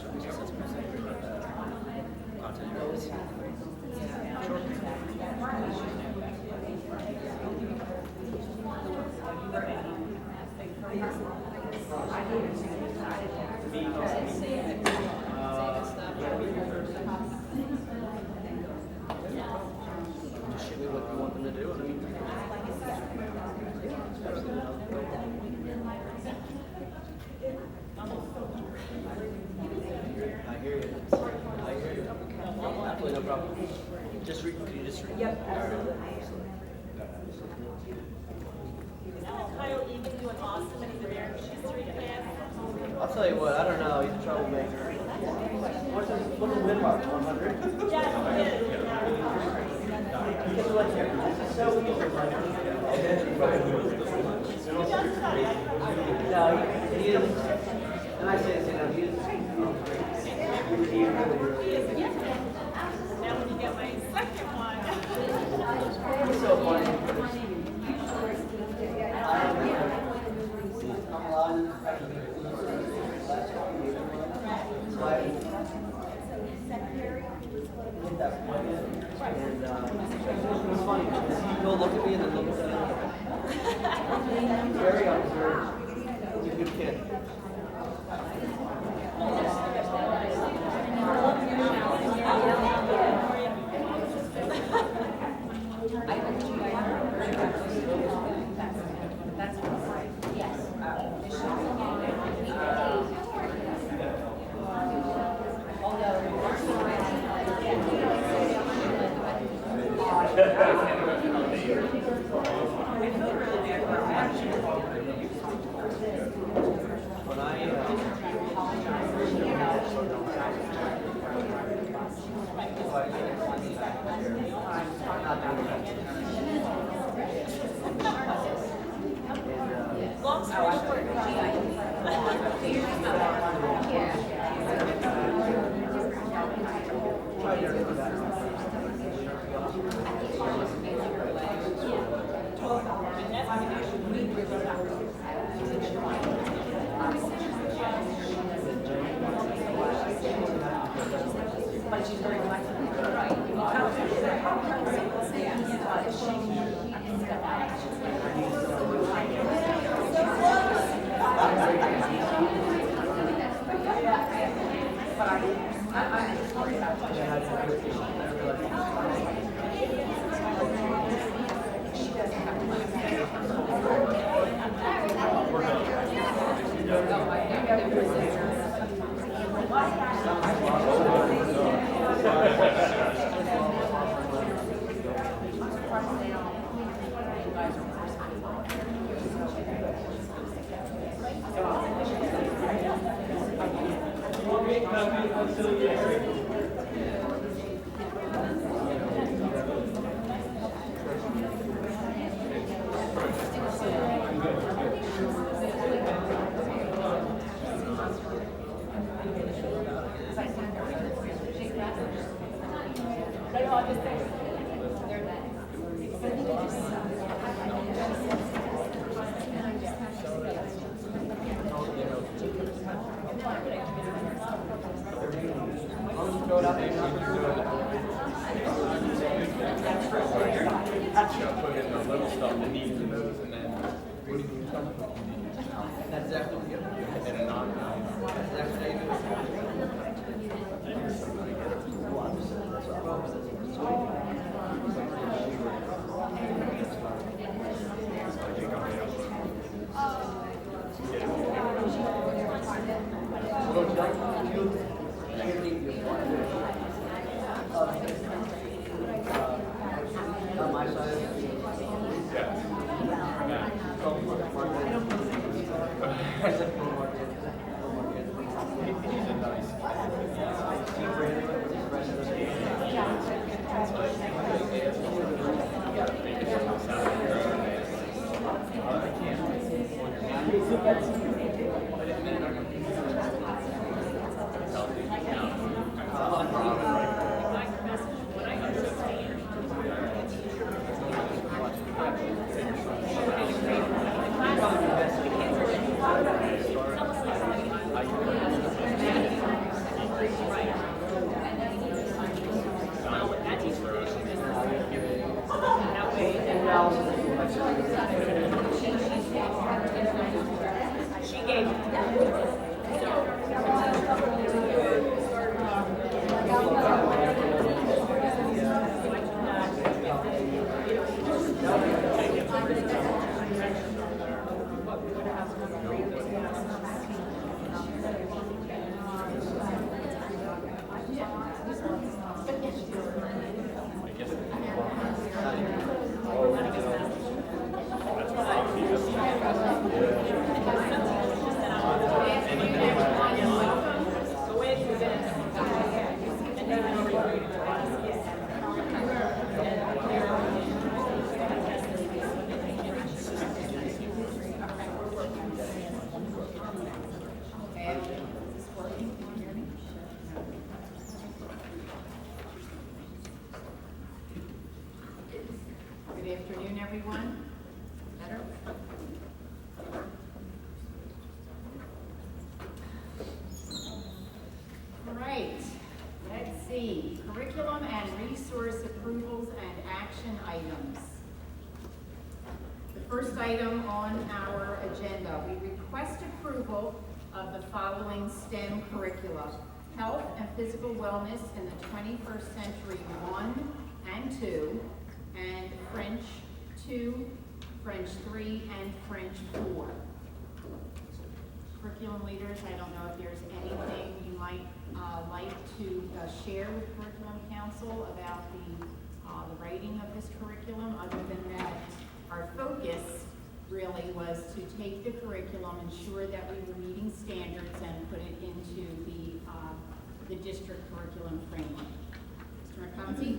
classroom assessment content goals. Just shoot me what you want them to do. I mean, I hear you. I hear you. Absolutely no problem. Just read. Can you just read? Yep. Kyle Egan doing awesome in career history class. I'll tell you what. I don't know. He's a troublemaker. What's the win mark? 100. Yeah, he is. No, he is. And I say, no, he is. He is, yeah. Now when you get my second one. It's so funny. I'm allowed so I hit that point and it's funny because he'll look at me and then look at the other. Very observed. He's a good kid. When I Long story short, but she's very flexible. That's exactly what you do. And a that's exactly how on my side. $1,000. She gave it. Good afternoon, everyone. Better? All right, let's see. Curriculum and resource approvals and action items. The first item on our agenda, we request approval of the following STEM curricula: Health and Physical Wellness in the 21st Century 1 and 2, and French 2, French 3, and French 4. Curriculum leaders, I don't know if there's anything you might like to share with Curriculum Council about the writing of this curriculum, other than that our focus really was to take the curriculum, ensure that we were meeting standards, and put it into the district curriculum framework. Mr. McConkey?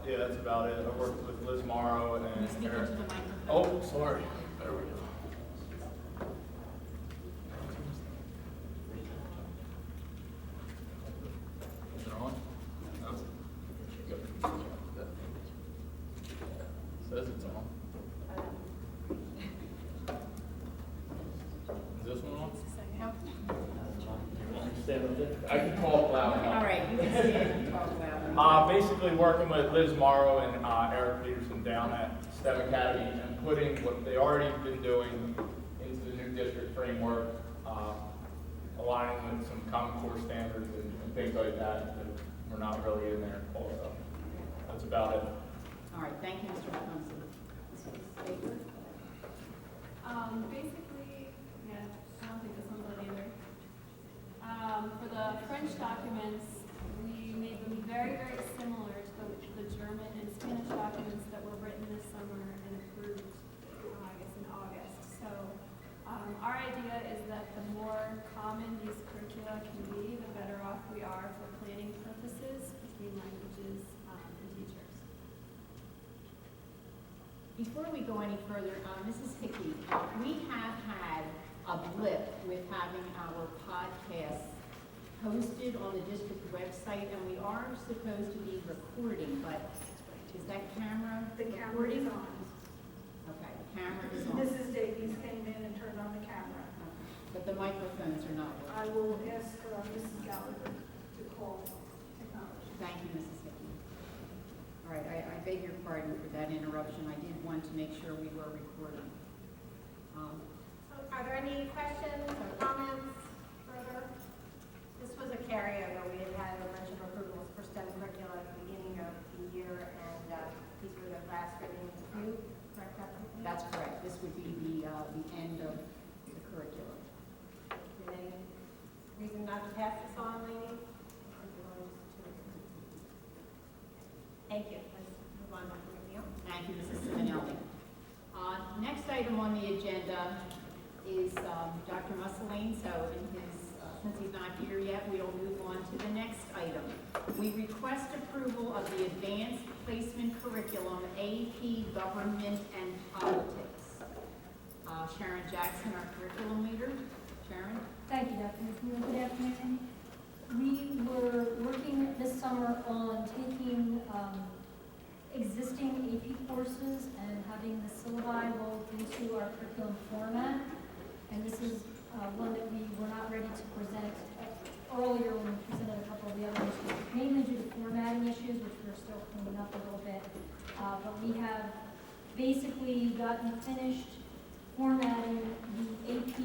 Yeah, that's about it. I worked with Liz Morrow and Can you speak Eric. into the microphone? Oh, sorry. There we go. Is it on? No? Good. Says it's on. Is this one on? No? I can talk loud enough. All right, you can stand and talk louder. Basically working with Liz Morrow and Eric Peterson down at STEM Academy and putting what they already been doing into the new district framework, aligning with some Common Core standards and things like that that we're not really in there also. That's about it. All right, thank you, Mr. McConkey. Mrs. Baker? Basically, yeah, I don't think this one's on either. For the French documents, we made them very, very similar to the German and Spanish documents that were written this summer and approved, I guess, in August. So our idea is that the more common these curricula can be, the better off we are for planning purposes between languages and teachers. Before we go any further, Mrs. Hickey, we have had a blip with having our podcast posted on the district website, and we are supposed to be recording, but is that camera The camera recording? is on. Okay, the camera is on. Mrs. Davies came in and turned on the camera. But the microphones are not working. I will ask Mrs. Gallagher to call technology. Thank you, Mrs. Hickey. All right, I beg your pardon for that interruption. I did want to make sure we were recording. Are there any questions or comments further? This was a carryover. We had a bunch of approvals for STEM curricula at the beginning of the year, and these were the last reading review, correct? That's correct. This would be the end of the curriculum. Is there any reason not to pass this on, ladies? Thank you. Let's move on to anything else. Thank you, Mrs. Simonelli. Next item on the agenda is Dr. Mussolini. So since he's not here yet, we'll move on to the next item. We request approval of the Advanced Placement Curriculum, AP Government and Politics. Sharon Jackson, our curriculum leader. Sharon? Thank you, Dr. McNeil. Good afternoon. We were working this summer on taking existing AP courses and having the syllabi rolled into our curriculum format. And this is one that we were not ready to present earlier when we presented a couple of the other issues, mainly due to formatting issues, which we're still cleaning up a little bit. But we have basically gotten finished formatting the AP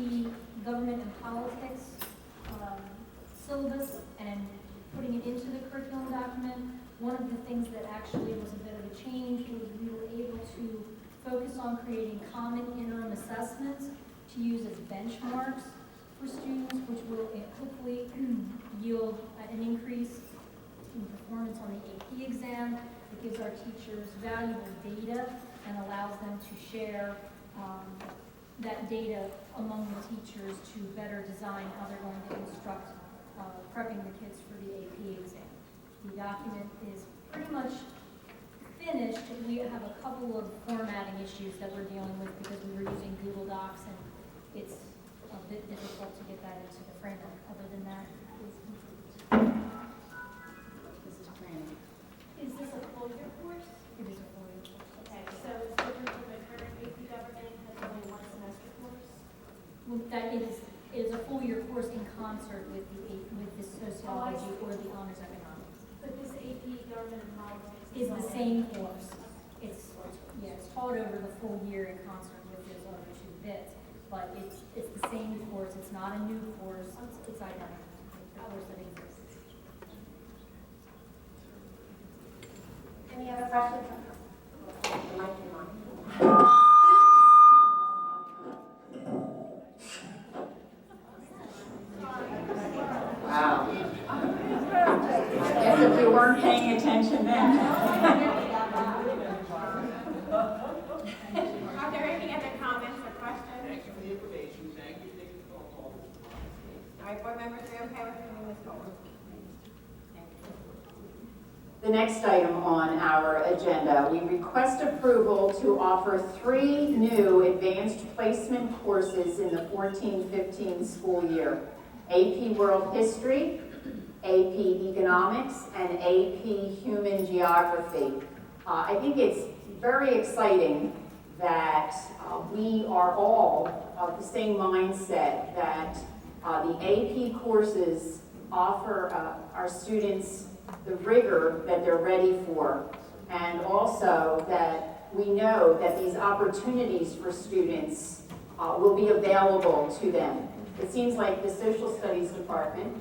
Government and Politics syllabus and putting it into the curriculum document. One of the things that actually was a bit of a change was we were able to focus on creating common interim assessments to use as benchmarks for students, which will hopefully yield an increase in performance on the AP exam. It gives our teachers valuable data and allows them to share that data among the teachers to better design how they're going to instruct prepping the kids for the AP exam. The document is pretty much finished. We have a couple of formatting issues that we're dealing with because we were using Google Docs and it's a bit difficult to get that into the framework. Other than that, This is Franny. Is this a full year course? it is a 4-year course. Okay, so it's different from the current AP government, that's only one semester course? Well, that it is a full year course in concert with the sociology or the honors economics. But this AP government and politics Is the same course. It's taught over the full year in concert with those other 2 bits, but it's the same course. It's not a new course. It's identical. The course that exists. Any other questions? The mic is on. Wow. I guess if you weren't paying attention then. Are there any other comments or questions? Thanks for the information. Thank you for taking the phone call. All right, board members, are you okay with moving this forward? The next item on our agenda, we request approval to offer 3 new advanced placement courses in the 14-15 school year. AP World History, AP Economics, and AP Human Geography. I think it's very exciting that we are all of the same mindset that the AP courses offer our students the rigor that they're ready for, and also that we know that these opportunities for students will be available to them. It seems like the social studies department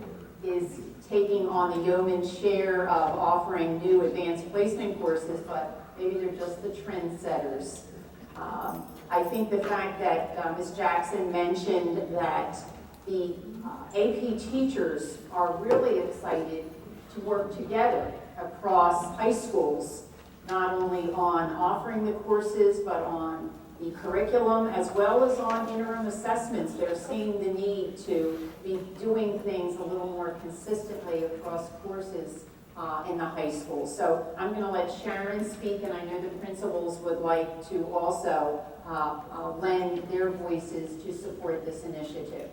is taking on the yeoman's share of offering new advanced placement courses, but maybe they're just the trendsetters. I think the fact that Ms. Jackson mentioned that the AP teachers are really excited to work together across high schools, not only on offering the courses, but on the curriculum, as well as on interim assessments. They're seeing the need to be doing things a little more consistently across courses in the high school. So I'm going to let Sharon speak, and I know the principals would like to also lend their voices to support this initiative.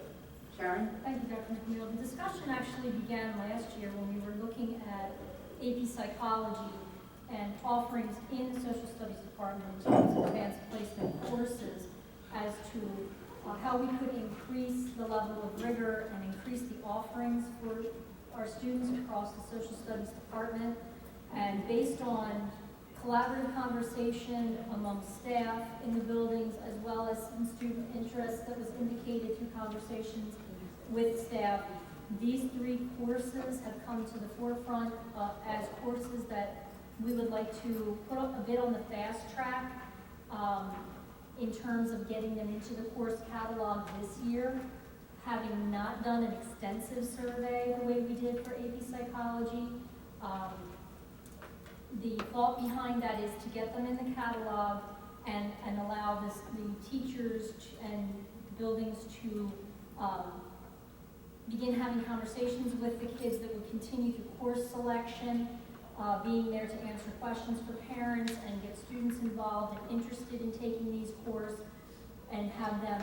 Sharon? Thank you, Dr. McNeil. The discussion actually began last year when we were looking at AP Psychology and offerings in the Social Studies Department in terms of advanced placement courses as to how we could increase the level of rigor and increase the offerings for our students across the Social Studies Department. And based on collaborative conversation among staff in the buildings, as well as some student interest that was indicated through conversations with staff, these 3 courses have come to the forefront as courses that we would like to put up a bit on the fast track in terms of getting them into the course catalog this year. Having not done an extensive survey the way we did for AP Psychology, the thought behind that is to get them in the catalog and allow the teachers and buildings to begin having conversations with the kids that would continue through course selection, being there to answer questions for parents and get students involved and interested in taking these courses, and have them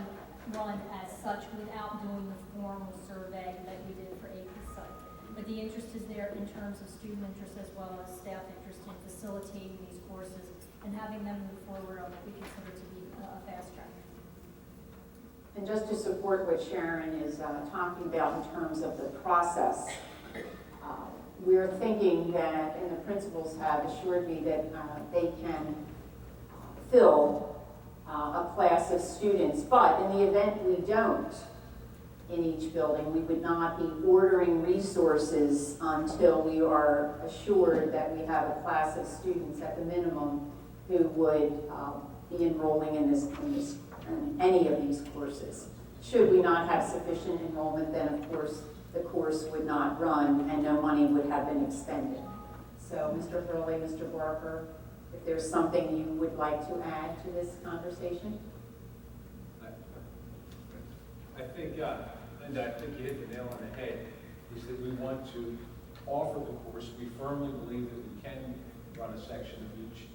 run as such without doing the formal survey that we did for AP Psych. But the interest is there in terms of student interest as well as staff interest in facilitating these courses and having them move forward on what we consider to be a fast track. And just to support what Sharon is talking about in terms of the process, we're thinking that, and the principals have assured me that they can fill a class of students. But in the event we don't, in each building, we would not be ordering resources until we are assured that we have a class of students at the minimum who would be enrolling in any of these courses. Should we not have sufficient enrollment, then of course the course would not run and no money would have been expended. So Mr. Hurley, Mr. Barker, if there's something you would like to add to this conversation? I think, Linda, I think you hit the nail on the head, is that we want to offer the course. We firmly believe that we can run a section of each,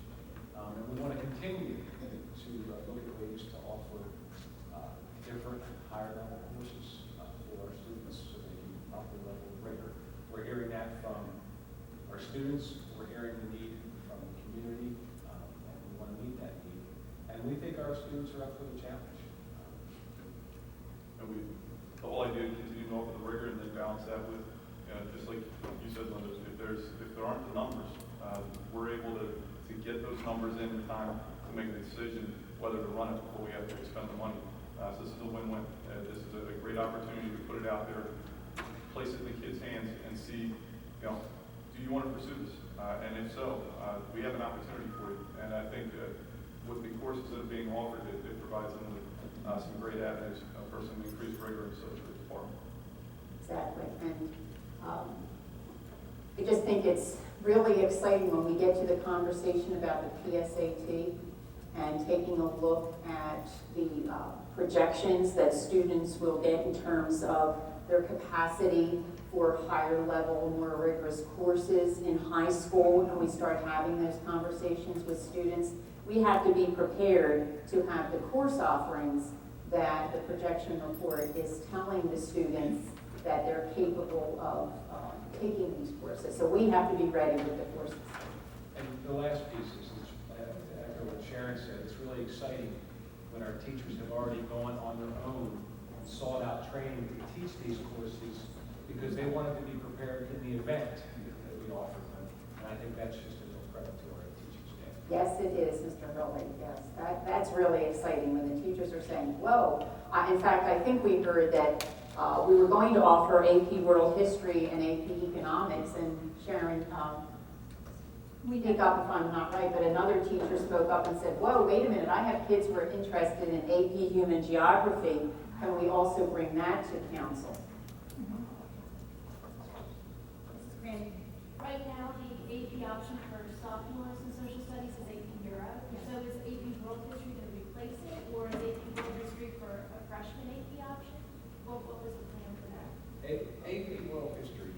and we want to continue to look at ways to offer different higher level courses for our students so they can proper level of rigor. We're hearing that from our students, we're hearing the need from the community, and we want to meet that need. And we think our students are up for the challenge. And the whole idea is continue to offer the rigor and then balance that with, just like you said, Linda, if there aren't the numbers, we're able to get those numbers in time to make a decision whether to run it before we have to expend the money. So this is a win-win. This is a great opportunity to put it out there, place it in the kids' hands, and see, do you want to pursue this? And if so, we have an opportunity for you. And I think with the courses that are being offered, it provides them with some great avenues for some increased rigor in social department. Exactly. And I just think it's really exciting when we get to the conversation about the PSAT and taking a look at the projections that students will get in terms of their capacity for higher level, more rigorous courses in high school, and we start having those conversations with students. We have to be prepared to have the course offerings that the projection report is telling the students that they're capable of taking these courses. So we have to be ready with the courses. And the last piece is, to echo what Sharon said, it's really exciting when our teachers have already gone on their own and sought out training to teach these courses because they wanted to be prepared in the event that we offered them. And I think that's just a real credit to our teaching staff. Yes, it is, Mr. Hurley, yes. That's really exciting when the teachers are saying, whoa. In fact, I think we heard that we were going to offer AP World History and AP Economics, and Sharon, we pick up if I'm not right, but another teacher spoke up and said, whoa, wait a minute, I have kids who are interested in AP Human Geography. Can we also bring that to council? Right now, the AP option for sophomores in social studies is AP Euro. So is AP World History going to replace it, or is AP World History for a freshman AP option? What was the plan for that? AP World History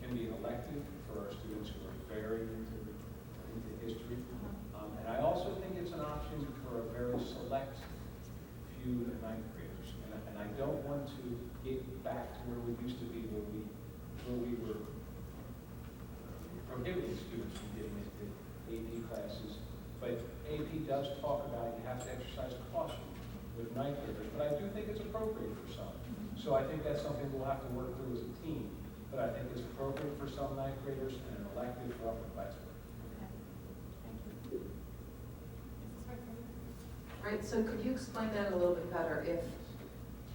can be elective for our students who are very into history. And I also think it's an option for a very select few ninth graders. And I don't want to get back to where we used to be, where we were prohibiting students from getting into AP classes. But AP does talk about you have to exercise caution with ninth graders, but I do think it's appropriate for some. So I think that's something we'll have to work through as a team. But I think it's appropriate for some ninth graders and an elective for upperclassmen. All right, so could you explain that a little bit better?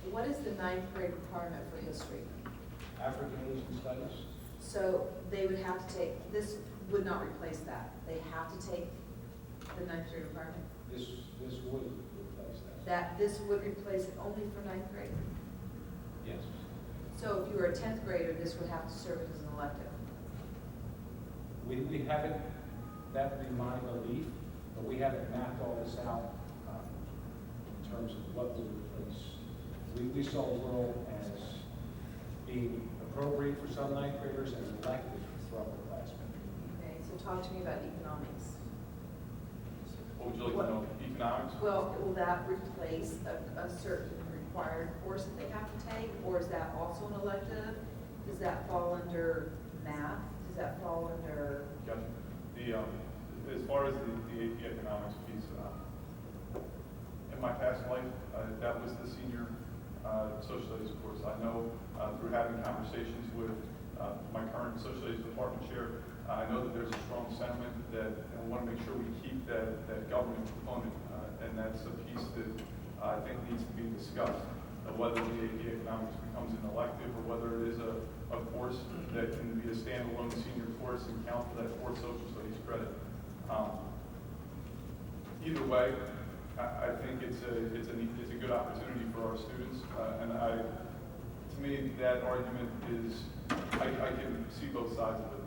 What is the ninth grade requirement for history? African Asian studies. So they would have to take, this would not replace that. They have to take the ninth grade requirement? This would replace that. This would replace it only for ninth grade? Yes. So if you were a 10th grader, this would have to serve as an elective? We haven't, that would be my belief, but we haven't mapped all this out in terms of what would replace. We saw world as being appropriate for some ninth graders and elective for upperclassmen. Okay, so talk to me about economics. What would you like to know? Economics? Well, will that replace a certain required course that they have to take, or is that also an elective? Does that fall under math? Does that fall under? Gotcha. As far as the AP economics piece, in my past life, that was the senior social studies course. I know through having conversations with my current social studies department chair, I know that there's a strong sentiment that, and we want to make sure we keep that government component, and that's a piece that I think needs to be discussed, whether the AP Economics becomes an elective or whether it is a course that can be a standalone senior course and count for that fourth social studies credit. Either way, I think it's a good opportunity for our students, and to me, that argument is, I can see both sides of it.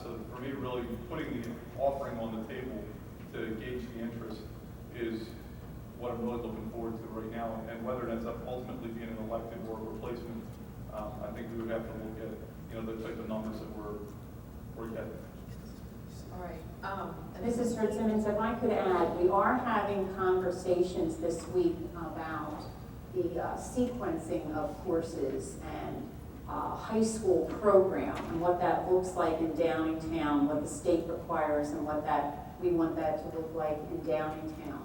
So for me, really putting the offering on the table to gauge the interest is what I'm really looking forward to right now. And whether it ends up ultimately being an elective or a replacement, I think we would have to look at the type of numbers that we're getting. All right. Mrs. Fitzsimmons, if I could add, we are having conversations this week about the sequencing of courses and high school program and what that looks like in Downingtown, what the state requires, and what we want that to look like in Downingtown.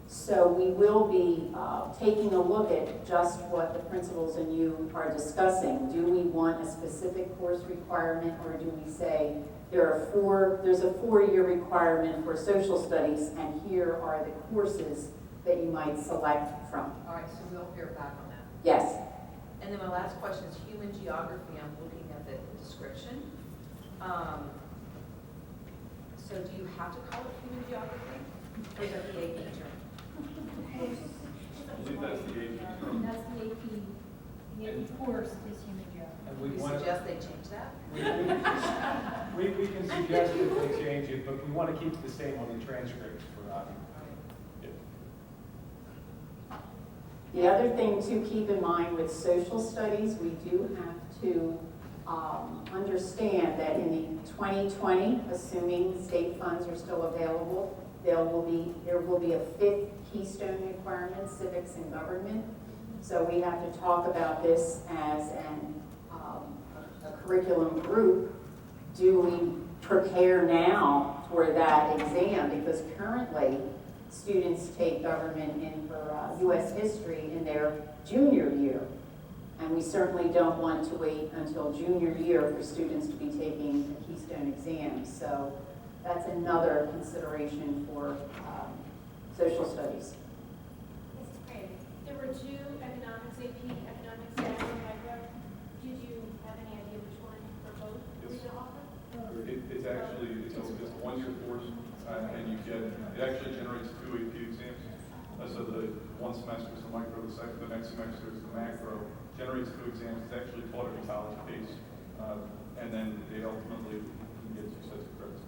So we will be taking a look at just what the principals and you are discussing. Do we want a specific course requirement, or do we say there's a 4-year requirement for social studies, and here are the courses that you might select from? All right, so we'll hear back on that. Yes. And then my last question is human geography. I'm looking at the description. So do you have to call it human geography? Or is that the AP term? I believe that's the AP. That's the AP. The AP course is human geography. And We suggest they change that? we can suggest that they change it, but we want to keep it the same on the transcript for The other thing to keep in mind with social studies, we do have to understand that in the 2020, assuming state funds are still available, there will be a 5th keystone requirement, civics and government. So we have to talk about this as a curriculum group. Do we prepare now for that exam? Because currently, students take government in for U.S. history in their junior year. And we certainly don't want to wait until junior year for students to be taking a keystone exam. So that's another consideration for social studies. Mrs. Crane, there were 2 economics, AP economics and micro. Did you have any idea which one for both were you going to offer? It's actually, it's a 1-year course, and it actually generates 2 AP exams. So the one semester is the micro, the next semester is the macro. Generates 2 exams. It's actually taught at a college pace, and then they ultimately can get 2 sets of credits.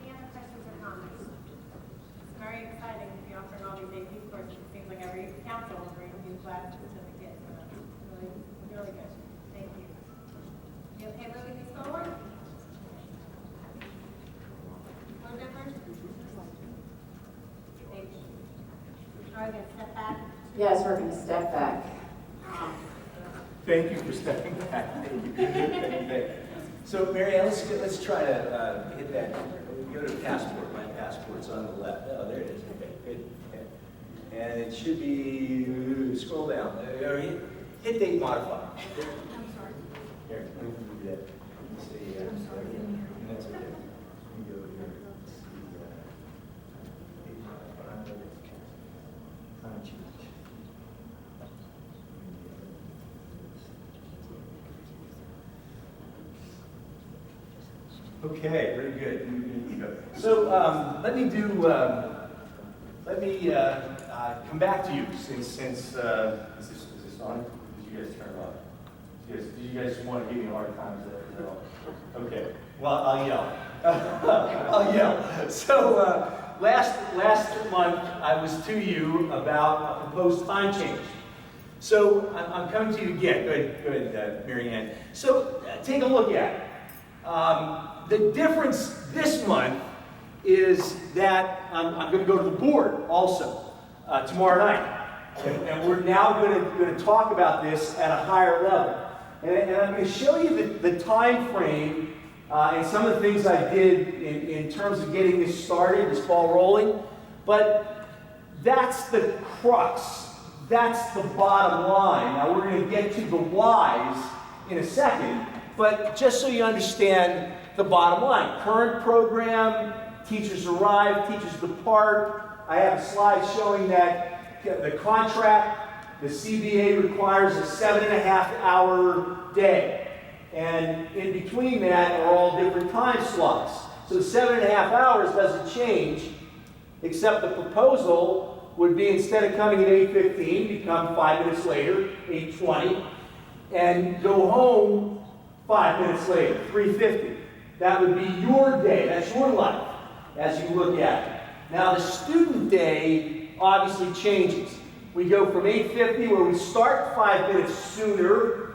Any other questions or comments? It's very exciting to be offering all these AP courses. It seems like every council will bring a new class certificate. So that's really, really good. Thank you. You okay, Lily, please go on? Board members? Thank you. Are we going to step back? Yes, we're going to step back. Thank you for stepping back. Thank you. Thank you. So, Mary Ann, let's try to hit that. Go to passport. My passport's on the left. Oh, there it is. Okay, good. Okay. And it should be, scroll down. Hit date modify. I'm sorry. Here, let me do that. Let's see. I'm sorry. That's okay. Let me go here. Let's see. Date modify. Time change. Okay, very good. So let me come back to you since is this on? Did you guys turn it off? Did you guys want to give me a hard time? Is that all? Okay. Well, I'll yell. I'll yell. So last month I was to you about a proposed time change. So I'm coming to you again. Go ahead, Mary Ann. So take a look at it. The difference this month is that I'm going to go to the board also tomorrow night. And we're now going to talk about this at a higher level. And I'm going to show you the time frame and some of the things I did in terms of getting this started, this ball rolling. But that's the crux. That's the bottom line. Now we're going to get to the whys in a second, but just so you understand the bottom line. Current program, teachers arrive, teachers depart. I have a slide showing that the contract, the CBA requires a 7.5-hour day. And in between that are all different time slots. So 7.5 hours doesn't change, except the proposal would be instead of coming at 8:15, you come 5 minutes later, 8:20, and go home 5 minutes later, 3:50. That would be your day, that's your life, as you look at it. Now the student day obviously changes. We go from 8:50, where we start 5 minutes sooner,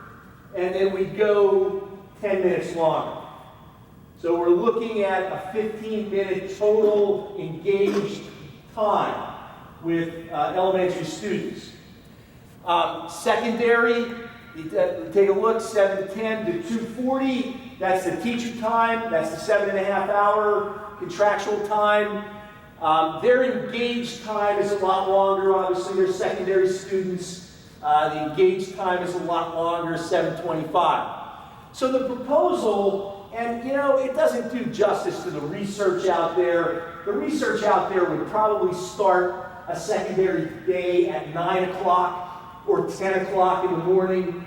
and then we go 10 minutes longer. So we're looking at a 15-minute total engaged time with elementary students. Secondary, you take a look, 7:10 to 2:40. That's the teacher time. That's the 7.5-hour contractual time. Their engaged time is a lot longer. Obviously, they're secondary students. The engaged time is a lot longer, 7:25. So the proposal, and you know, it doesn't do justice to the research out there. The research out there would probably start a secondary day at 9 o'clock or 10 o'clock in the morning.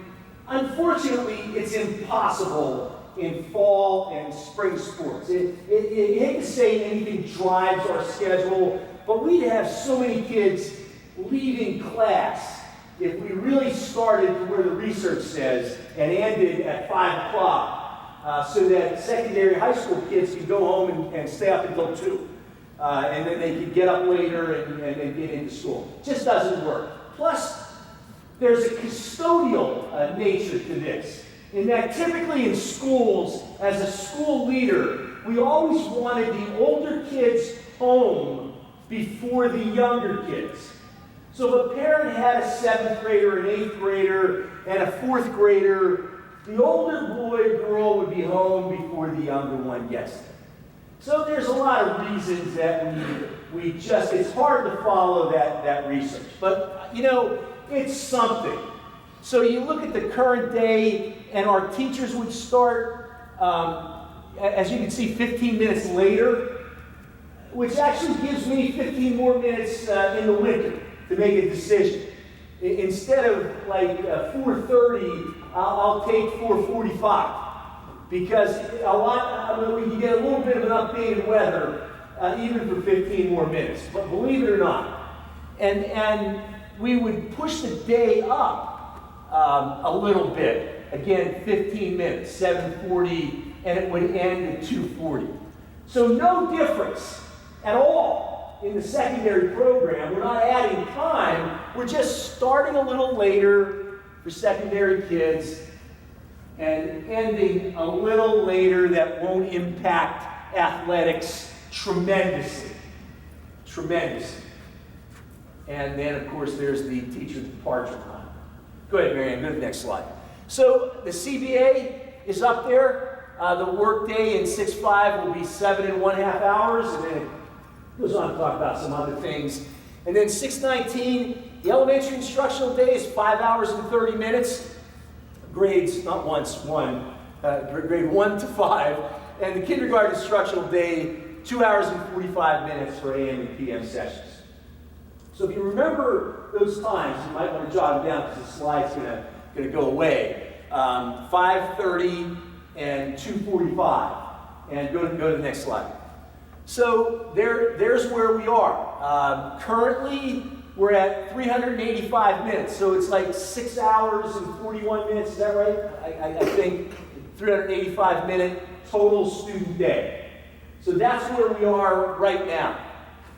Unfortunately, it's impossible in fall and spring sports. I hate to say anything drives our schedule, but we'd have so many kids leaving class if we really started where the research says and ended at 5 o'clock, so that secondary high school kids can go home and stay up until 2. And then they can get up later and get into school. Just doesn't work. Plus, there's a custodial nature to this, in that typically in schools, as a school leader, we always wanted the older kids home before the younger kids. So if a parent had a 7th grader, an 8th grader, and a 4th grader, the older boy or girl would be home before the younger one gets there. So there's a lot of reasons that we just, it's hard to follow that research. But, you know, it's something. So you look at the current day, and our teachers would start, as you can see, 15 minutes later, which actually gives me 15 more minutes in the winter to make a decision. Instead of like 4:30, I'll take 4:45. Because we can get a little bit of an updated weather, even for 15 more minutes. But believe it or not, and we would push the day up a little bit. Again, 15 minutes, 7:40, and it would end at 2:40. So no difference at all in the secondary program. We're not adding time. We're just starting a little later for secondary kids and ending a little later. That won't impact athletics tremendously. Tremendously. And then, of course, there's the teacher departure time. Go ahead, Marianne, go to the next slide. So the CBA is up there. The work day in 6-5 will be 7.5 hours, and then it goes on to talk about some other things. And then 6-19, the elementary instructional day is 5 hours and 30 minutes. Grades, not once, one, grade 1 to 5. And the kindergarten instructional day, 2 hours and 45 minutes for AM and PM sessions. So if you remember those times, you might want to jot them down because the slide's going to go away. 5:30 and 2:45. And go to the next slide. So there's where we are. Currently, we're at 385 minutes. So it's like 6 hours and 41 minutes. Is that right? I think 385-minute total student day. So that's where we are right now.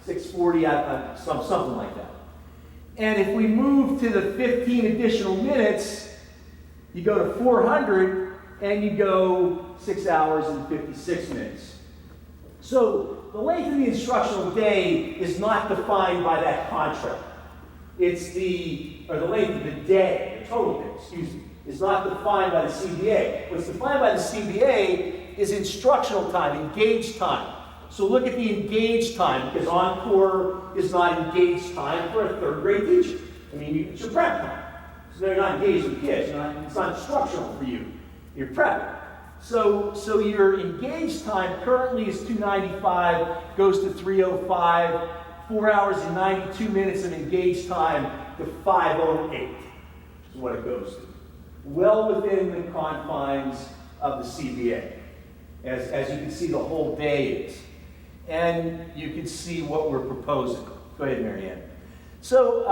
640, something like that. And if we move to the 15 additional minutes, you go to 400, and you go 6 hours and 56 minutes. So the length of the instructional day is not defined by that contract. It's the length of the day, the total day, excuse me, is not defined by the CBA. What's defined by the CBA is instructional time, engaged time. So look at the engaged time, because Encore is not engaged time for a 3rd grade teacher. I mean, it's your prep time. So they're not engaged with kids. It's not instructional for you. You're prepping. So your engaged time currently is 295, goes to 305, 4 hours and 92 minutes of engaged time to 508 is what it goes to. Well within the confines of the CBA. As you can see, the whole day is. And you can see what we're proposing. Go ahead, Marianne. So,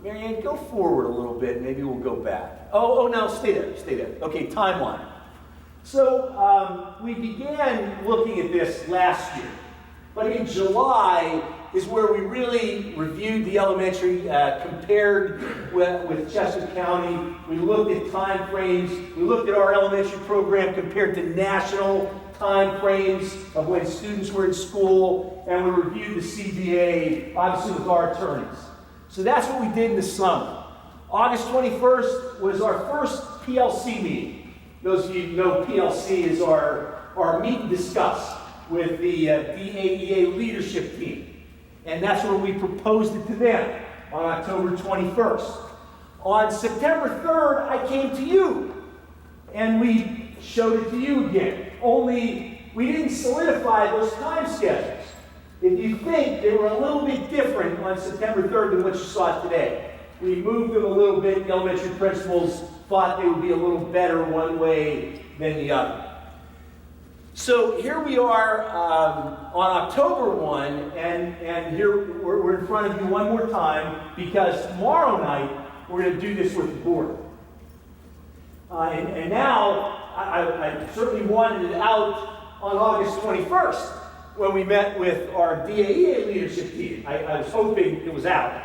Marianne, go forward a little bit. Maybe we'll go back. Oh, no, stay there. Okay, timeline. So, we began looking at this last year. But in July is where we really reviewed the elementary, compared with Chester County. We looked at time frames. We looked at our elementary program compared to national time frames of when students were in school. And we reviewed the CBA, obviously with our attorneys. So that's what we did in the summer. August 21st was our first PLC meeting. Those of you who know PLC is our meet and discuss with the DAEA leadership team. And that's where we proposed it to them on October 21st. On September 3rd, I came to you and we showed it to you again. Only we didn't solidify those time schedules. If you think they were a little bit different on September 3rd than what you saw today, we moved them a little bit. The elementary principals thought they would be a little better one way than the other. So here we are on October 1, and here we're in front of you one more time because tomorrow night we're going to do this with the board. And now I certainly wanted it out on August 21st. When we met with our DAEA leadership team. I was hoping it was out.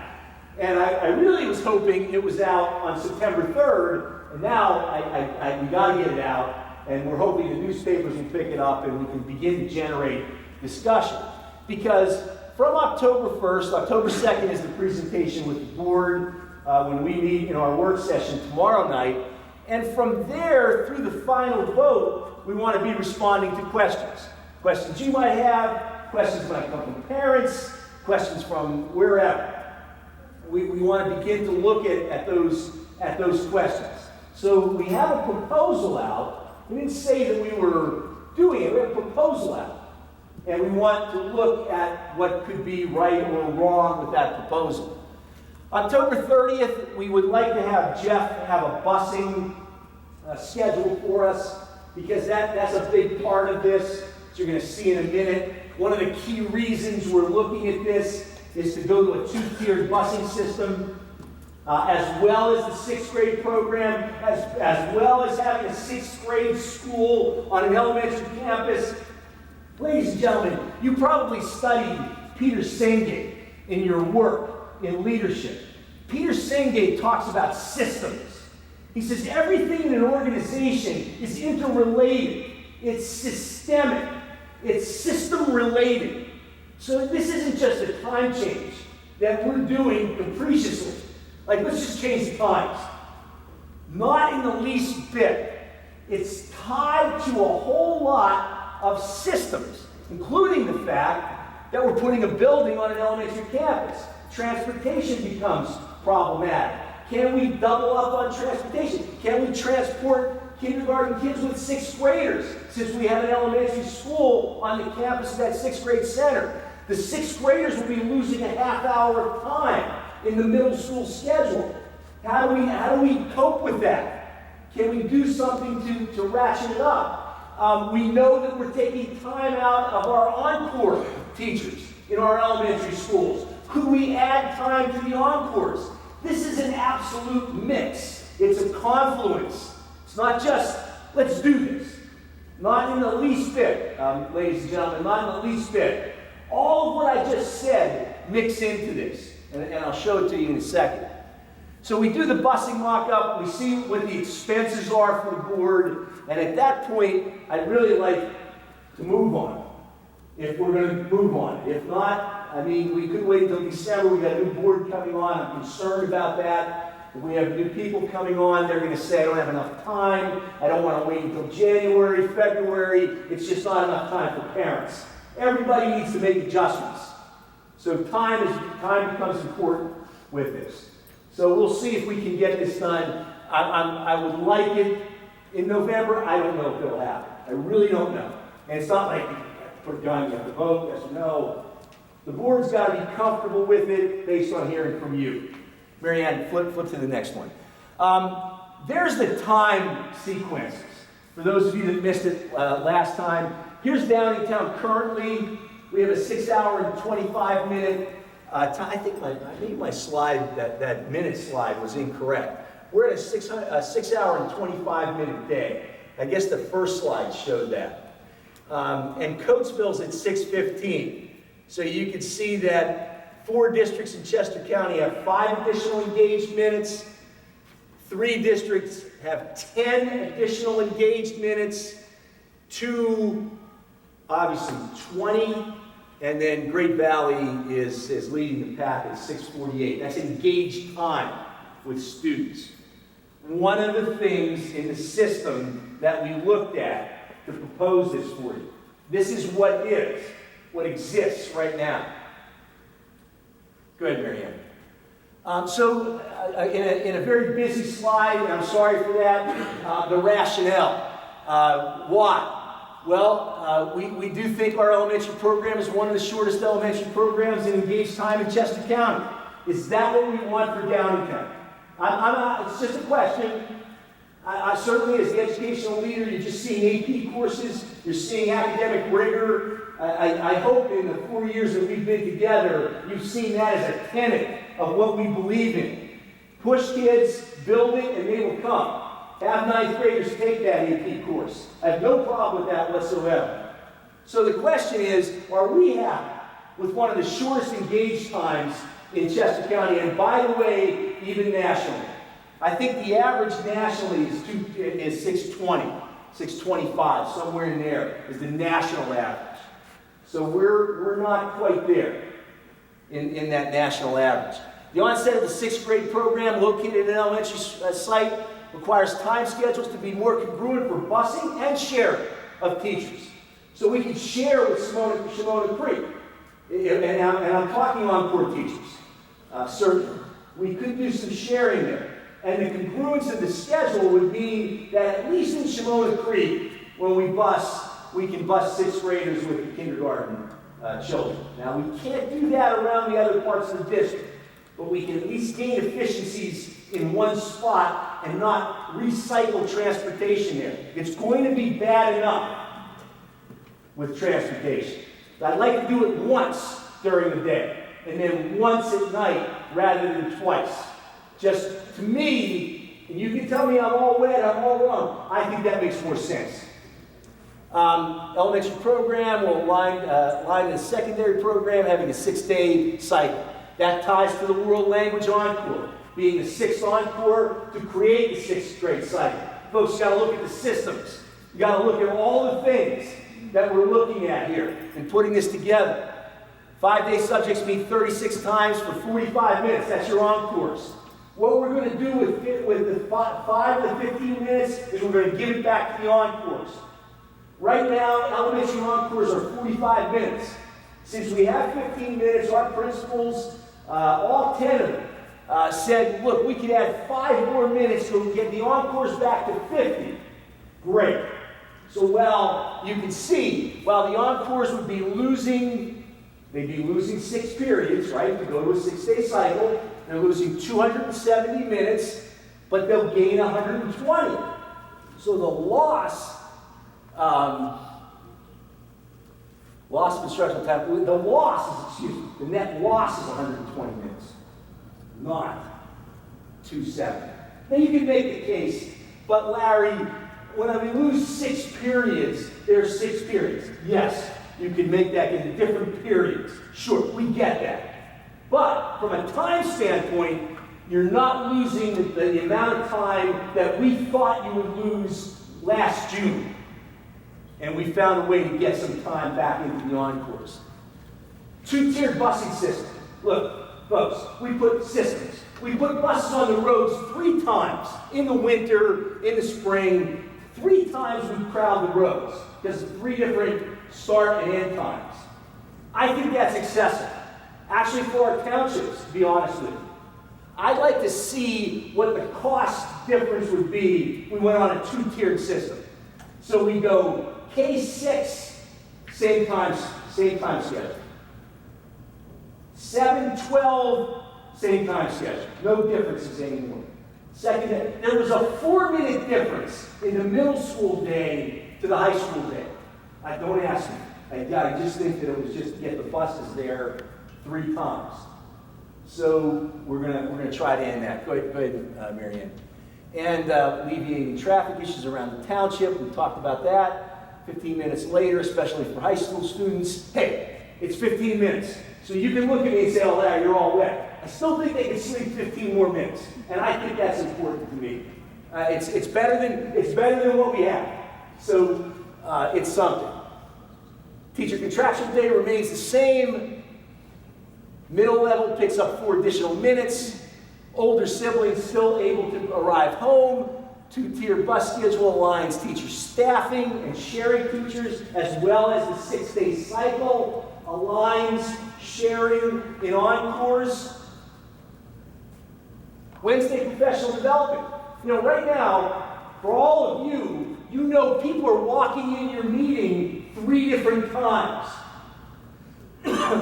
And I really was hoping it was out on September 3rd. And now we got to get it out. And we're hoping the newspapers will pick it up and we can begin to generate discussion. Because from October 1st, October 2nd is the presentation with the board when we meet in our work session tomorrow night. And from there, through the final vote, we want to be responding to questions. Questions you might have, questions might come from parents, questions from wherever. We want to begin to look at those questions. So we have a proposal out. We didn't say that we were doing it. We have a proposal out. And we want to look at what could be right or wrong with that proposal. October 30th, we would like to have Jeff have a busing schedule for us because that's a big part of this. You're going to see in a minute. One of the key reasons we're looking at this is to go to a two-tiered busing system, as well as the 6th grade program, as well as having a 6th grade school on an elementary campus. Ladies and gentlemen, you probably studied Peter Senge in your work in leadership. Peter Senge talks about systems. He says everything in an organization is interrelated. It's systemic. It's system related. So this isn't just a time change that we're doing capriciously. Like, let's just change the times. Not in the least bit. It's tied to a whole lot of systems, including the fact that we're putting a building on an elementary campus. Transportation becomes problematic. Can we double up on transportation? Can we transport kindergarten kids with 6th graders, since we have an elementary school on the campus of that 6th grade center? The 6th graders will be losing a half hour of time in the middle school schedule. How do we cope with that? Can we do something to ratchet it up? We know that we're taking time out of our encore teachers in our elementary schools. Could we add time to the encores? This is an absolute mix. It's a confluence. It's not just, let's do this. Not in the least bit, ladies and gentlemen, not in the least bit. All of what I just said mix into this, and I'll show it to you in a second. So we do the busing mock-up, we see what the expenses are for the board, and at that point, I'd really like to move on, if we're going to move on. If not, I mean, we could wait until December. We got a new board coming on. I'm concerned about that. If we have new people coming on, they're going to say, I don't have enough time. I don't want to wait until January, February. It's just not enough time for parents. Everybody needs to make adjustments. So time becomes important with this. So we'll see if we can get this done I would like it in November. I don't know if it'll happen. I really don't know. And it's not like you put a gun, you have to vote, yes or no. The board's got to be comfortable with it based on hearing from you. Mary Ann, flip to the next one. There's the time sequences. For those of you that missed it last time, here's Downingtown currently. We have a 6 hour and 25 minute time. I think maybe my slide, that minute slide was incorrect. We're at a 6 hour and 25 minute day. I guess the first slide showed that. And Coatesville's at 6:15. So you can see that 4 districts in Chester County have 5 additional engaged minutes. 3 districts have 10 additional engaged minutes. 2, obviously 20. And then Great Valley is leading the pack at 6:48. That's engaged time with students. One of the things in the system that we looked at to propose this for you. This is what exists right now. Go ahead, Mary Ann. So, in a very busy slide, and I'm sorry for that, the rationale. Why? Well, we do think our elementary program is one of the shortest elementary programs in engaged time in Chester County. Is that what we want for Downingtown? It's just a question. I certainly, as the educational leader, you're just seeing AP courses, you're seeing academic rigor. I hope in the 4 years that we've been together, you've seen that as a tenet of what we believe in. Push kids, build it, and they will come. Have 9th graders take that AP course. I have no problem with that whatsoever. So the question is, are we happy with one of the shortest engaged times in Chester County, and by the way, even nationally? I think the average nationally is 620, 625, somewhere in there is the national average. So we're not quite there in that national average. The onset of the 6th grade program located in an elementary site requires time schedules to be more congruent for busing and sharing of teachers. So we can share with Shimona Creek. And I'm talking on poor teachers, certainly. We could do some sharing there. And the congruence of the schedule would mean that at least in Shimona Creek, when we bus, we can bus 6th graders with the kindergarten children. Now, we can't do that around the other parts of the district, but we can at least gain efficiencies in one spot and not recycle transportation there. It's going to be bad enough with transportation. I'd like to do it once during the day, and then once at night rather than twice. Just to me, and you can tell me I'm all wet, I'm all wrong, I think that makes more sense. Elementary program will align the secondary program having a 6-day cycle. That ties to the World Language Encore, being the 6th encore to create the 6th grade cycle. Folks, you got to look at the systems. You got to look at all the things that we're looking at here and putting this together. 5-day subjects meet 36 times for 45 minutes. That's your encores. What we're going to do with the 5 to 15 minutes is we're going to give it back to the encores. Right now, elementary encores are 45 minutes. Since we have 15 minutes, our principals, all 10 of them, said, look, we could add 5 more minutes so we get the encores back to 50. Great. So, well, you can see, while the encores would be they'd be losing 6 periods, right, to go to a 6-day cycle. They're losing 270 minutes, but they'll gain 120. So the loss of instructional time, the net loss is 120 minutes, not 270. Now you can make the case, but Larry, when we lose 6 periods, there's 6 periods. Yes, you can make that into different periods. Sure, we get that. But from a time standpoint, you're not losing the amount of time that we thought you would lose last June. And we found a way to get some time back into the encores. 2-tiered busing system. Look, folks, we put systems. We put buses on the roads 3 times. In the winter, in the spring, 3 times we crowd the roads because of 3 different start and end times. I think that's excessive. Actually, for our townships, to be honest with you. I'd like to see what the cost difference would be, we went on a two-tiered system. So we go K6, same time schedule. 7-12, same time schedule. No differences anymore. Second, there was a 4-minute difference in the middle school day to the high school day. Don't ask me. I just think that it was just to get the buses there 3 times. So we're gonna try to end that. Go ahead, Mary Ann. And alleviating traffic issues around the township. We talked about that. 15 minutes later, especially for high school students. Hey, it's 15 minutes. So you can look at me and say, oh, Larry, you're all wet. I still think they can sleep 15 more minutes. And I think that's important to me. It's better than what we have. So it's something. Teacher contractual day remains the same. Middle level picks up 4 additional minutes. Older siblings still able to arrive home. 2-tier bus schedule aligns teacher staffing and sharing teachers, as well as the 6-day cycle aligns sharing in encores. Wednesday professional development. You know, right now, for all of you, you know people are walking in your meeting 3 different times.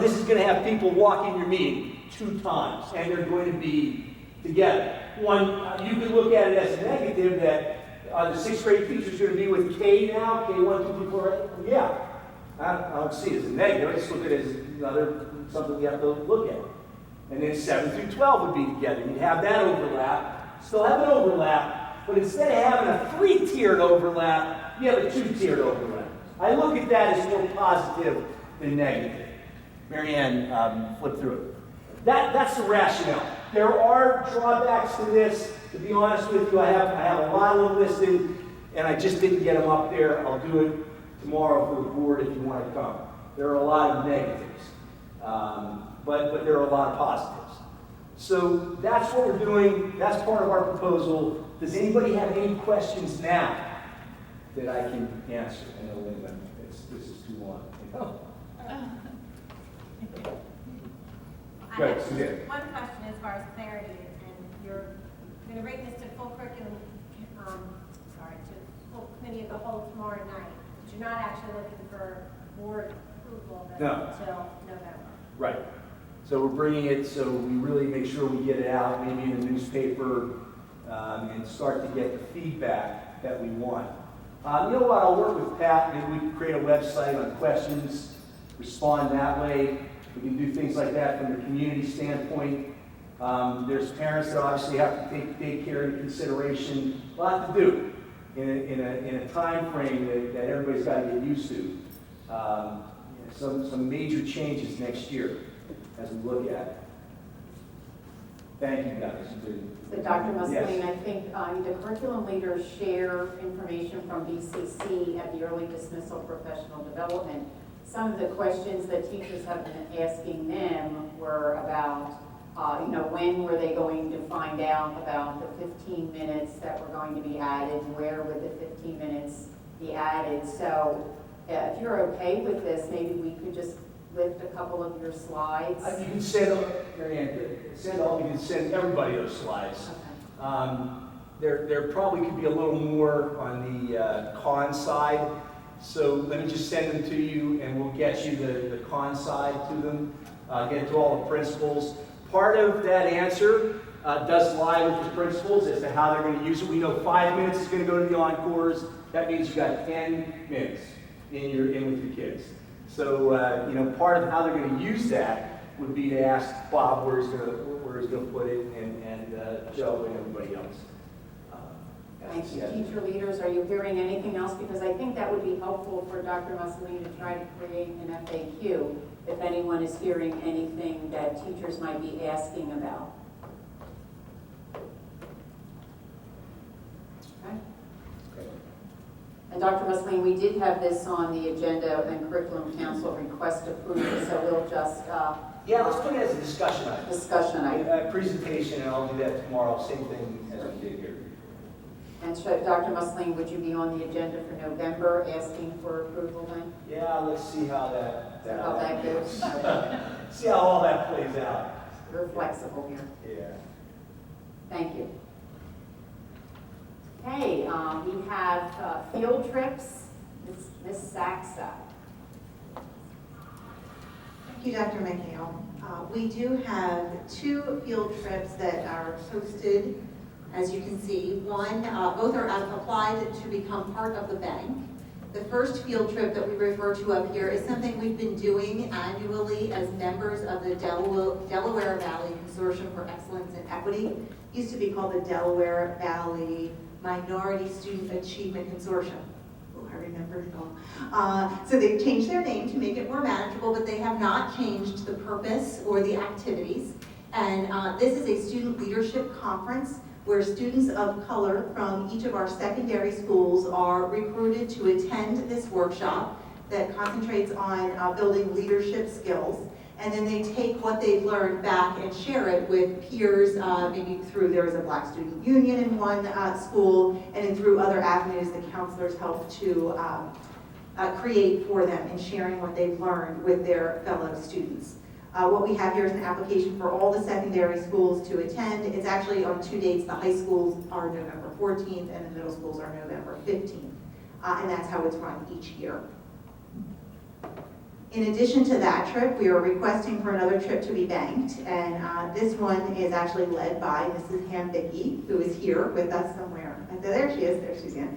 This is going to have people walk in your meeting 2 times, and they're going to be together. One, you could look at it as a negative that the 6th grade teacher is going to be with K now, K1, 2, 3, 4. Yeah, I don't see it as a negative. I just look at it as something we have to look at. And then 7 through 12 would be together. You'd have that overlap, still have an overlap, but instead of having a 3-tiered overlap, you have a 2-tiered overlap. I look at that as more positive than negative. Mary Ann, flip through it. That's the rationale. There are drawbacks to this. To be honest with you, I have a lot of them listed, and I just didn't get them up there. I'll do it tomorrow for the board if you want to come. There are a lot of negatives, but there are a lot of positives. So that's what we're doing. That's part of our proposal. Does anybody have any questions now that I can answer? I know, Linda, this is too long. I have one question as far as clarity, and you're going to bring this to full curriculum, to full committee of the whole tomorrow night. But you're not actually looking for board approval of it until November. Right. So we're bringing it so we really make sure we get it out, maybe in the newspaper, and start to get the feedback that we want. You know what? I'll work with Pat. Maybe we can create a website on questions, respond that way. We can do things like that from the community standpoint. There's parents that obviously have to take daycare into consideration. A lot to do in a time frame that everybody's got to get used to. Some major changes next year as we look at it. Thank you, guys. So Dr. Mussolini, Yes. I think the curriculum leaders share information from BCC at the early dismissal professional development. Some of the questions that teachers have been asking them were about, when were they going to find out about the 15 minutes that were going to be added? Where would the 15 minutes be added? So if you're okay with this, maybe we could just lift a couple of your slides. You can send, Mary Ann, you can send everybody those slides. Okay. There probably could be a little more on the con side. So let me just send them to you, and we'll get you the con side to them, get to all the principals. Part of that answer does lie with the principals as to how they're going to use it. We know 5 minutes is going to go to the encores. That means you got 10 minutes in with your kids. So part of how they're going to use that would be to ask Bob where he's going to put it, and Joe and everybody else. Thank you. Teacher leaders, are you hearing anything else? Because I think that would be helpful for Dr. Mussolini to try to create an FAQ if anyone is hearing anything that teachers might be asking about. Okay. And Dr. Mussolini, we did have this on the agenda and Curriculum Council request approval, so we'll just... let's put it as a discussion item. Discussion item. A presentation, and I'll do that tomorrow. Same thing as we did here. And Dr. Mussolini, would you be on the agenda for November asking for approval then? Yeah, let's see how that goes. See how all that plays out. You're flexible here. Yeah. Thank you. Okay, we have field trips. Ms. Saxa. Thank you, Dr. McHale. We do have 2 field trips that are posted, as you can see. One, both are applied to become part of the bank. The first field trip that we refer to up here is something we've been doing annually as members of the Delaware Valley Consortium for Excellence in Equity. It used to be called the Delaware Valley Minority Student Achievement Consortium. Oh, I remember it all. So they've changed their name to make it more manageable, but they have not changed the purpose or the activities. And this is a student leadership conference where students of color from each of our secondary schools are recruited to attend this workshop that concentrates on building leadership skills. And then they take what they've learned back and share it with peers, maybe through, there is a Black Student Union in one school, and then through other avenues the counselors help to create for them in sharing what they've learned with their fellow students. What we have here is an application for all the secondary schools to attend. It's actually on 2 dates. The high schools are November 14th and the middle schools are November 15th. And that's how it's run each year. In addition to that trip, we are requesting for another trip to be banked. And this one is actually led by Mrs. Hambicki, who is here with us somewhere. There she is, there she's in.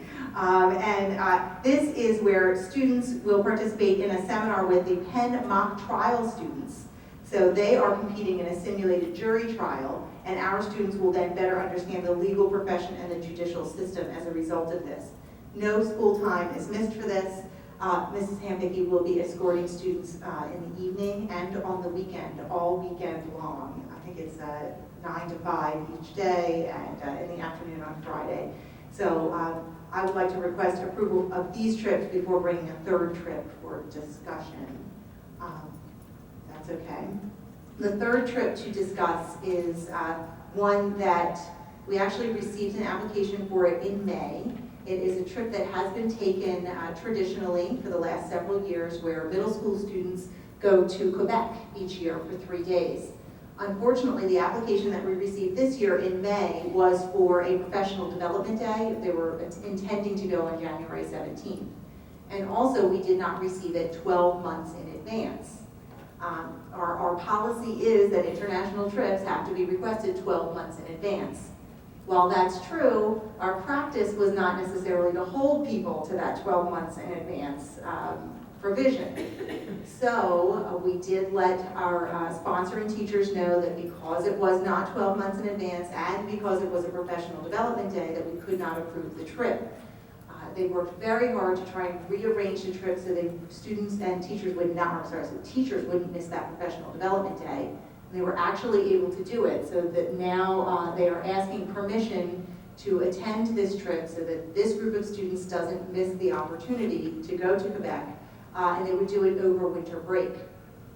This is where students will participate in a seminar with the Penn mock trial students. So they are competing in a simulated jury trial, and our students will then better understand the legal profession and the judicial system as a result of this. No school time is missed for this. Mrs. Hambicki will be escorting students in the evening and on the weekend, all weekend long. I think it's 9 to 5 each day and in the afternoon on Friday. So I would like to request approval of these trips before bringing a third trip for discussion. That's okay. The third trip to discuss is one that we actually received an application for it in May. It is a trip that has been taken traditionally for the last several years where middle school students go to Quebec each year for 3 days. Unfortunately, the application that we received this year in May was for a professional development day. They were intending to go on January 17th. And also, we did not receive it 12 months in advance. Our policy is that international trips have to be requested 12 months in advance. While that's true, our practice was not necessarily to hold people to that 12 months in advance provision. So we did let our sponsoring teachers know that because it was not 12 months in advance and because it was a professional development day that we could not approve the trip. They worked very hard to try and rearrange the trip so that students and teachers would not, so teachers wouldn't miss that professional development day. They were actually able to do it so that now they are asking permission to attend this trip so that this group of students doesn't miss the opportunity to go to Quebec, and they would do it over winter break.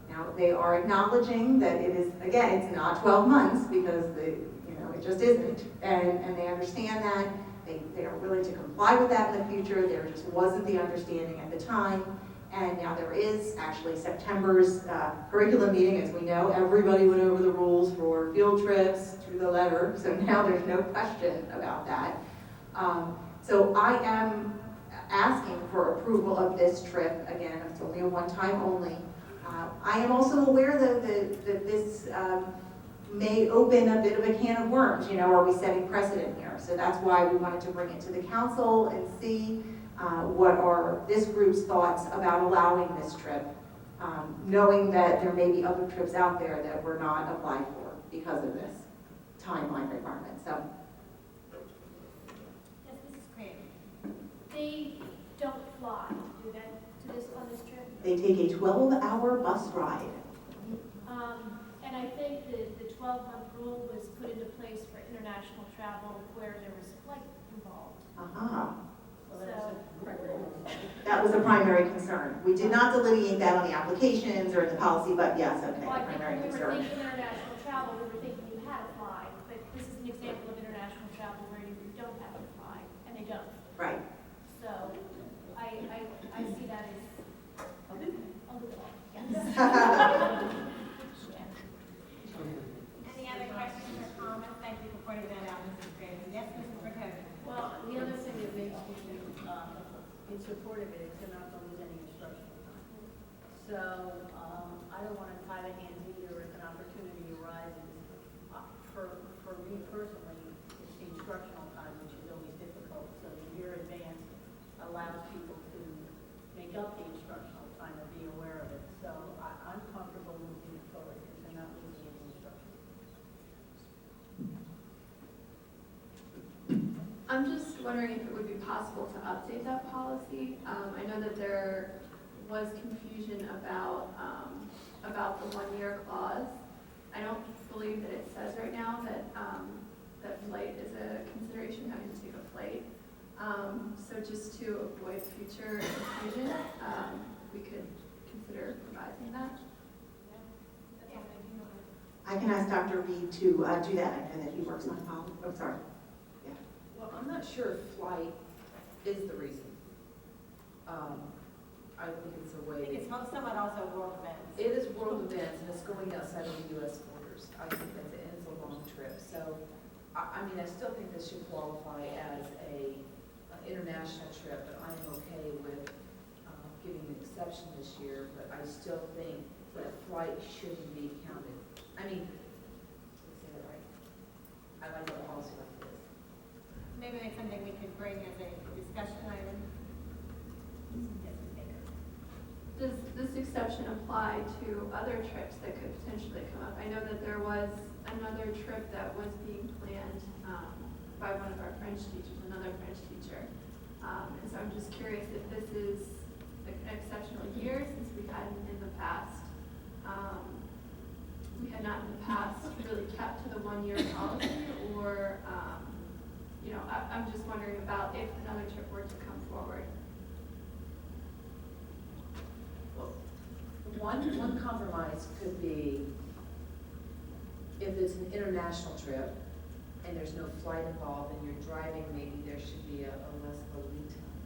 Now, they are acknowledging that it is, again, it's not 12 months because it just isn't, and they understand that. They are willing to comply with that in the future. There just wasn't the understanding at the time. And now there is actually September's curriculum meeting. As we know, everybody went over the rules for field trips through the letter. So now there's no question about that. So I am asking for approval of this trip. Again, it's only a one-time only. I am also aware, though, that this may open a bit of a can of worms. Are we setting precedent here? So that's why we wanted to bring it to the council and see what are this group's thoughts about allowing this trip, knowing that there may be other trips out there that were not applied for because of this timeline requirement. So, Yes, this is great. They don't fly, do they, on this trip? They take a 12-hour bus ride. And I think the 12-month rule was put into place for international travel where there was flight involved. That was a primary concern. We did not delineate that on the applications or in the policy, but yes, okay, Well, I think primary when we were concern. thinking international travel, we were thinking you had to fly, but this is an example of international travel where you don't have to fly, and they don't. Right. So I see that as a loophole. Yes. Any other questions or comments? Thank you for pointing that out, Mrs. Graves. Yes, Mrs. Burkett. Well, the other in support of it, they're not going to lose any instructional time. So I don't want to tie the hands either if an opportunity arises. For me personally, it's the instructional time, which is always difficult. So the year advance allows people to make up the instructional time and be aware of it. So I'm comfortable moving it forward because they're not losing any instruction. I'm just wondering if it would be possible to update that policy. I know that there was confusion about the 1-year clause. I don't believe that it says right now that that flight is a consideration, having to take a flight. So just to avoid future confusion, we could consider revising that. I can ask Dr. Reed to do that. I know that he works on policy. Oh, sorry. Yeah. Well, I'm not sure if flight is the reason. I think it's a way. I think it's somewhat also world events. It is world events, and it's going outside of the U.S. borders. I think that's it, and it's a long trip. So, I mean, I still think this should qualify as an international trip, but I am okay with giving an exception this year, but I still think that flight shouldn't be counted. I mean, let's say that right. I like the policy like this. Maybe that's something we could bring as a discussion item. Does this exception apply to other trips that could potentially come up? I know that there was another trip that was being planned by one of our French teachers, another French teacher. And so I'm just curious if this is an exceptional year since we hadn't in the past. We had not in the past really kept to the 1-year policy, or, you know, I'm just wondering about if another trip were to come forward. One compromise could be if it's an international trip and there's no flight involved and you're driving, maybe there should be a less of a lead time,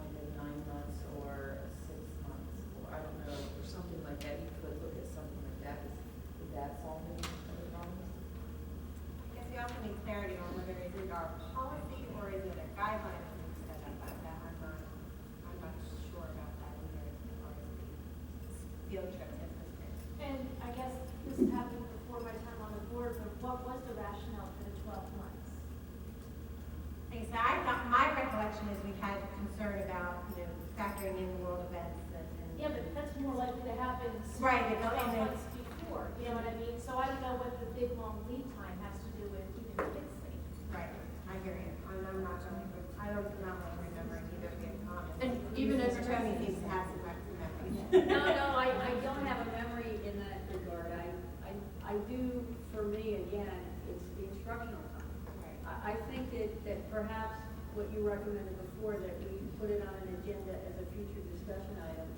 like a 9 months or 6 months, or I don't know, or something like that. You could look at something like that. Would that solve any of the problems? I guess we also need clarity on whether it is our policy or is it a guideline that we've set up about that. I'm not sure about that either as far as the field trip is concerned. And I guess this happened before my time on the board, but what was the rationale for the 12 months? Okay, so my recollection is we had concern about, you know, factoring in world events and. Yeah, but that's more likely to happen. Right, they 12 don't- months before, you know what I mean? So I don't know what the big long lead time has to do with even kids thing. Right, I hear you. I'm not really, I don't remember either of your comments. And even if Mr. Tony seems to have some memories. No, I don't have a memory in that regard. I do, for me, again, it's the instructional time. I think that perhaps what you recommended before, that we put it on an agenda as a future discussion item,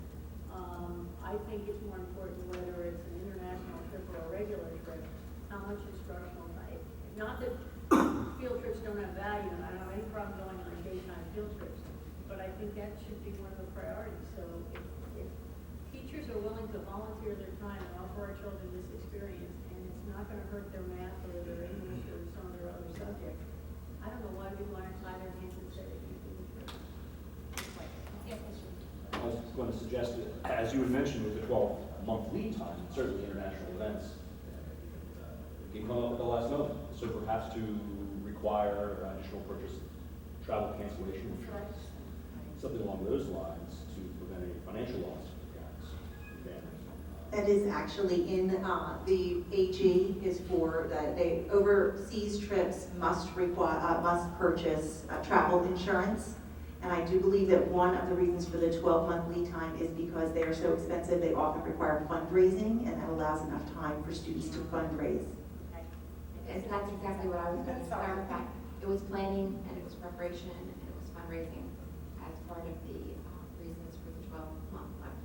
I think it's more important whether it's an international trip or a regular trip, how much instructional time. Not that field trips don't have value, and I don't have any problem going on daytime field trips, but I think that should be one of the priorities. So if teachers are willing to volunteer their time and offer our children this experience, and it's not going to hurt their math or their English or some of their other subjects, I don't know why we want to tie their hands and say they can't do the trip. I was going to suggest that, as you had mentioned with the 12-month lead time, certainly international events can come up at the last moment. So perhaps to require additional purchase travel cancellation insurance, something along those lines to prevent any financial loss for the parents and families. That is actually in the AG is for the overseas trips must purchase travel insurance. And I do believe that one of the reasons for the 12-month lead time is because they are so expensive, they often require fundraising, and that allows enough time for students to fundraise. And that's exactly what I was going to clarify. It was planning, and it was preparation, and it was fundraising as part of the reasons for the 12-month limit.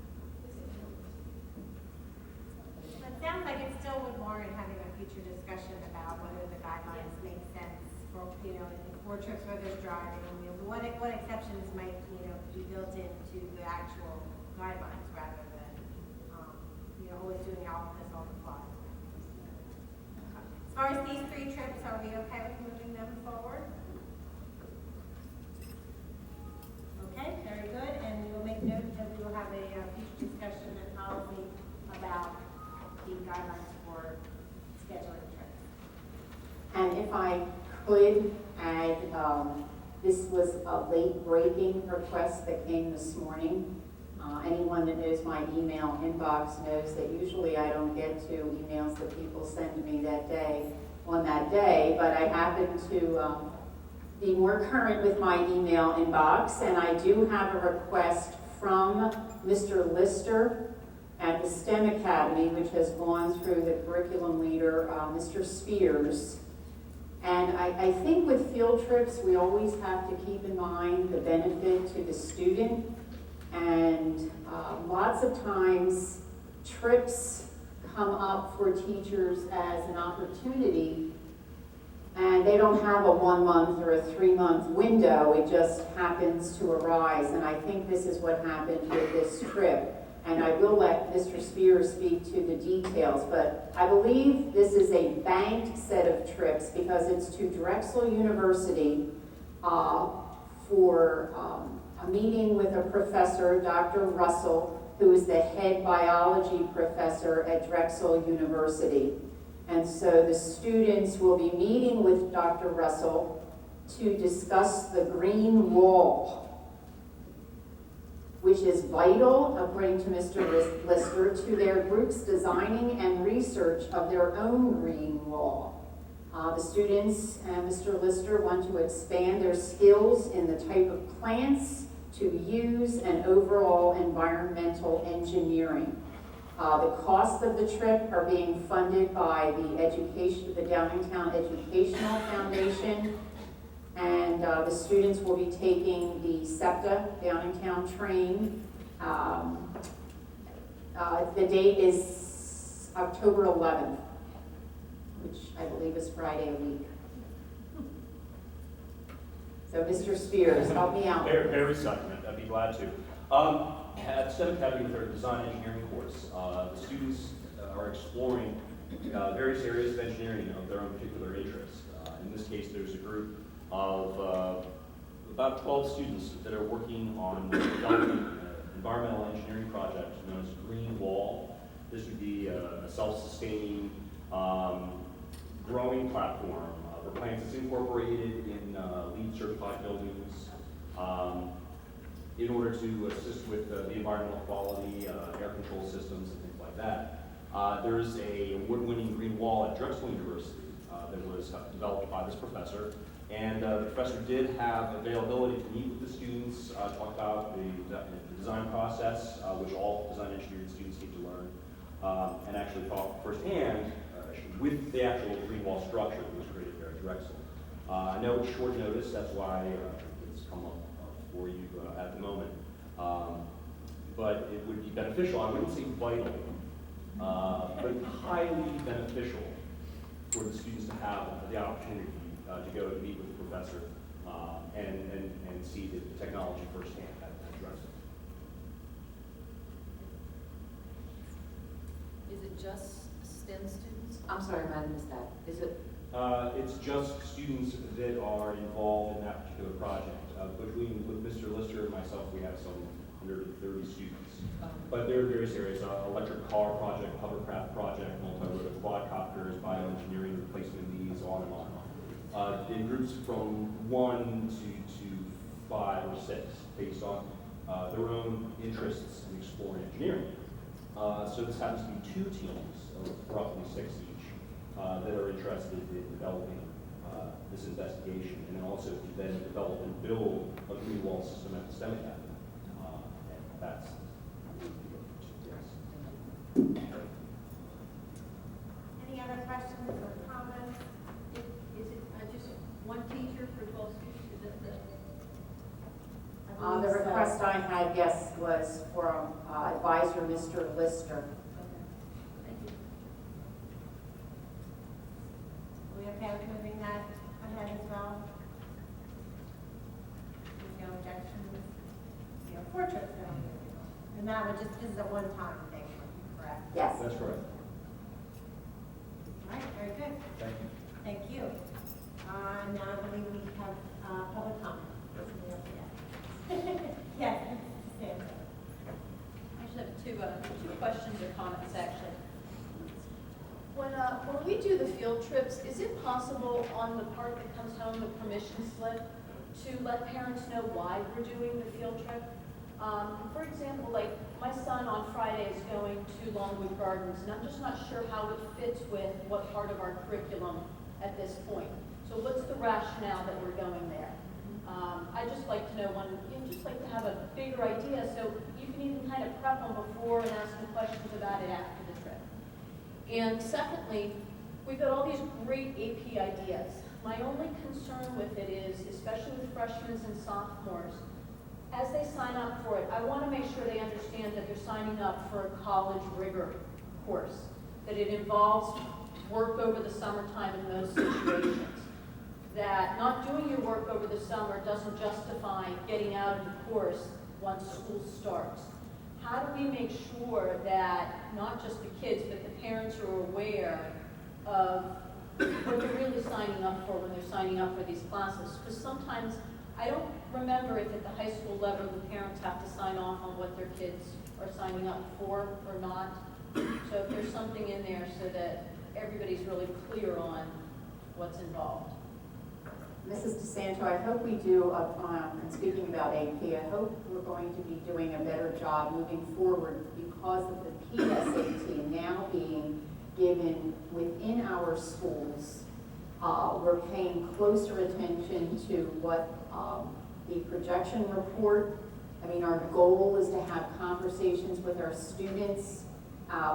It sounds like it still would warrant having a future discussion about whether the guidelines make sense for, you know, for trips where there's driving. You know, what exceptions might, you know, be built into the actual guidelines rather than, you know, always doing all of this on the fly. As far as these 3 trips, are we okay with moving them forward? Okay, the guidelines for scheduling trips. And if I could add, this was a late breaking request that came this morning. Anyone that knows my email inbox knows that usually I don't get to emails that people send to me that day, on that day, but I happen to be more current with my email inbox, and I do have a request from Mr. Lister at the STEM Academy, which has gone through the curriculum leader, Mr. Spears. And I think with field trips, we always have to keep in mind the benefit to the student. And lots of times, trips come up for teachers as an opportunity, and they don't have a 1 month or a 3 month window. It just happens to arise. And I think this is what happened with this trip. And I will let Mr. Spears speak to the details, but I believe this is a banked set of trips because it's to Drexel University for a meeting with a professor, Dr. Russell, who is the head biology professor at Drexel University. And so the students will be meeting with Dr. Russell to discuss the green wall, which is vital, according to Mr. Lister, to their group's designing and research of their own green wall. The students and Mr. Lister want to expand their skills in the type of plants to use and overall environmental engineering. The costs of the trip are being funded by the Downingtown Educational Foundation, and the students will be taking the SEPTA Downingtown train. The date is October 11th, which I believe is Friday a week. So Mr. Spears, help me out. Very excited. I'd be glad to. At STEM Academy with our design engineering course, the students are exploring various areas of engineering of their own particular interest. In this case, there's a group of about 12 students that are working on developing an environmental engineering project known as Green Wall. This would be a self-sustaining growing platform for plants that's incorporated in LEED certified buildings in order to assist with the environmental quality, air control systems, and things like that. There's a award-winning green wall at Drexel University that was developed by this professor. And the professor did have availability to meet with the students, talk about the design process, which all design engineering students need to learn, and actually talk firsthand with the actual green wall structure that was created there at Drexel. I know it's short notice, that's why it's come up for you at the moment. But it would be beneficial, I wouldn't say vital, but highly beneficial for the students to have the opportunity to go and meet with the professor and see the technology firsthand at Drexel. Is it just STEM students? I'm sorry, I missed that. Is it? It's just students that are involved in that particular project. With Mr. Lister and myself, we have some 130 students. But there are various areas, electric car project, hovercraft project, multi-rotor quadcopters, bioengineering, replacement needs, on and on. In groups from 1 to 5 or 6, based on their own interests in exploring engineering. So this happens to be 2 teams of roughly 6 each that are interested in developing this investigation, and then also to then develop and build a green wall system at the STEM Academy. And that's Any other questions or comments? Is it just one teacher for 12 students? Is that The request I had, yes, was for advisor Mr. Lister. Thank you. Are we okay with moving that ahead as well? There's no objections? You know, 4 trips going. And that would just, this is a one-time thing, correct? Yes. That's correct. All right, very good. Thank you. Thank you. Now I believe we have public comment. Yes, Sandra. I actually have two questions or comments, actually. When we do the field trips, is it possible on the part that comes home, the permission slip, to let parents know why we're doing the field trip? For example, like my son on Friday is going to Longwood Gardens, and I'm just not sure how it fits with what part of our curriculum at this point. So what's the rationale that we're going there? I just like to know just like to have a bigger idea, so you can even kind of prep them before and ask them questions about it after the trip. And secondly, we've got all these great AP ideas. My only concern with it is, especially with freshmen and sophomores, as they sign up for it, I want to make sure they understand that they're signing up for a college rigor course, that it involves work over the summertime in most situations, that not doing your work over the summer doesn't justify getting out of the course once school starts. How do we make sure that not just the kids, but the parents are aware of what they're really signing up for when they're signing up for these classes? Because sometimes, I don't remember if at the high school level the parents have to sign off on what their kids are signing up for or not. So if there's something in there so that everybody's really clear on what's involved. Mrs. DeSanto, I hope we do, and speaking about AP, I hope we're going to be doing a better job moving forward because of the PSAT now being given within our schools. We're paying closer attention to what the projection report, our goal is to have conversations with our students,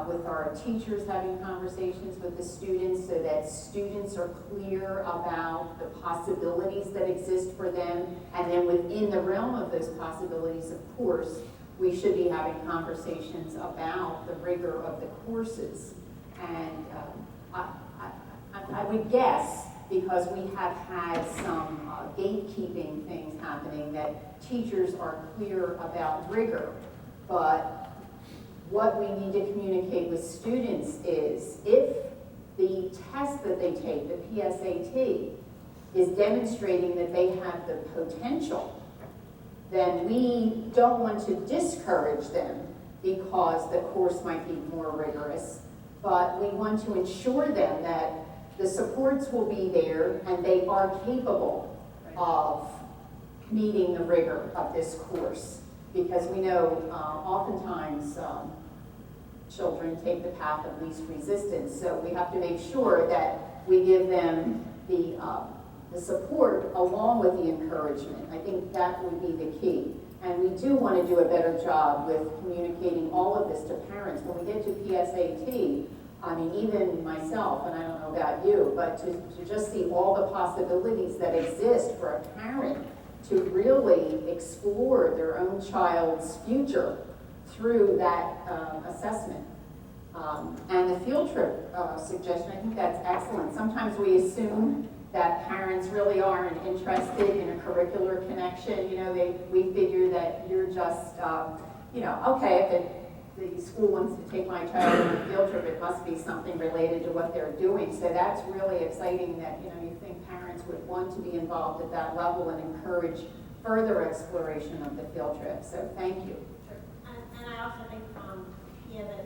with our teachers having conversations with the students so that students are clear about the possibilities that exist for them. And then within the realm of those possibilities, of course, we should be having conversations about the rigor of the courses. And I would guess, because we have had some gatekeeping things happening, that teachers are clear about rigor. But what we need to communicate with students is if the test that they take, the PSAT, is demonstrating that they have the potential, then we don't want to discourage them because the course might be more rigorous, but we want to ensure them that the supports will be there and they are capable of meeting the rigor of this course. Because we know oftentimes children take the path of least resistance, so we have to make sure that we give them the support along with the encouragement. I think that would be the key. And we do want to do a better job with communicating all of this to parents. When we get to PSAT, even myself, and I don't know about you, but to just see all the possibilities that exist for a parent to really explore their own child's future through that assessment. And the field trip suggestion, I think that's excellent. Sometimes we assume that parents really aren't interested in a curricular connection. We figure that you're just, okay, if the school wants to take my child on a field trip, it must be something related to what they're doing. So that's really exciting that, you think parents would want to be involved at that level and encourage further exploration of the field trip. So thank you. And I also think,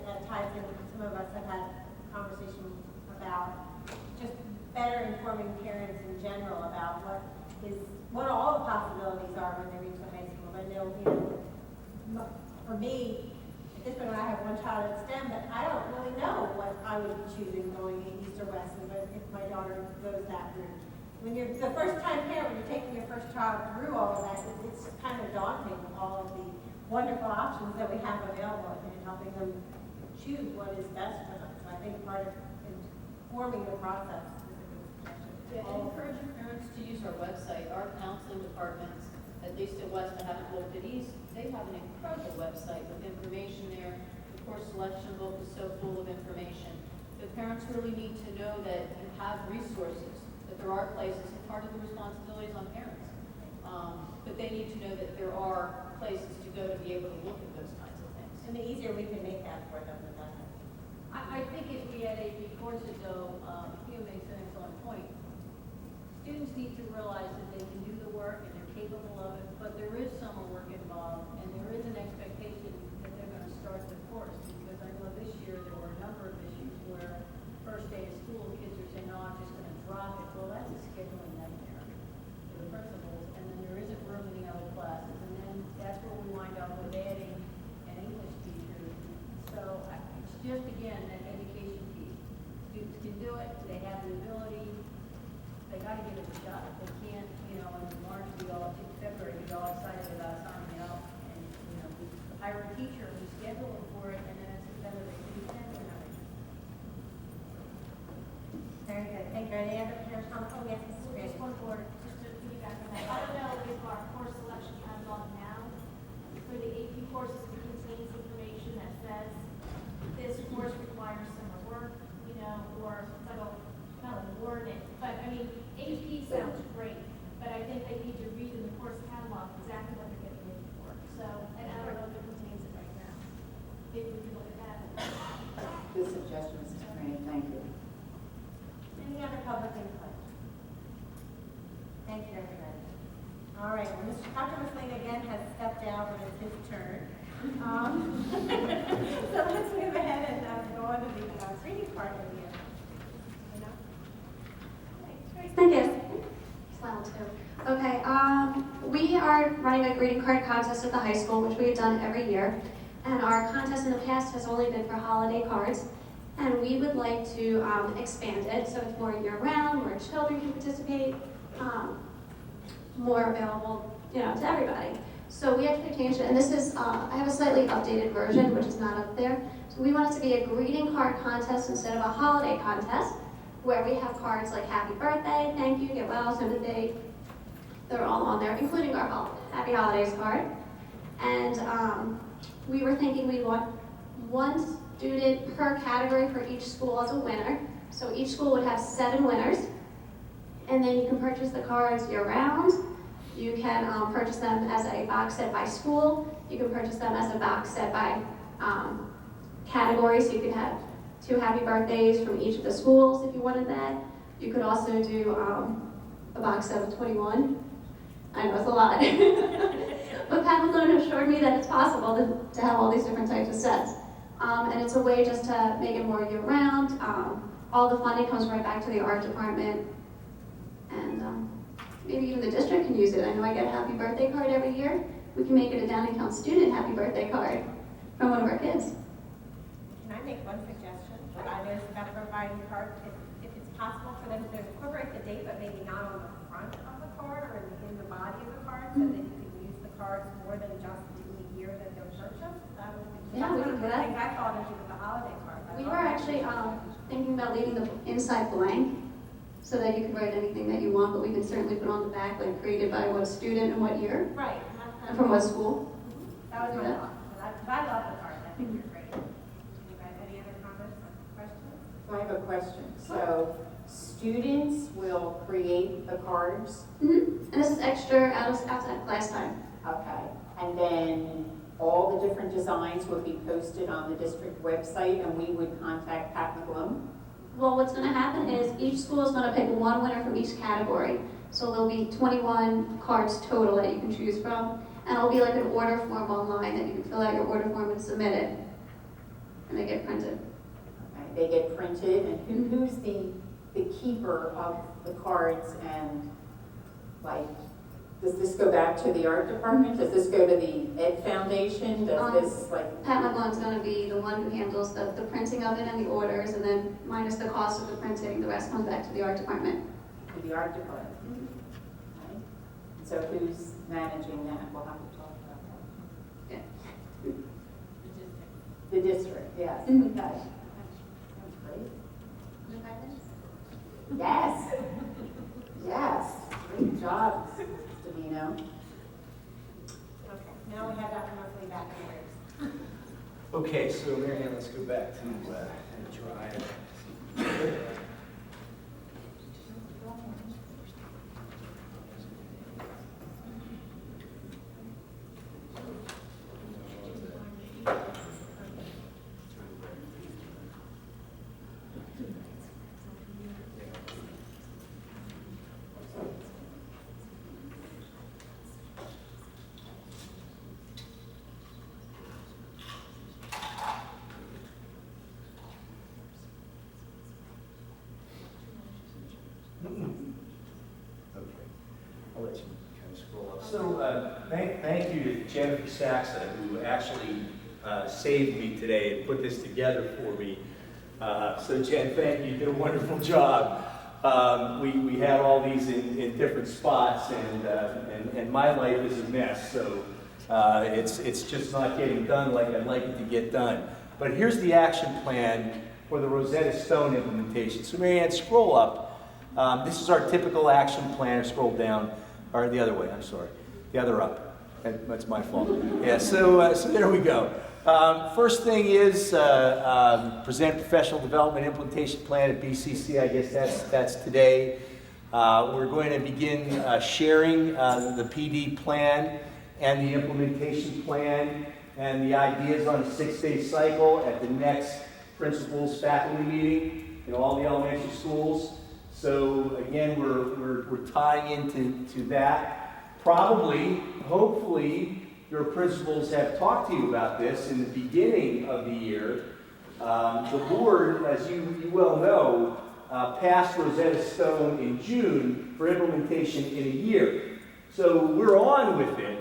that ties in, some of us have had conversations about just better informing parents in general about what all the possibilities are when they reach the high school. I know, for me, at this point, I have one child at STEM, but I don't really know what I would be choosing going east or west if my daughter goes that route. When you're the first time parent, when you're taking your first child through all of that, it's kind of daunting with all of the wonderful options that we have available and helping them choose what is best for them. So I think part of informing the process is a good suggestion. Yeah, and encouraging parents to use our website. Our counseling departments, at least at West, I haven't looked at East, they have an incredible website with information there. The course selection book is so full of information. The parents really need to know that you have resources, that there are places, and part of the responsibility is on parents. But they need to know that there are places to go to be able to look at those kinds of things. And the easier we can make that for them, the better. I think if we had AP courses, though, makes an excellent point. Students need to realize that they can do the work and they're capable of it, but there is summer work involved, and there is an expectation that they're going to start the course. Because I know this year there were a number of issues where first day of school hire a teacher, we schedule them for it, and then it's just whether they can attend or not. Very good, thank you. Any other parents on the phone? Yes, Mrs. Green. Just one more, just to piggyback on that. I don't know if our course selection has on now. For the AP courses, it contains information that says this course requires summer work, you know, or I don't word it. But I mean, AP sounds great, but I think they need to read in the course catalog exactly what they're getting ready for. So, and I don't know if it contains it right now. Maybe we can look at that. Good suggestion, Mrs. Green, thank you. Any other public input? Thank you, everybody. All right, well, Dr. Mussolini again has stepped out when it's his turn. So let's move ahead and go on to the greeting part of the year. Thank you. Smile too. Okay, we are running a greeting card contest at the high school, which we have done every year. And our contest in the past has only been for holiday cards. And we would like to expand it so it's more year-round, where children can participate, more available, you know, to everybody. So we actually changed it, and this is, I have a slightly updated version, which is not up there. So we want it to be a greeting card contest instead of a holiday contest, where we have cards like happy birthday, thank you, get well, send a date. They're all on there, including our happy holidays card. And we were thinking we want one student per category for each school as a winner. So each school would have 7 winners. And then you can purchase the cards year-round. You can purchase them as a box set by school. You can purchase them as a box set by category, so you could have 2 happy birthdays from each of the schools if you wanted that. You could also do a box set of 21. I know it's a lot. But Pat Malone assured me that it's possible to have all these different types of sets. And it's a way just to make it more year-round. All the funding comes right back to the art department. And maybe even the district can use it. I know I get a happy birthday card every year. We can make it a Downingtown student happy birthday card from one of our kids. Can I make one suggestion? There's about providing cards, if it's possible for them to incorporate the date, but maybe not on the front of the card or in the body of the card, so that you can use the cards more than just the year that they're purchased. That would be, Yeah, we that's can one of do the that. things I thought into with the holiday card. We were actually thinking about leaving the inside blank so that you can write anything that you want, but we can certainly put on the back, like created by what student and what year, Right. and from what school. That was my Yeah. thought. I love the cards. I think they're great. Any other comments or questions? So I have a question. So students will create the cards? And this is extra outside class time. Okay. And then all the different designs would be posted on the district website, and we would contact Pat McGlone? Well, what's going to happen is each school is going to pick one winner from each category. So there'll be 21 cards total that you can choose from. And it'll be like an order form online that you can fill out your order form and submit it. And they get printed. Okay, they get printed, and who's the keeper of the cards? And like, does this go back to the art department? Does this go to the Ed Foundation? Does this like? Pat McGlone's going to be the one who handles the printing of it and the orders, and then minus the cost of the printing, the rest comes back to the art department. To the art department. Okay. So who's managing that? We'll have to talk about that. Yeah. The district, yes. Mhm. Okay. That's great. Yes. Yes. Great job, Davino. Okay, now we have Dr. Mosley back in the race. Okay, so Mary Ann, let's go back to drive. I'll let you kind of scroll up. So thank you to Jennifer Saxa, who actually saved me today and put this together for me. So Jen, thank you. You did a wonderful job. We had all these in different spots, and my life is a mess. So It's just not getting done like I'd like it to get done. But here's the action plan for the Rosetta Stone implementation. So Mary Ann, scroll up. This is our typical action plan, or scroll down, or the other way, I'm sorry. The other up. That's my fault. Yeah, so there we go. First thing is present professional development implementation plan at BCC. I guess that's today. We're going to begin sharing the PD plan and the implementation plan and the ideas on a 6-day cycle at the next principals faculty meeting in all the elementary schools. So again, we're tying into that. Probably, hopefully, your principals have talked to you about this in the beginning of the year. The board, as you well know, passed Rosetta Stone in June for implementation in a year. So we're on with it.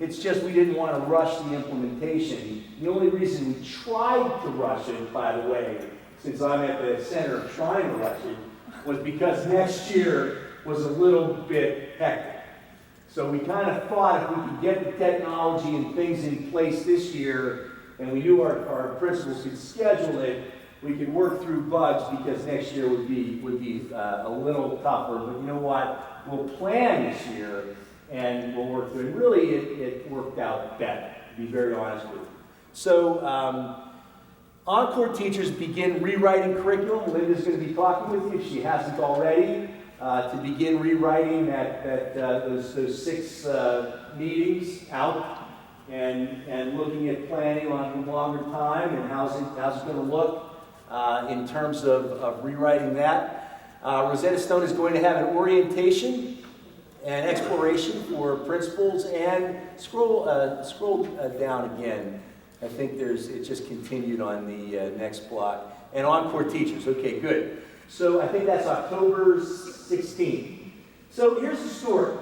It's just we didn't want to rush the implementation. The only reason we tried to rush it, by the way, since I'm at the center of trying to rush it, was because next year was a little bit hectic. So we kind of thought if we could get the technology and things in place this year, and we knew our principals could schedule it, we could work through bugs, because next year would be a little tougher. But you know what? We'll plan this year, and we'll work through it. Really, it worked out better, to be very honest with you. So, Encore teachers begin rewriting curriculum. Linda's going to be talking with you, if she hasn't already, to begin rewriting those 6 meetings out and looking at planning on longer time and how's it going to look in terms of rewriting that. Rosetta Stone is going to have an orientation and exploration for principals, and scroll down again. I think it just continued on the next block. And Encore teachers, okay, good. So I think that's October 16th. So here's the story.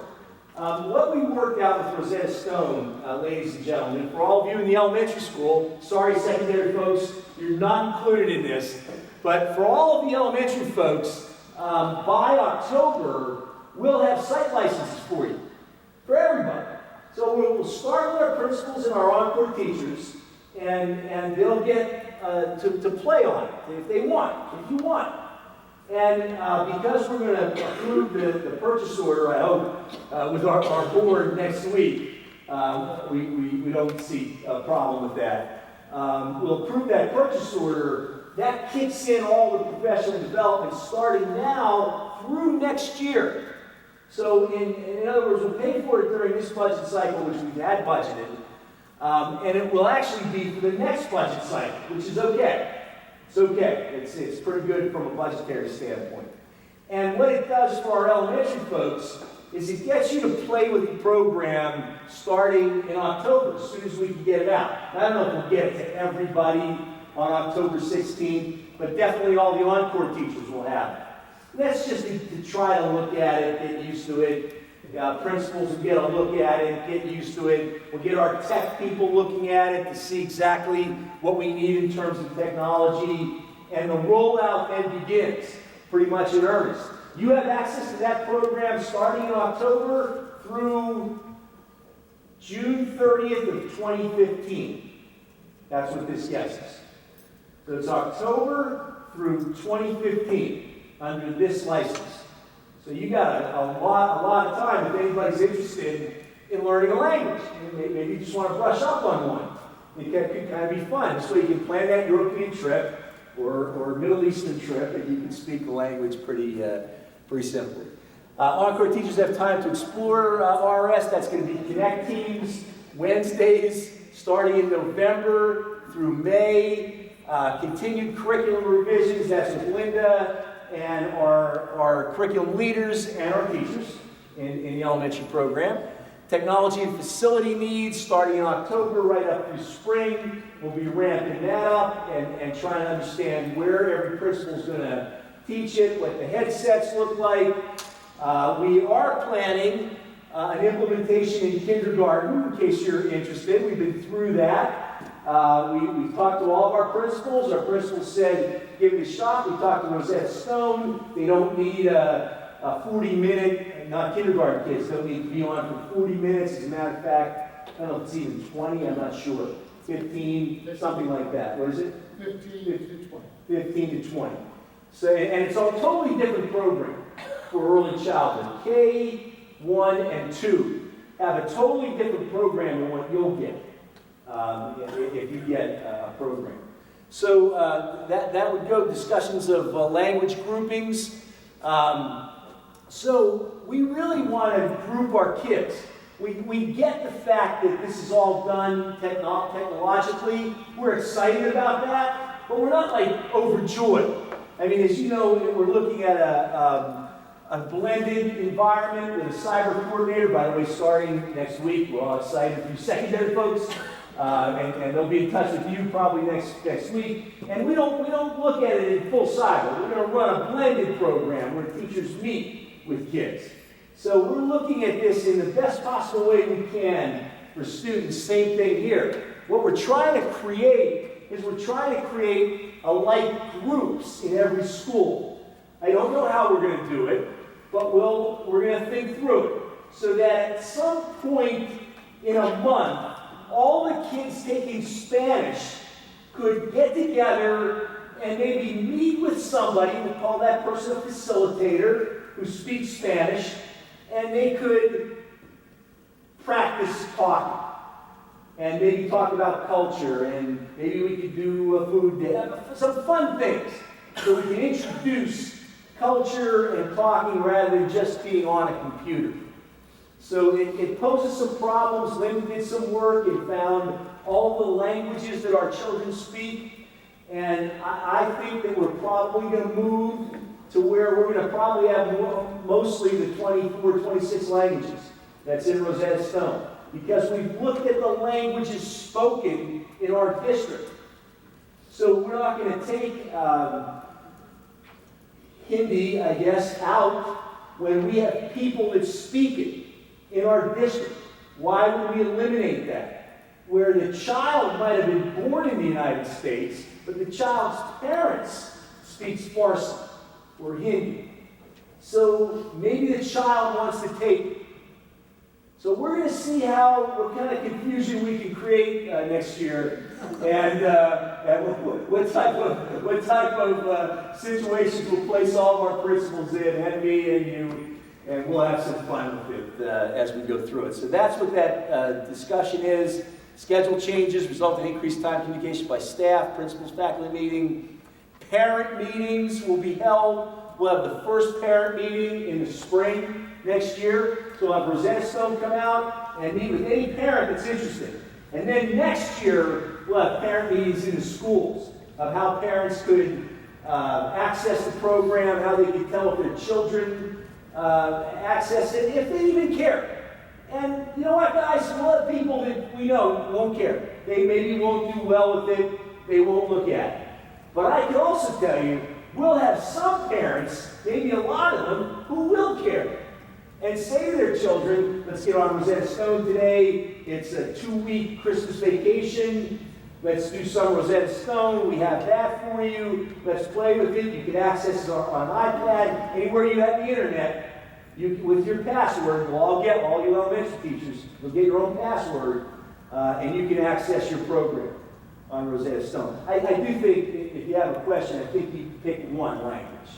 What we worked out with Rosetta Stone, ladies and gentlemen, for all of you in the elementary school, sorry secondary folks, you're not included in this, but for all of the elementary folks, by October, we'll have site licenses for you, for everybody. So we'll start with our principals and our Encore teachers, and they'll get to play on it if they want, if you want. And because we're going to approve the purchase order, I hope, with our board next week, we don't see a problem with that. We'll approve that purchase order. That kicks in all the professional development starting now through next year. So in other words, we'll pay for it during this budget cycle, which we've had budgeted, and it will actually be for the next budget cycle, which is okay. It's okay. It's pretty good from a budgetary standpoint. And what it does for our elementary folks is it gets you to play with the program starting in October, as soon as we can get it out. I don't know if we'll get it to everybody on October 16th, but definitely all the Encore teachers will have it. That's just to try to look at it, get used to it. Principals will get a look at it, get used to it. We'll get our tech people looking at it to see exactly what we need in terms of technology. And the rollout then begins pretty much in earnest. You have access to that program starting in October through June 30th of 2015. That's what this gets us. So it's October through 2015 under this license. So you got a lot of time if anybody's interested in learning a language. Maybe you just want to brush up on one. It could kind of be fun. This way you can plan that European trip or Middle Eastern trip, and you can speak the language pretty simply. Encore teachers have time to explore RS. That's going to be Connect Teams Wednesdays starting in November through May. Continued curriculum revisions, that's with Linda and our curriculum leaders and our teachers in the elementary program. Technology and facility needs starting in October right up through spring. We'll be ramping that up and trying to understand where every principal is going to teach it, what the headsets look like. We are planning an implementation in kindergarten, in case you're interested. We've been through that. We've talked to all of our principals. Our principals said, give it a shot. We talked to Rosetta Stone. They don't need a 40-minute, not kindergarten kids, don't need to be on for 40 minutes. As a matter of fact, I don't know if it's even 20, I'm not sure. 15, something like that. What is it? 15 to 20. 15 to 20. So, and it's a totally different program for early childhood. K, 1, and 2 have a totally different program than what you'll get if you get a program. So that would go discussions of language groupings. So we really want to group our kids. We get the fact that this is all done technologically. We're excited about that, but we're not like overjoyed. I mean, as you know, we're looking at a blended environment with a cyber coordinator, by the way, starting next week. We're all excited for you secondary folks, and they'll be in touch with you probably next week. And we don't look at it in full cyber. We're going to run a blended program where teachers meet with kids. So we're looking at this in the best possible way we can for students. Same thing here. What we're trying to create is we're trying to create alike groups in every school. I don't know how we're going to do it, but we're going to think through it so that at some point in a month, all the kids taking Spanish could get together and maybe meet with somebody, we'll call that person a facilitator, who speaks Spanish, and they could practice talking. And maybe talk about culture, and maybe we could do a food day, some fun things, so we can introduce culture and talking rather than just being on a computer. So it poses some problems. Lynn did some work and found all the languages that our children speak, and I think that we're probably going to move to where we're going to probably have mostly the 24, 26 languages that's in Rosetta Stone. Because we've looked at the languages spoken in our district. So we're not going to take Hindi, I guess, out when we have people that speak it in our district. Why would we eliminate that? Where the child might have been born in the United States, but the child's parents speaks Farsi or Hindi. So maybe the child wants to take. So we're going to see what kind of confusion we can create next year, and what type of situations we'll place all of our principals in, and me and you, and we'll have some fun with it as we go through it. So that's what that discussion is. Schedule changes result in increased time communication by staff, principals, faculty meeting. Parent meetings will be held. We'll have the first parent meeting in the spring next year. So we'll have Rosetta Stone come out and meet with any parent that's interested. And then next year, we'll have parent meetings in the schools of how parents could access the program, how they could tell if their children access it, if they even care. And you know what, guys? We'll have people that we know won't care. They maybe won't do well with it. They won't look at it. But I can also tell you, we'll have some parents, maybe a lot of them, who will care. And say to their children, let's get on Rosetta Stone today. It's a 2-week Christmas vacation. Let's do some Rosetta Stone. We have that for you. Let's play with it. You can access it on iPad. Anywhere you have the internet, with your password, we'll all get, all you elementary teachers, will get your own password, and you can access your program on Rosetta Stone. I do think, if you have a question, I think you can pick one language.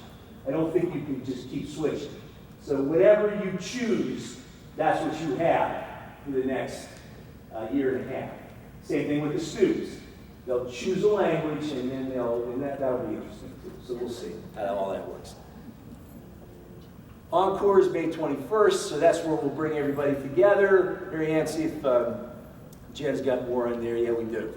I don't think you can just keep switching. So whatever you choose, that's what you have for the next year and a half. Same thing with the students. They'll choose a language, and then that'll be interesting too. So we'll see how all that works. Encore is May 21st, so that's where we'll bring everybody together. Mary Ann, see if Jen's got more on there. Yeah, we do.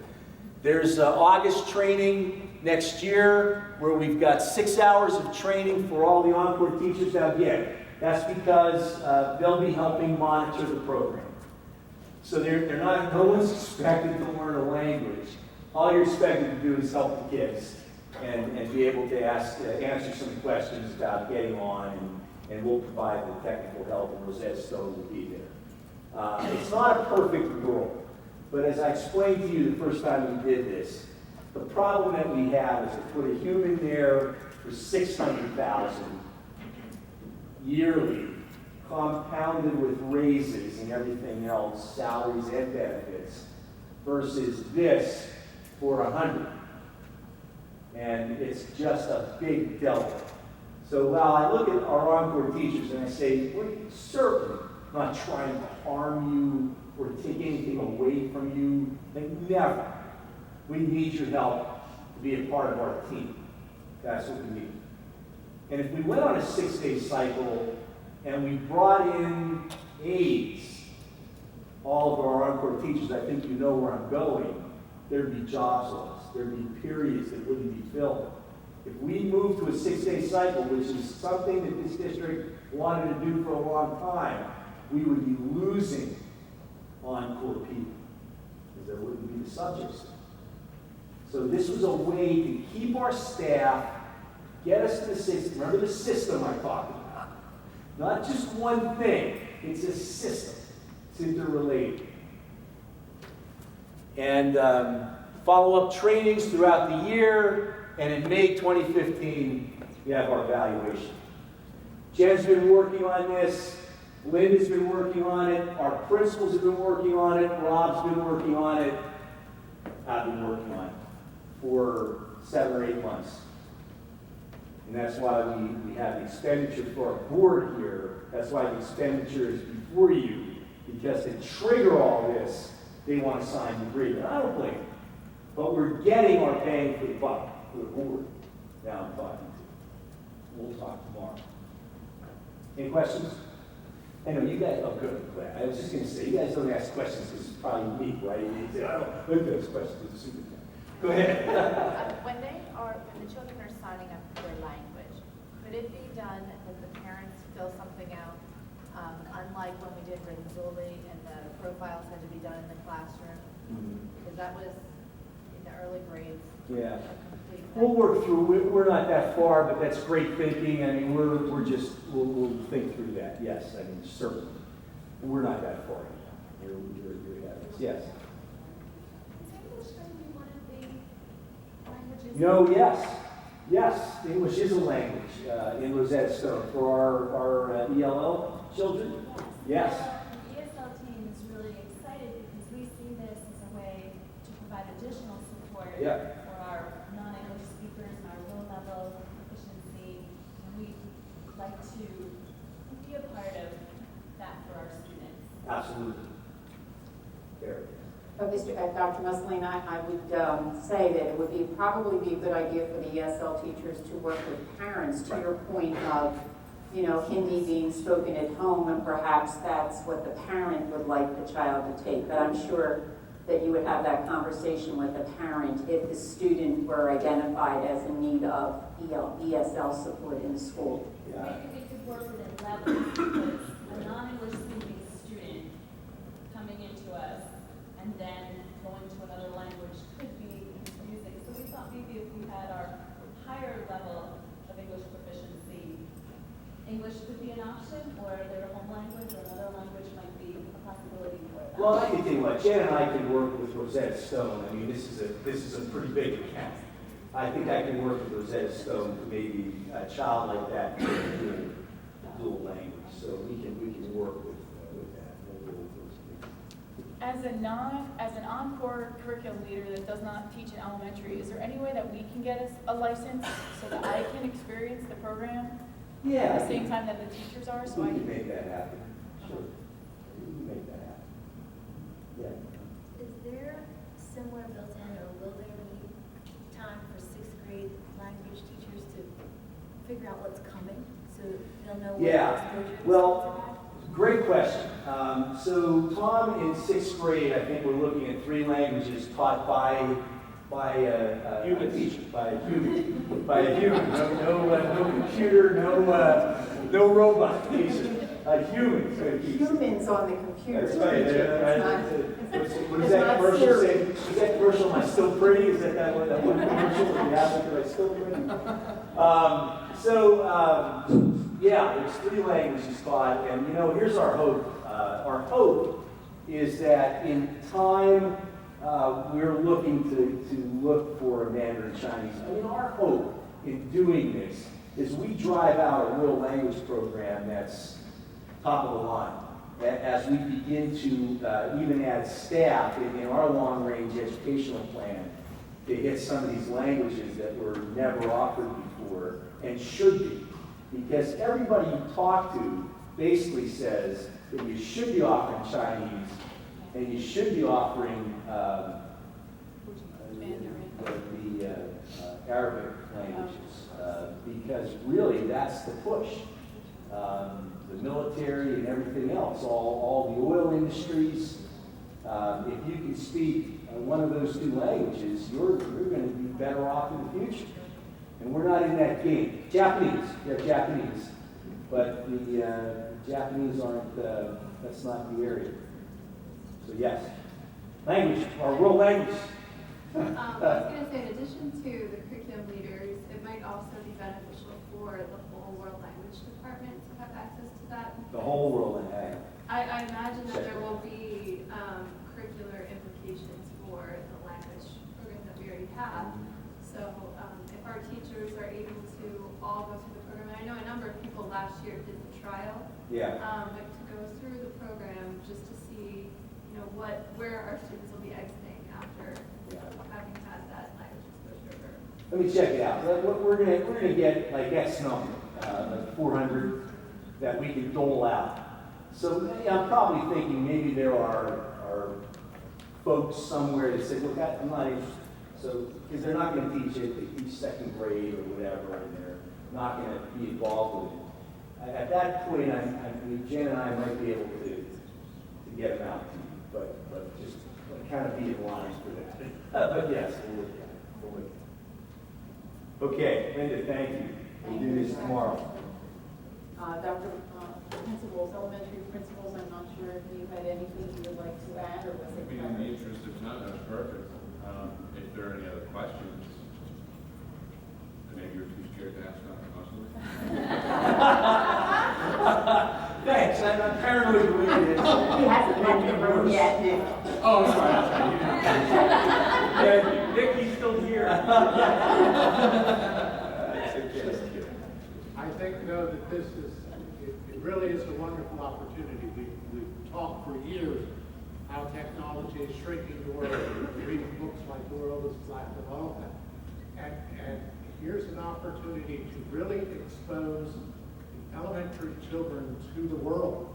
There's August training next year, where we've got 6 hours of training for all the Encore teachers. Now again, that's because they'll be helping monitor the program. So they're not, no one's expected to learn a language. All you're expected to do is help the kids and be able to answer some questions about getting on, and we'll provide the technical help, and Rosetta Stone will be there. It's not a perfect world, but as I explained to you the first time we did this, the problem that we have is to put a human there for $600,000 yearly compounded with raises and everything else, salaries and benefits, versus this for 100. And it's just a big delta. So while I look at our Encore teachers and I say, we're certainly not trying to harm you or take anything away from you, like never. We need your help to be a part of our team. That's what we need. And if we went on a 6-day cycle and we brought in aides, all of our Encore teachers, I think you know where I'm going, there'd be jobs lost. There'd be periods that wouldn't be filled. If we moved to a 6-day cycle, which is something that this district wanted to do for a long time, we would be losing Encore people because there wouldn't be the subjects. So this was a way to keep our staff, get us to the system. Remember the system I talked about. Not just one thing, it's a system. It's interrelated. And follow-up trainings throughout the year, and in May 2015, we have our evaluation. Jen's been working on this, Linda's been working on it, our principals have been working on it, Rob's been working on it, I've been working on it for 7 or 8 months. And that's why we have the expenditure for our board here. That's why the expenditure is before you, because to trigger all this, they want to sign the agreement. I don't blame them. But we're getting our bang for the buck for the board. Now I'm talking to. We'll talk tomorrow. Any questions? I know you guys, oh good, glad. I was just going to say, you guys don't ask questions because it's probably me, right? You say, I don't look at those questions, it's a superintendent. Go ahead. When the children are signing up for their language, could it be done that the parents fill something out, unlike when we did Renzulli and the profiles had to be done in the classroom? Because that was in the early grades. Yeah. We'll work through, we're not that far, but that's great thinking. I mean, we'll think through that. Yes, I mean, certainly. We're not that far. You're ahead of us. Yes. Is English going to be one of the languages? No, yes. Yes, English is a language in Rosetta Stone for our ELL children. Yes. The ESL team is really excited because we see this as a way to provide additional support for our non-English speakers and our low-level proficiency. And we'd like to be a part of that for our students. Absolutely. There. Dr. Mussolini, I would say that it would probably be a good idea for the ESL teachers to work with parents, to your point of, Hindi being spoken at home, and perhaps that's what the parent would like the child to take. But I'm sure that you would have that conversation with the parent if the student were identified as in need of ESL support in the school. Maybe we could work within levels because a non-English speaking student coming into us and then going to another language could be confusing. So we thought maybe if we had our higher level of English proficiency, English could be an option, or their home language or another language might be a possibility for them. Well, I can tell you what, Jen and I can work with Rosetta Stone. I mean, this is a pretty big account. I think I can work with Rosetta Stone for maybe a child like that in dual language. So we can work with that. As an Encore curriculum leader that does not teach in elementary, is there any way that we can get us a license so that I can experience the program at the same time that the teachers are? So we I can make that happen. Sure. We can make that happen. Yeah. Is there similar built-in, or will there be time for 6th grade language teachers to figure out what's coming so they'll know what exposure is? Well, great question. So Tom in 6th grade, I think we're looking at 3 languages taught by a human teacher, by a human. No computer, no robot teacher. A human. Humans on the computer. That's right. What does that commercial say? Is that commercial? Am I still pretty? Is that one commercial? The applicant, am I still pretty? Yeah, there's 3 languages taught, and here's our hope. Our hope is that in time we're looking to look for Mandarin Chinese. I mean, our hope in doing this is we drive out a real language program that's top of the line. As we begin to even add staff in our long-range educational plan to hit some of these languages that were never offered before and should be. Because everybody you talk to basically says that you should be offering Chinese and you should be offering the Arabic languages, because really that's the push. The military and everything else, all the oil industries, if you can speak one of those two languages, you're going to be better off in the future. And we're not in that game. Japanese, yeah, Japanese. But the Japanese aren't, that's not the area. So yes, language, our world language. I was going to say, in addition to the curriculum leaders, it might also be beneficial for the whole world language department to have access to that. The whole world language. I imagine that there will be curricular implications for the language program that we already have. So if our teachers are able to all go through the program, and I know a number of people last year did the trial. Yeah. But to go through the program just to see, where our students will be exiting after having had that language exposure. Let me check it out. We're gonna get like X number, like 400 that we can dole out. So I'm probably thinking maybe there are folks somewhere that say, look, I'm not interested. So, because they're not going to teach it, they teach second grade or whatever, and they're not going to be involved with it. At that point, Jen and I might be able to get them out to you, but just kind of be in line for that. But yes, we'll look at it. Okay, Linda, thank you. We'll do this tomorrow. Dr. Principals, elementary principals, I'm not sure if you had anything you would like to add, or was it Maybe in the interest of time, that's perfect. If there are any other questions, and maybe you're too scared to ask Dr. Musselman. Thanks, I'm paranoid with it. He hasn't left the room yet, Nick. Oh, sorry. Yeah, Nikki's still here. I think, though, that this is, it really is a wonderful opportunity. We've talked for years how technology is shrinking the world. We're reading books like The World is Flat Development. And here's an opportunity to really expose elementary children to the world.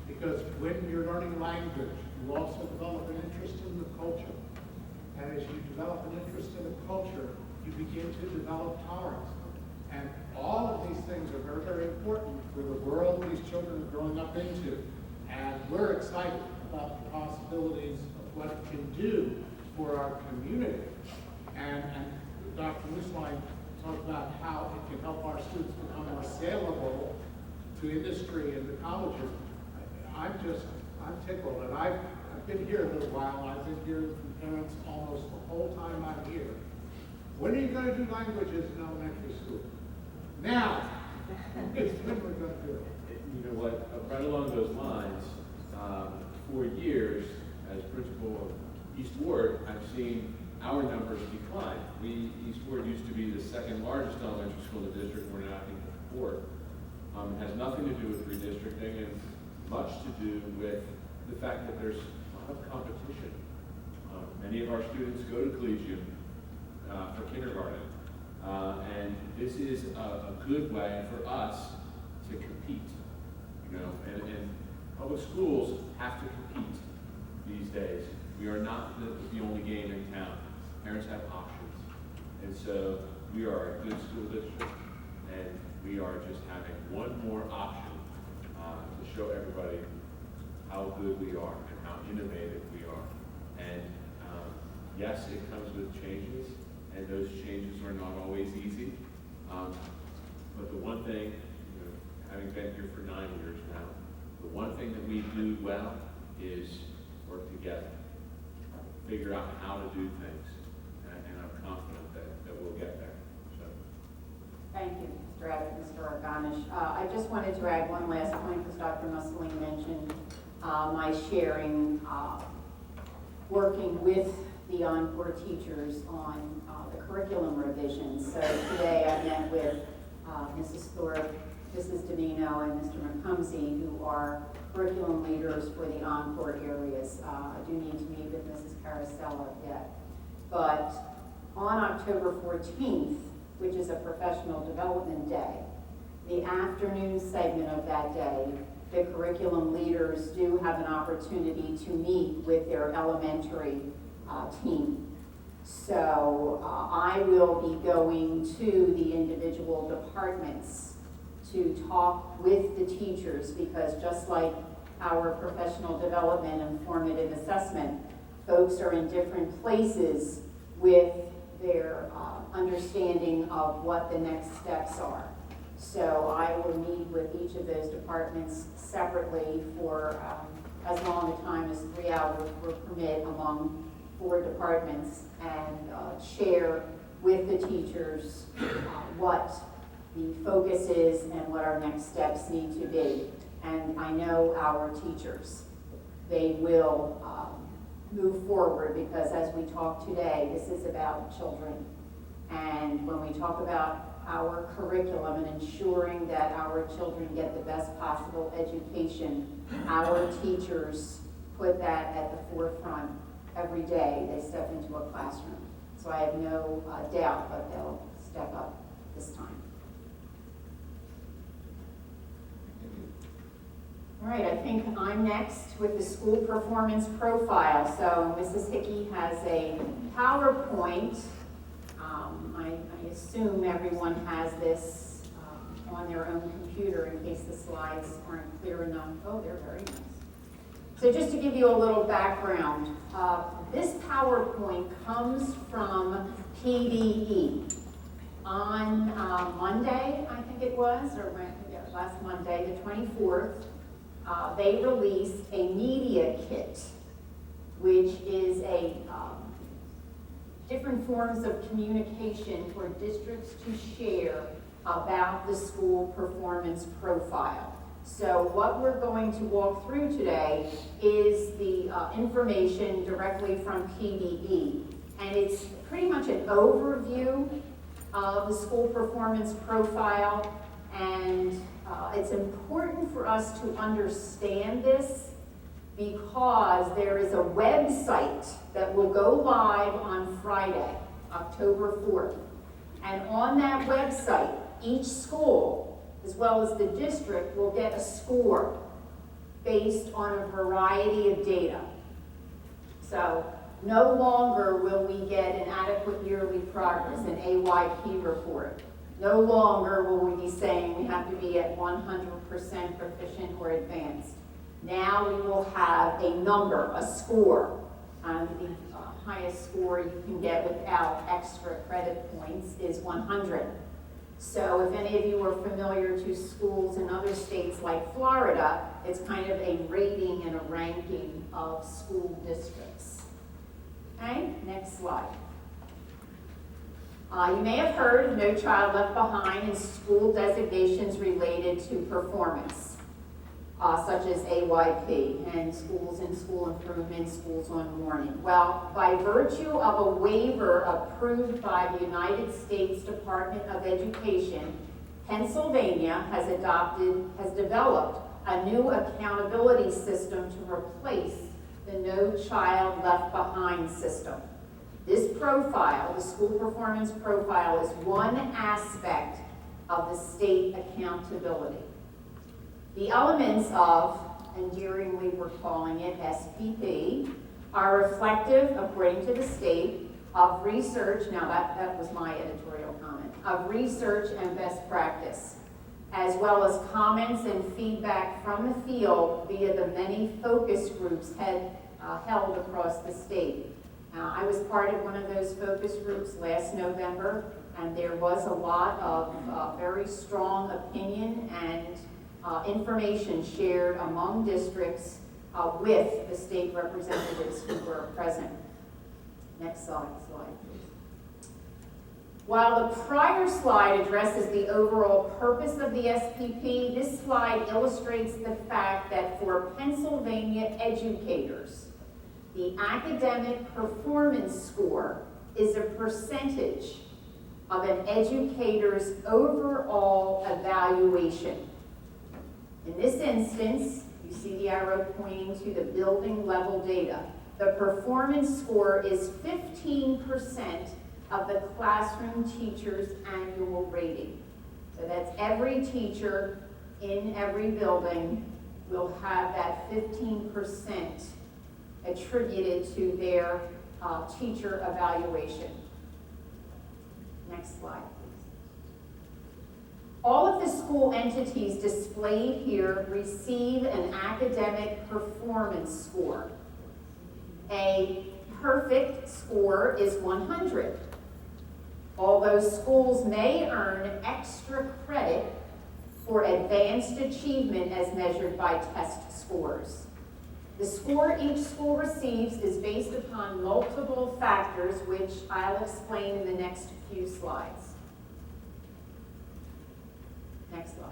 Because when you're learning language, you also develop an interest in the culture. And as you develop an interest in the culture, you begin to develop tolerance. And all of these things are very, very important for the world these children are growing up into. And we're excited about the possibilities of what it can do for our community. And Dr. Musselman talked about how it can help our students become more scalable to industry and to colleges. I'm tickled. And I've been here a little while. I've been hearing from parents almost the whole time I'm here. When are you going to do languages in elementary school? Now is when we're going to do it. You know what, right along those lines, for years, as principal of East Ward, I've seen our numbers decline. East Ward used to be the second largest elementary school in the district. We're now, I think, the fourth. It has nothing to do with redistricting and much to do with the fact that there's a lot of competition. Many of our students go to Collegium for kindergarten. And this is a good way for us to compete, and public schools have to compete these days. We are not the only game in town. Parents have options. And so we are a good school district, and we are just having one more option to show everybody how good we are and how innovative we are. And yes, it comes with changes. And those changes are not always easy. But the one thing, having been here for 9 years now, the one thing that we do well is work together, figure out how to do things, and I'm confident that we'll get there. So. Thank you, Mr. Abbott, Mr. Arganish. I just wanted to add one last point, because Dr. Musselman mentioned my sharing, working with the Encore teachers on the curriculum revisions. So today I met with Mrs. Thorpe, Mrs. Domino and Mr. McCumsey, who are curriculum leaders for the Encore areas. I do need to meet with Mrs. Carasella yet. But on October 14th, which is a professional development day, the afternoon segment of that day, the curriculum leaders do have an opportunity to meet with their elementary team. So I will be going to the individual departments to talk with the teachers, because just like our professional development and formative assessment, folks are in different places with their understanding of what the next steps are. So I will meet with each of those departments separately for as long a time as 3 hours will permit among 4 departments, and share with the teachers what the focus is and what our next steps need to be. And I know our teachers, they will move forward, because as we talk today, this is about children. And when we talk about our curriculum and ensuring that our children get the best possible education, our teachers put that at the forefront every day they step into a classroom. So I have no doubt that they'll step up this time. All right, I think I'm next with the school performance profile. So Mrs. Hickey has a PowerPoint. I assume everyone has this on their own computer in case the slides aren't clear enough. Oh, they're very nice. So just to give you a little background, this PowerPoint comes from PDE. On Monday, I think it was, or last Monday, the 24th, they released a media kit, which is a different forms of communication for districts to share about the school performance profile. So what we're going to walk through today is the information directly from PDE. And it's pretty much an overview of the school performance profile. And it's important for us to understand this, because there is a website that will go live on Friday, October 4th. And on that website, each school, as well as the district, will get a score based on a variety of data. So no longer will we get an adequate yearly progress, an AYP report. No longer will we be saying we have to be at 100% proficient or advanced. Now we will have a number, a score. The highest score you can get without extra credit points is 100. So if any of you are familiar to schools in other states like Florida, it's kind of a rating and a ranking of school districts. Okay, next slide. You may have heard of No Child Left Behind and school designations related to performance, such as AYP and schools in school improvement, schools on warning. Well, by virtue of a waiver approved by the United States Department of Education, Pennsylvania has developed a new accountability system to replace the No Child Left Behind system. This profile, the school performance profile, is one aspect of the state accountability. The elements of, endearingly we're calling it SPP, are reflective, according to the state, of research, now that was my editorial comment, of research and best practice, as well as comments and feedback from the field via the many focus groups held across the state. I was part of one of those focus groups last November, and there was a lot of very strong opinion and information shared among districts with the state representatives who were present. Next slide, please. While the prior slide addresses the overall purpose of the SPP, this slide illustrates the fact that for Pennsylvania educators, the academic performance score is a percentage of an educator's overall evaluation. In this instance, you see the arrow pointing to the building level data. The performance score is 15% of the classroom teacher's annual rating. So that's every teacher in every building will have that 15% attributed to their teacher evaluation. Next slide, please. All of the school entities displayed here receive an academic performance score. A perfect score is 100. Although schools may earn extra credit for advanced achievement as measured by test scores. The score each school receives is based upon multiple factors, which I'll explain in the next few slides. Next slide.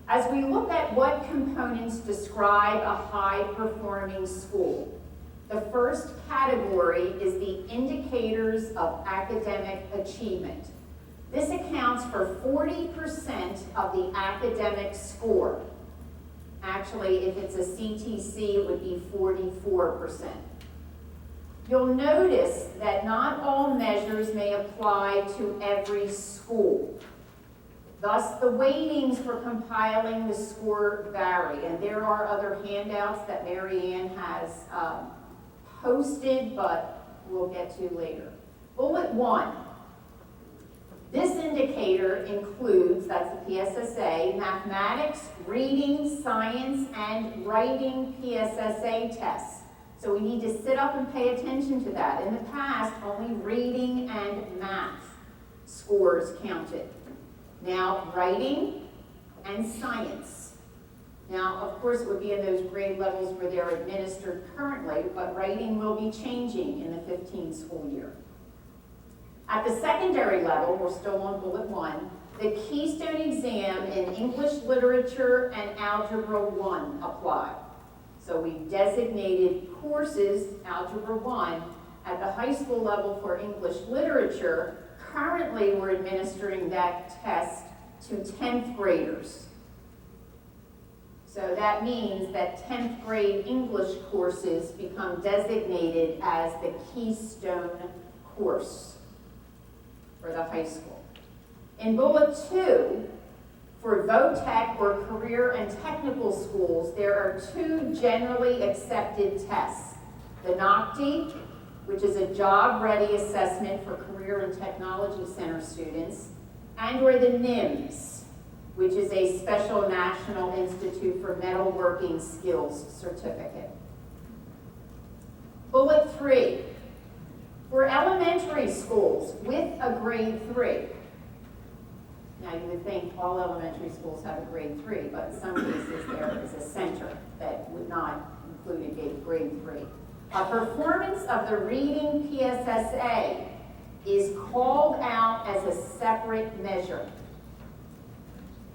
As we look at what components describe a high-performing school, the first category is the indicators of academic achievement. This accounts for 40% of the academic score. Actually, if it's a CTC, it would be 44%. You'll notice that not all measures may apply to every school. Thus, the weightings for compiling the score vary, and there are other handouts that Mary Ann has posted, but we'll get to later. Bullet 1. This indicator includes, that's the PSSA, mathematics, reading, science, and writing PSSA tests. So we need to sit up and pay attention to that. In the past, only reading and math scores counted. Now, writing and science. Now, of course, it would be in those grade levels where they're administered currently, but writing will be changing in the 15 school year. At the secondary level, we're still on bullet 1, the Keystone exam in English literature and Algebra 1 apply. So we've designated courses, Algebra 1, at the high school level for English literature. Currently, we're administering that test to 10th graders. So that means that 10th grade English courses become designated as the Keystone course for the high school. In bullet 2, for VOTEC or career and technical schools, there are 2 generally accepted tests. The NOCTI, which is a job-ready assessment for career and technology center students, and or the NIMS, which is a Special National Institute for Metalworking Skills certificate. Bullet 3, for elementary schools with a grade 3. Now you would think all elementary schools have a grade 3, but in some cases there is a center that would not include a grade 3. A performance of the reading PSSA is called out as a separate measure.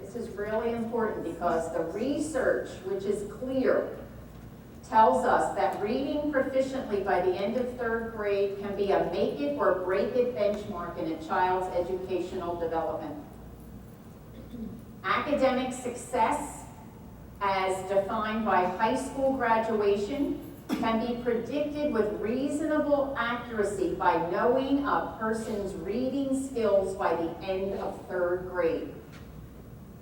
This is really important because the research, which is clear, tells us that reading proficiently by the end of 3rd grade can be a make it or break it benchmark in a child's educational development. Academic success, as defined by high school graduation, can be predicted with reasonable accuracy by knowing a person's reading skills by the end of 3rd grade.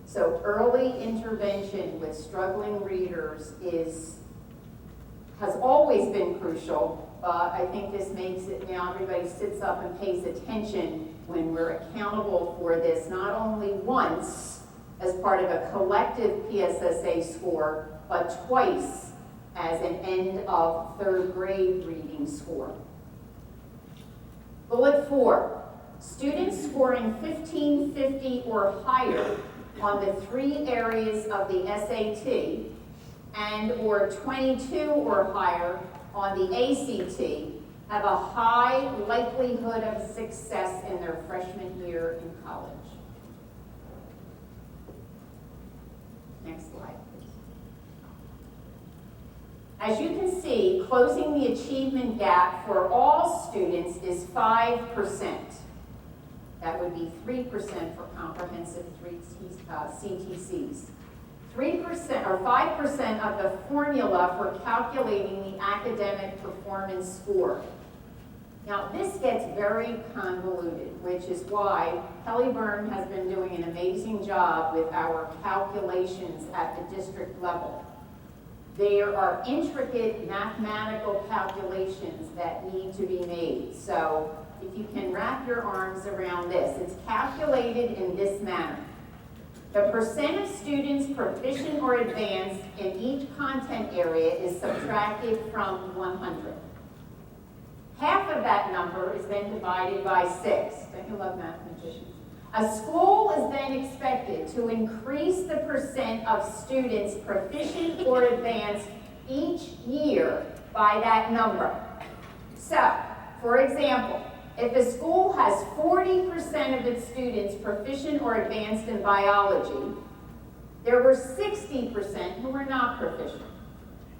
So early intervention with struggling readers has always been crucial, but I think this makes it now everybody sits up and pays attention when we're accountable for this, not only once as part of a collective PSSA score, but twice as an end of 3rd grade reading score. Bullet 4, students scoring 1550 or higher on the 3 areas of the SAT and or 22 or higher on the ACT have a high likelihood of success in their freshman year in college. Next slide, please. As you can see, closing the achievement gap for all students is 5%. That would be 3% for comprehensive CTCs. 3% or 5% of the formula for calculating the academic performance score. Now, this gets very convoluted, which is why Kelly Byrne has been doing an amazing job with our calculations at the district level. There are intricate mathematical calculations that need to be made. So if you can wrap your arms around this, it's calculated in this manner. The percent of students proficient or advanced in each content area is subtracted from 100. Half of that number is then divided by 6. Don't you love mathematicians? A school is then expected to increase the percent of students proficient or advanced each year by that number. So, for example, if a school has 40% of its students proficient or advanced in biology, there were 60% who were not proficient,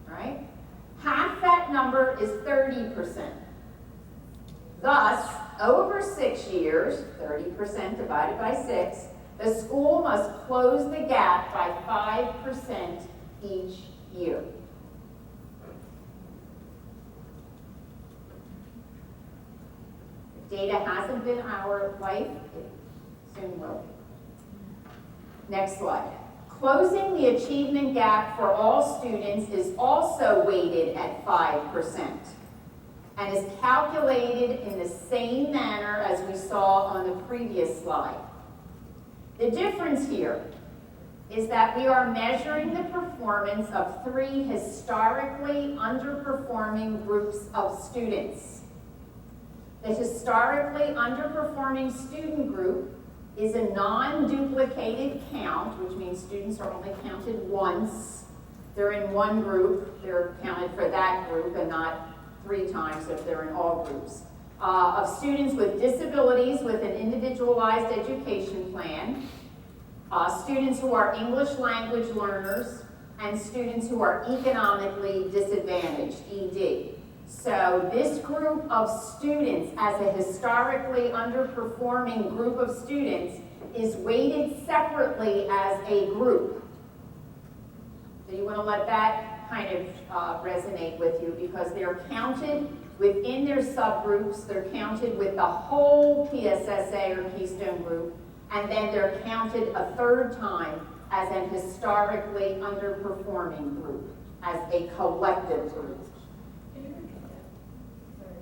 right? Half that number is 30%. Thus, over 6 years, 30% divided by 6, the school must close the gap by 5% each year. If data hasn't been our life, it soon will be. Next slide. Closing the achievement gap for all students is also weighted at 5%. And is calculated in the same manner as we saw on the previous slide. The difference here is that we are measuring the performance of 3 historically underperforming groups of students. The historically underperforming student group is a non-duplicated count, which means students are only counted once. They're in one group, they're counted for that group and not 3 times if they're in all groups, of students with disabilities with an individualized education plan, students who are English language learners, and students who are economically disadvantaged, ED. So this group of students, as a historically underperforming group of students, is weighted separately as a group. So you want to let that kind of resonate with you, because they're counted within their subgroups, they're counted with the whole PSSA or Keystone group, and then they're counted a third time as an historically underperforming group, as a collective group. Can you repeat that? Sorry.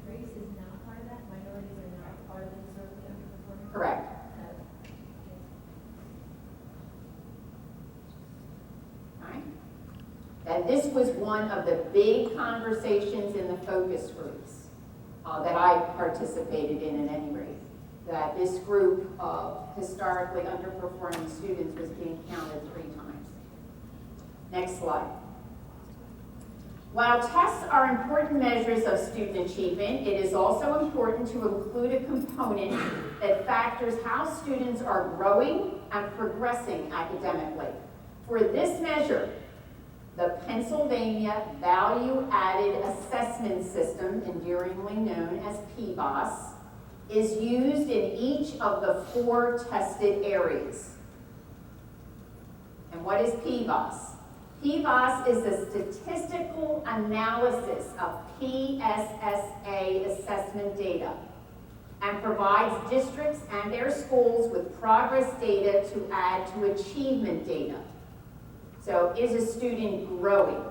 Race is not part of that? Minorities are not part of the historically underperforming? Correct. And this was one of the big conversations in the focus groups that I participated in at any rate, that this group of historically underperforming students was being counted 3 times. Next slide. While tests are important measures of student achievement, it is also important to include a component that factors how students are growing and progressing academically. For this measure, the Pennsylvania Value Added Assessment System, endearingly known as PVAS, is used in each of the 4 tested areas. And what is PVAS? PVAS is a statistical analysis of PSSA assessment data and provides districts and their schools with progress data to add to achievement data. So, is a student growing?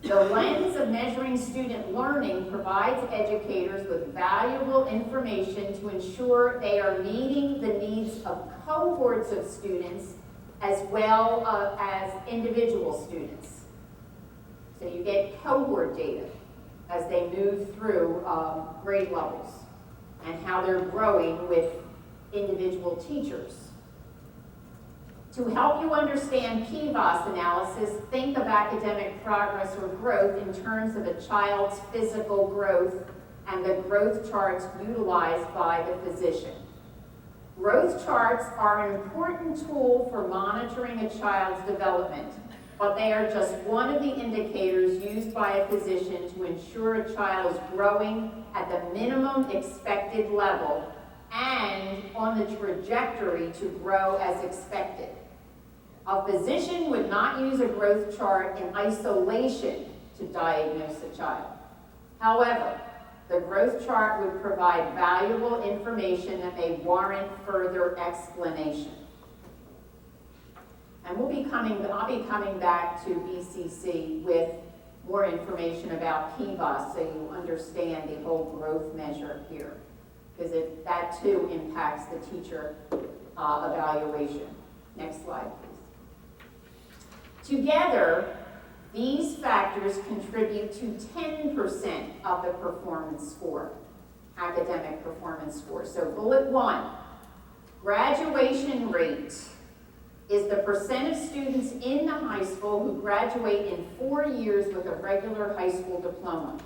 The lens of measuring student learning provides educators with valuable information to ensure they are meeting the needs of cohorts of students as well as individual students. So you get cohort data as they move through grade levels and how they're growing with individual teachers. To help you understand PVAS analysis, think of academic progress or growth in terms of a child's physical growth and the growth charts utilized by the physician. Growth charts are an important tool for monitoring a child's development, but they are just one of the indicators used by a physician to ensure a child is growing at the minimum expected level and on the trajectory to grow as expected. A physician would not use a growth chart in isolation to diagnose a child. However, the growth chart would provide valuable information that may warrant further explanation. And I'll be coming back to BCC with more information about PBOS so you understand the whole growth measure here, because that too impacts the teacher evaluation. Next slide, please. Together, these factors contribute to 10% of the performance score, academic performance score. So bullet 1, graduation rate is the percent of students in the high school who graduate in 4 years with a regular high school diploma.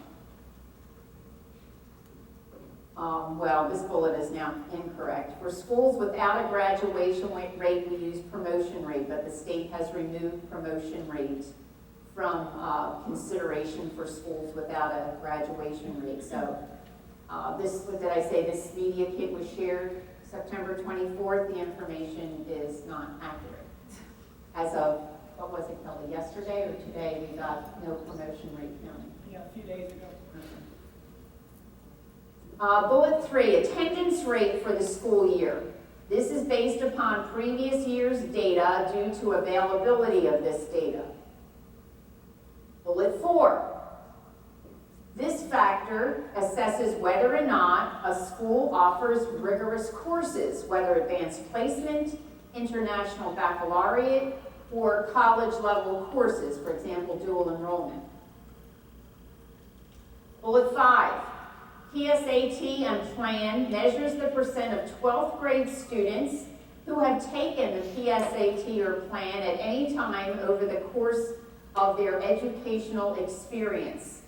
Well, this bullet is now incorrect. For schools without a graduation rate, we use promotion rate, but the state has removed promotion rate from consideration for schools without a graduation rate. So what did I say, this media kit was shared September 24th. The information is not accurate. As of, what was it, Kelly, yesterday or today, we got no promotion rate counting. Yeah, a few days ago. Bullet 3, attendance rate for the school year. This is based upon previous year's data due to availability of this data. Bullet 4, this factor assesses whether or not a school offers rigorous courses, whether advanced placement, international baccalaureate, or college-level courses, for example, dual enrollment. Bullet 5, PSAT and plan measures the percent of 12th grade students who have taken the PSAT or plan at any time over the course of their educational experience.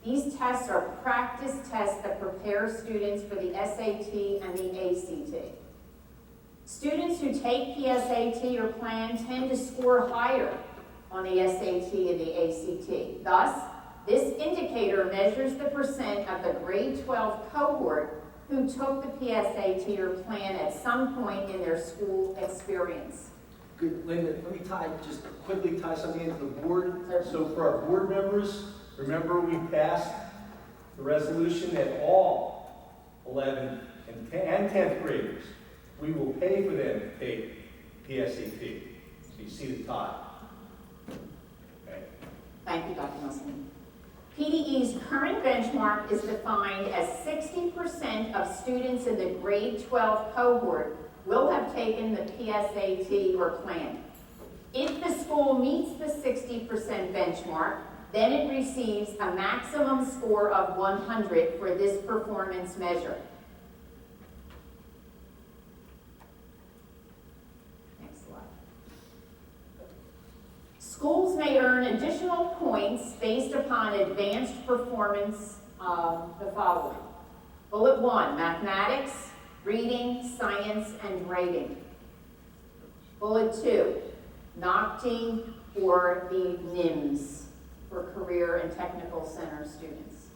These tests are practice tests that prepare students for the SAT and the ACT. Students who take PSAT or plan tend to score higher on the SAT and the ACT. Thus, this indicator measures the percent of the grade 12 cohort who took the PSAT or plan at some point in their school experience. Good, Linda, let me just quickly tie something into the board. So for our board members, remember we passed the resolution that all 11th and 10th graders, we will pay for them to take PSAT. So you see the tie. Okay. Thank you, Dr. Nelson. PDE's current benchmark is defined as 60% of students in the grade 12 cohort will have taken the PSAT or plan. If the school meets the 60% benchmark, then it receives a maximum score of 100 for this performance measure. Next slide. Schools may earn additional points based upon advanced performance of the following. Bullet 1, mathematics, reading, science, and writing. Bullet 2, NOCTI or the NIMS for Career and Technical Center students.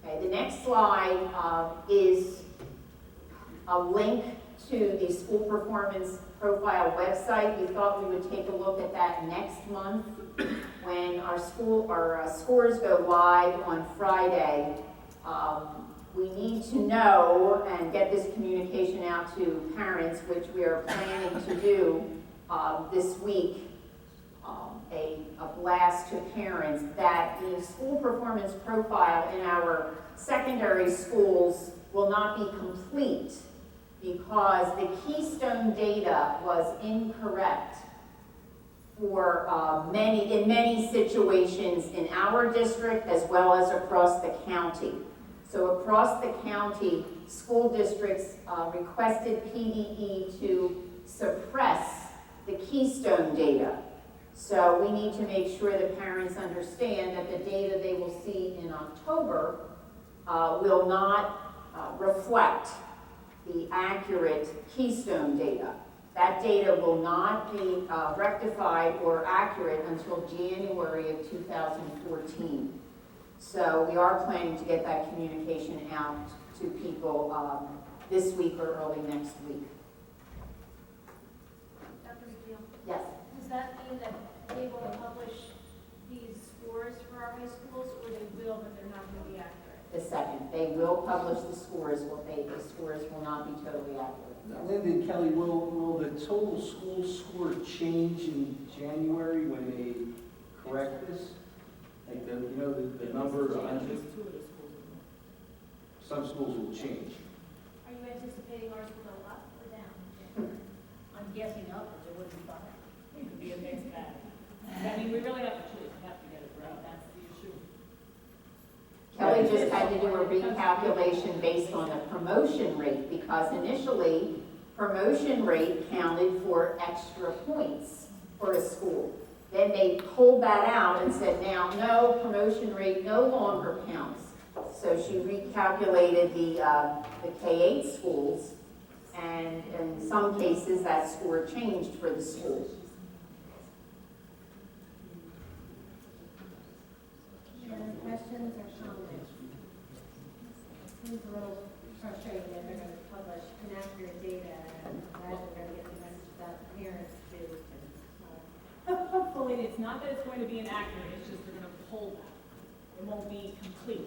Okay, the next slide is a link to the school performance profile website. We thought we would take a look at that next month when our scores go live on Friday. We need to know and get this communication out to parents, which we are planning to do this week, a blast to parents, that the school performance profile in our secondary schools will not be complete because the Keystone data was incorrect for in many situations in our district as well as across the county. So across the county, school districts requested PDE to suppress the Keystone data. So we need to make sure the parents understand that the data they will see in October will not reflect the accurate Keystone data. That data will not be rectified or accurate until January of 2014. So we are planning to get that communication out to people this week or early next week. Dr. McNeil? Yes. Does that mean that they will publish these scores for our high schools, or they will, but they're not going to be accurate? The second, they will publish the scores, the scores will not be totally accurate. Now, Linda and Kelly, will the total school score change in January when they correct this? Like the number on some schools will change. Are you anticipating ours will go up or down? I'm guessing up, but there would be five. It could be a mixed bag. I mean, we really have to choose, we have to get it right, that's the issue. Kelly just had to do a recalculation based on the promotion rate, because initially, promotion rate counted for extra points for a school. Then they pulled that out and said, now, no, promotion rate no longer counts. So she recalculated the K-8 schools, and in some cases, that score changed for the schools. Any other questions or comments? Seems a little frustrating that they're gonna publish inaccurate data, and glad they're gonna get the message out to parents too. Hopefully, it's not that it's going to be inaccurate, it's just they're going to pull that. It won't be complete.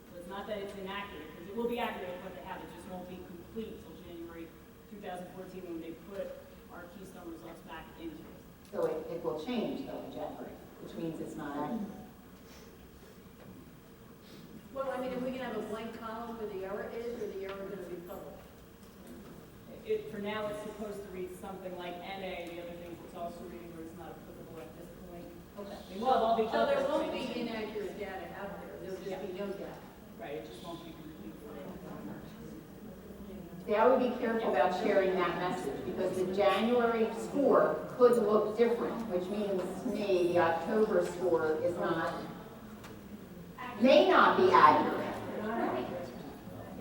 So it's not that it's inaccurate, because it will be accurate what they have, it just won't be complete till January 2014 when they put our Keystone results back into it. So it will change though in January, which means it's not accurate. Well, I mean, if we can have a blank column where the error is, or the error going to be published? For now, it's supposed to read something like NA, the other things it's also reading where it's not applicable at this point. Okay. Well, I'll be So there careful. won't be inaccurate data out there, there'll just be no data. Right, it just won't be complete. See, I would be careful about sharing that message, because the January score could look different, which means to me, the October score is not, may not be accurate.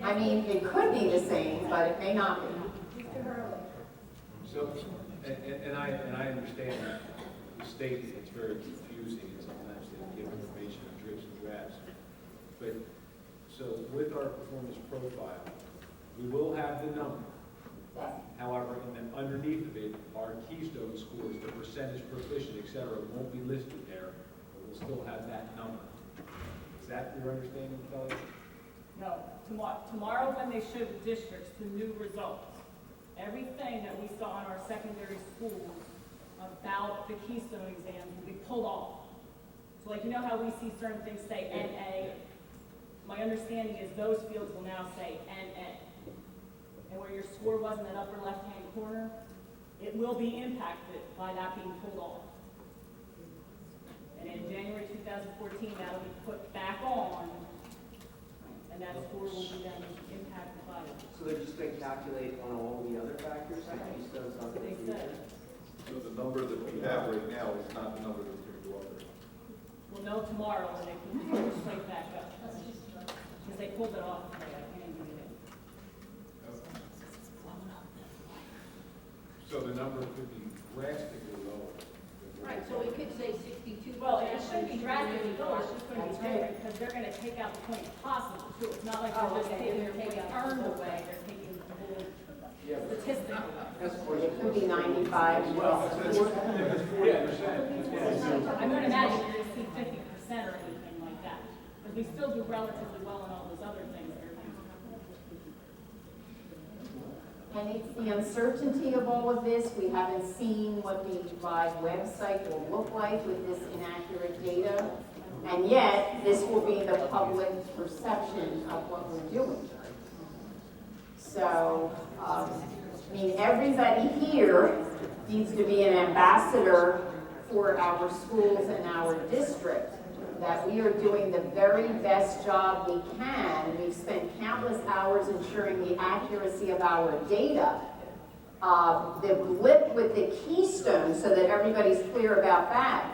I mean, it could be the same, but it may not be. So, and I understand the state, it's very confusing, and sometimes they give information in dribs and drabs. But, so with our performance profile, we will have the number. However, and then underneath of it, our Keystone scores, the percentage proficient, et cetera, won't be listed there, but we'll still have that number. Is that your understanding, Kelly? No, tomorrow when they show the districts the new results, everything that we saw in our secondary schools about the Keystone exams will be pulled off. So like, you know how we see certain things say NA? My understanding is those fields will now say NA. And where your score was in that upper left-hand corner, it will be impacted by that being pulled off. And in January 2014, that'll be put back on, and that score will be then impacted by it. So they're just going to calculate on all the other factors? Keystone's not going to be there? So the number that we have right now is not the number that's going to go up there. We'll know tomorrow when they put the slate back up. Because they pulled it off today, I can't even get it. So the number could be drastically lower. Right, so we could say 62. Well, it shouldn't be drastically lower, it's just going to be different, because they're going to take out the points possible, too. It's not like they're just taking their points earned away, they're taking the whole statistic away. It could be 95. I'm going to imagine you're going to see 50% or anything like that, because we still do relatively well in all those other things that are And it's the uncertainty of all of this. We haven't seen what the live website will look like with this inaccurate data. And yet, this will be the public perception of what we're doing. So, I mean, everybody here needs to be an ambassador for our schools and our district, that we are doing the very best job we can. We've spent countless hours ensuring the accuracy of our data. The blip with the Keystone, so that everybody's clear about that.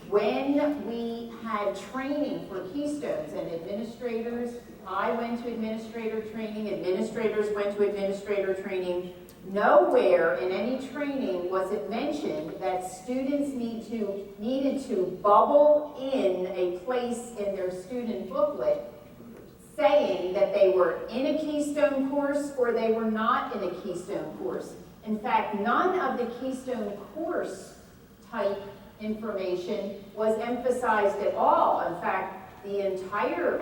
When we had training for Keystones, and administrators, I went to administrator training, administrators went to administrator training. Nowhere in any training was it mentioned that students needed to bubble in a place in their student booklet saying that they were in a Keystone course or they were not in a Keystone course. In fact, none of the Keystone course type information was emphasized at all. In fact, the entire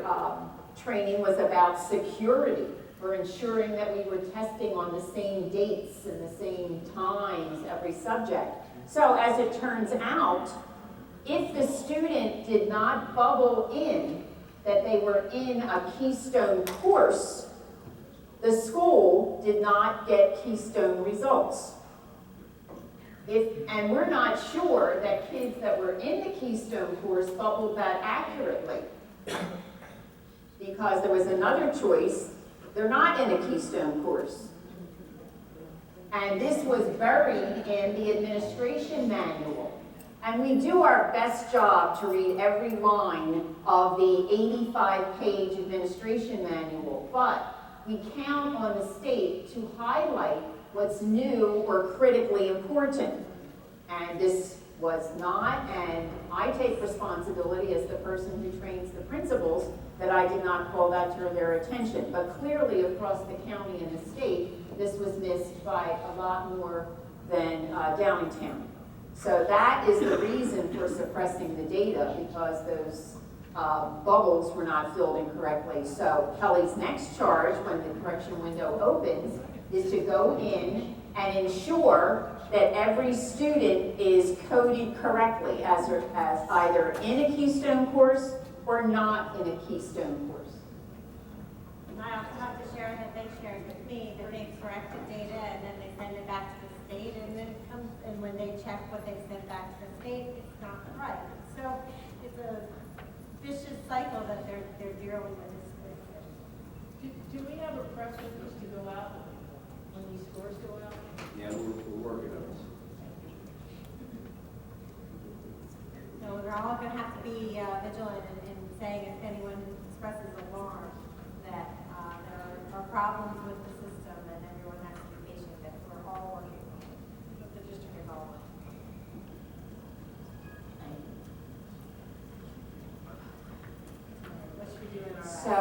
training was about security, for ensuring that we were testing on the same dates and the same times every subject. So as it turns out, if the student did not bubble in that they were in a Keystone course, the school did not get Keystone results. And we're not sure that kids that were in the Keystone course bubbled that accurately, because there was another choice. They're not in a Keystone course. And this was buried in the administration manual. And we do our best job to read every line of the 85-page administration manual, but we count on the state to highlight what's new or critically important. And this was not, and I take responsibility as the person who trains the principals that I did not call that to their attention. But clearly across the county and the state, this was missed by a lot more than Downingtown. So that is the reason for suppressing the data, because those bubbles were not filled in correctly. So Kelly's next charge, when the correction window opens, is to go in and ensure that every student is coded correctly as either in a Keystone course or not in a Keystone course. And I also have to share that they shared with me that they corrected data and then they send it back to the state, and then it comes, and when they check what they sent back to the state, it's not right. So it's a vicious cycle that they're dealing with. Do we have a press release to go out when these scores go out? Yeah, we're working on this. So we're all going to have to be vigilant in saying if anyone expresses alarm that there are problems with the system, and everyone has to be patient, that we're all working on it. The district is all working. What should we do in our So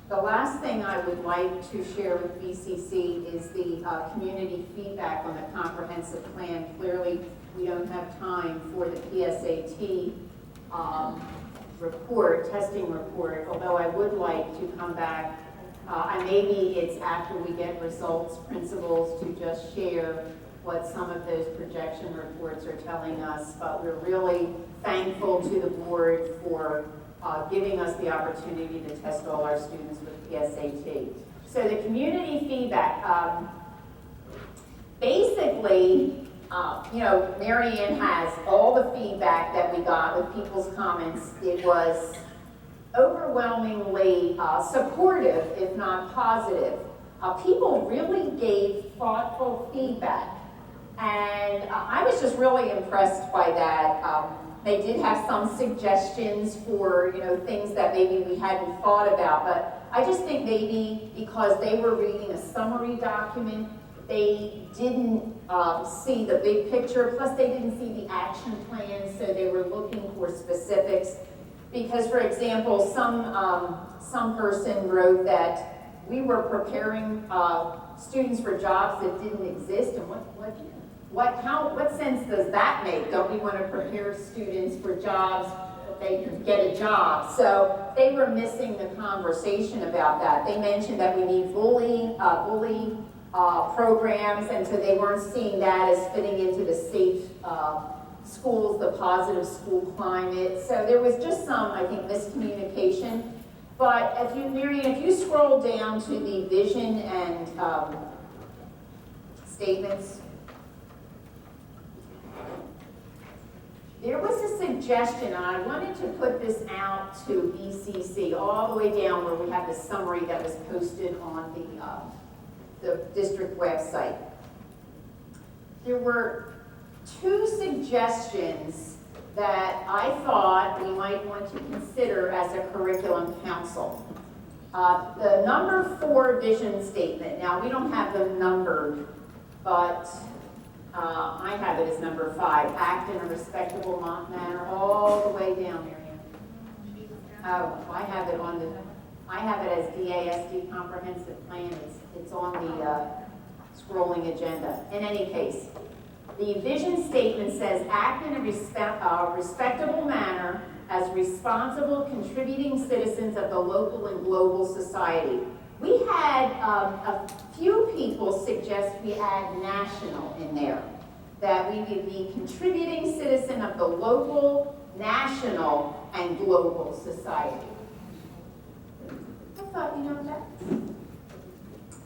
the last thing I would like to share with BCC is the community feedback on the comprehensive plan. Clearly, we don't have time for the PSAT report, testing report, although I would like to come back, and maybe it's after we get results, principals, to just share what some of those projection reports are telling us. But we're really thankful to the board for giving us the opportunity to test all our students with PSAT. So the community feedback, basically, Mary Ann has all the feedback that we got with people's comments. It was overwhelmingly supportive, if not positive. People really gave thoughtful feedback, and I was just really impressed by that. They did have some suggestions for, things that maybe we hadn't thought about, but I just think maybe because they were reading a summary document, they didn't see the big picture, plus they didn't see the action plan, so they were looking for specifics. Because, for example, some person wrote that we were preparing students for jobs that didn't exist, and what sense does that make? Don't we want to prepare students for jobs that they can get a job? So they were missing the conversation about that. They mentioned that we need bully programs, and so they weren't seeing that as fitting into the safe schools, the positive school climate. So there was just some, I think, miscommunication. But if you scroll down to the vision and statements, there was a suggestion, and I wanted to put this out to BCC all the way down where we have the summary that was posted on the district website. There were two suggestions that I thought we might want to consider as a curriculum council. The number 4 vision statement, now we don't have them numbered, but I have it as number 5, act in a respectable manner all the way down, Marianne. Oh, I have it as DASD comprehensive plan, it's on the scrolling agenda. In any case, the vision statement says act in a respectable manner as responsible, contributing citizens of the local and global society. We had a few people suggest we add national in there, that we would be contributing citizen of the local, national, and global society. I thought, you know,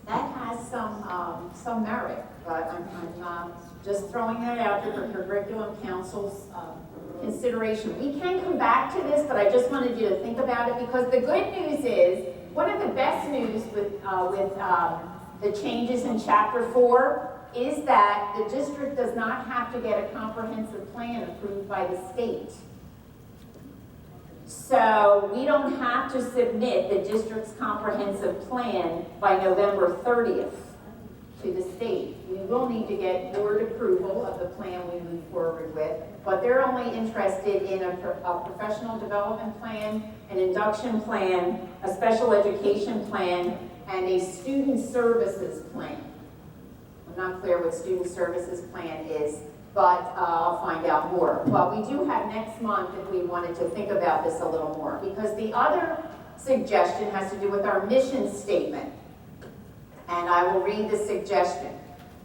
that has some merit, but I'm just throwing that out there for curriculum council's consideration. We can come back to this, but I just wanted you to think about it, because the good news is, one of the best news with the changes in Chapter 4 is that the district does not have to get a comprehensive plan approved by the state. So we don't have to submit the district's comprehensive plan by November 30th to the state. We will need to get board approval of the plan we move forward with, but they're only interested in a professional development plan, an induction plan, a special education plan, and a student services plan. I'm not clear what student services plan is, but I'll find out more. But we do have next month if we wanted to think about this a little more, because the other suggestion has to do with our mission statement. And I will read the suggestion.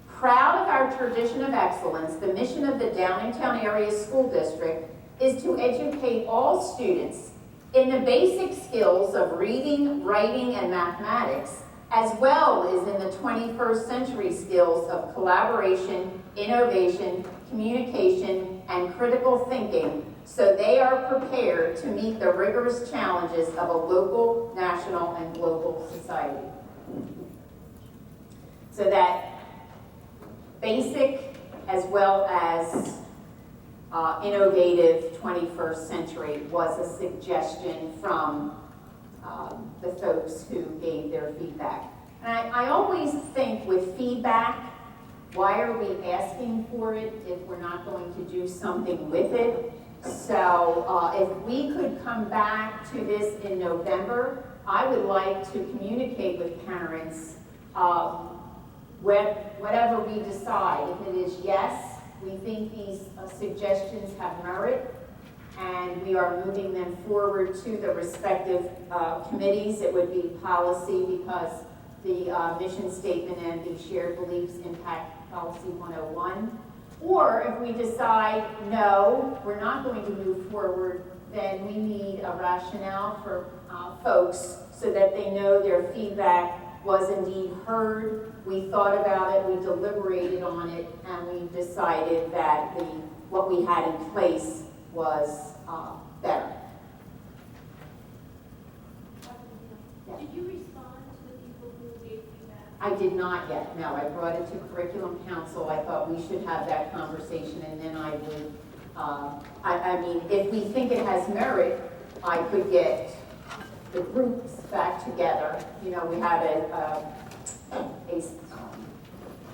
Proud of our tradition of excellence, the mission of the Downingtown Area School District is to educate all students in the basic skills of reading, writing, and mathematics, as well as in the 21st century skills of collaboration, innovation, communication, and critical thinking, so they are prepared to meet the rigorous challenges of a local, national, and global society. So that basic as well as innovative 21st century was a suggestion from the folks who gave their feedback. And I always think with feedback, why are we asking for it if we're not going to do something with it? So if we could come back to this in November, I would like to communicate with parents whatever we decide. If it is yes, we think these suggestions have merit, and we are moving them forward to the respective committees. It would be policy, because the mission statement and the shared beliefs impact policy 101. Or if we decide, no, we're not going to move forward, then we need a rationale for folks so that they know their feedback was indeed heard. We thought about it, we deliberated on it, and we decided that what we had in place was better. Yeah. Did you respond to the people who gave feedback? I did not yet, no. I brought it to Curriculum Council. I thought we should have that conversation, and then I would, I mean, if we think it has merit, I could get the groups back together. You know, we had a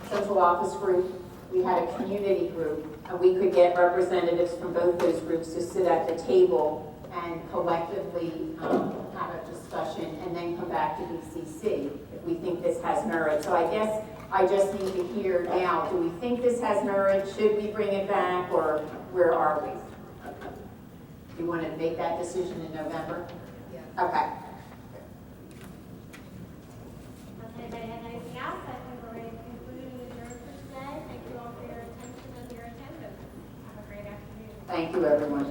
central office group, we had a community group, and we could get representatives from both those groups to sit at the table and collectively have a discussion, and then come back to BCC if we think this has merit. So I guess I just need to hear now, do we think this has merit? Should we bring it back, or where are we? Do you want to make that decision in November? Yeah. Okay. Unless anybody has anything else, I think we're ready to conclude and adjourn for today. Thank you all for your attention and your attendance. Have a great afternoon. Thank you, everyone.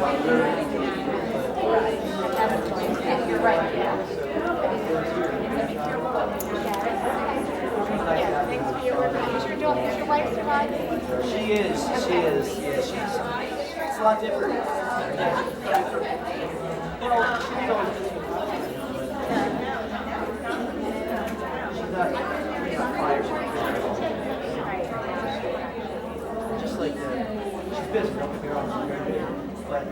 You're right, yeah. Yeah, thanks for your work. Is your wife surviving? She is, yeah, it's a lot different. Just like, she's busy, don't get me wrong, but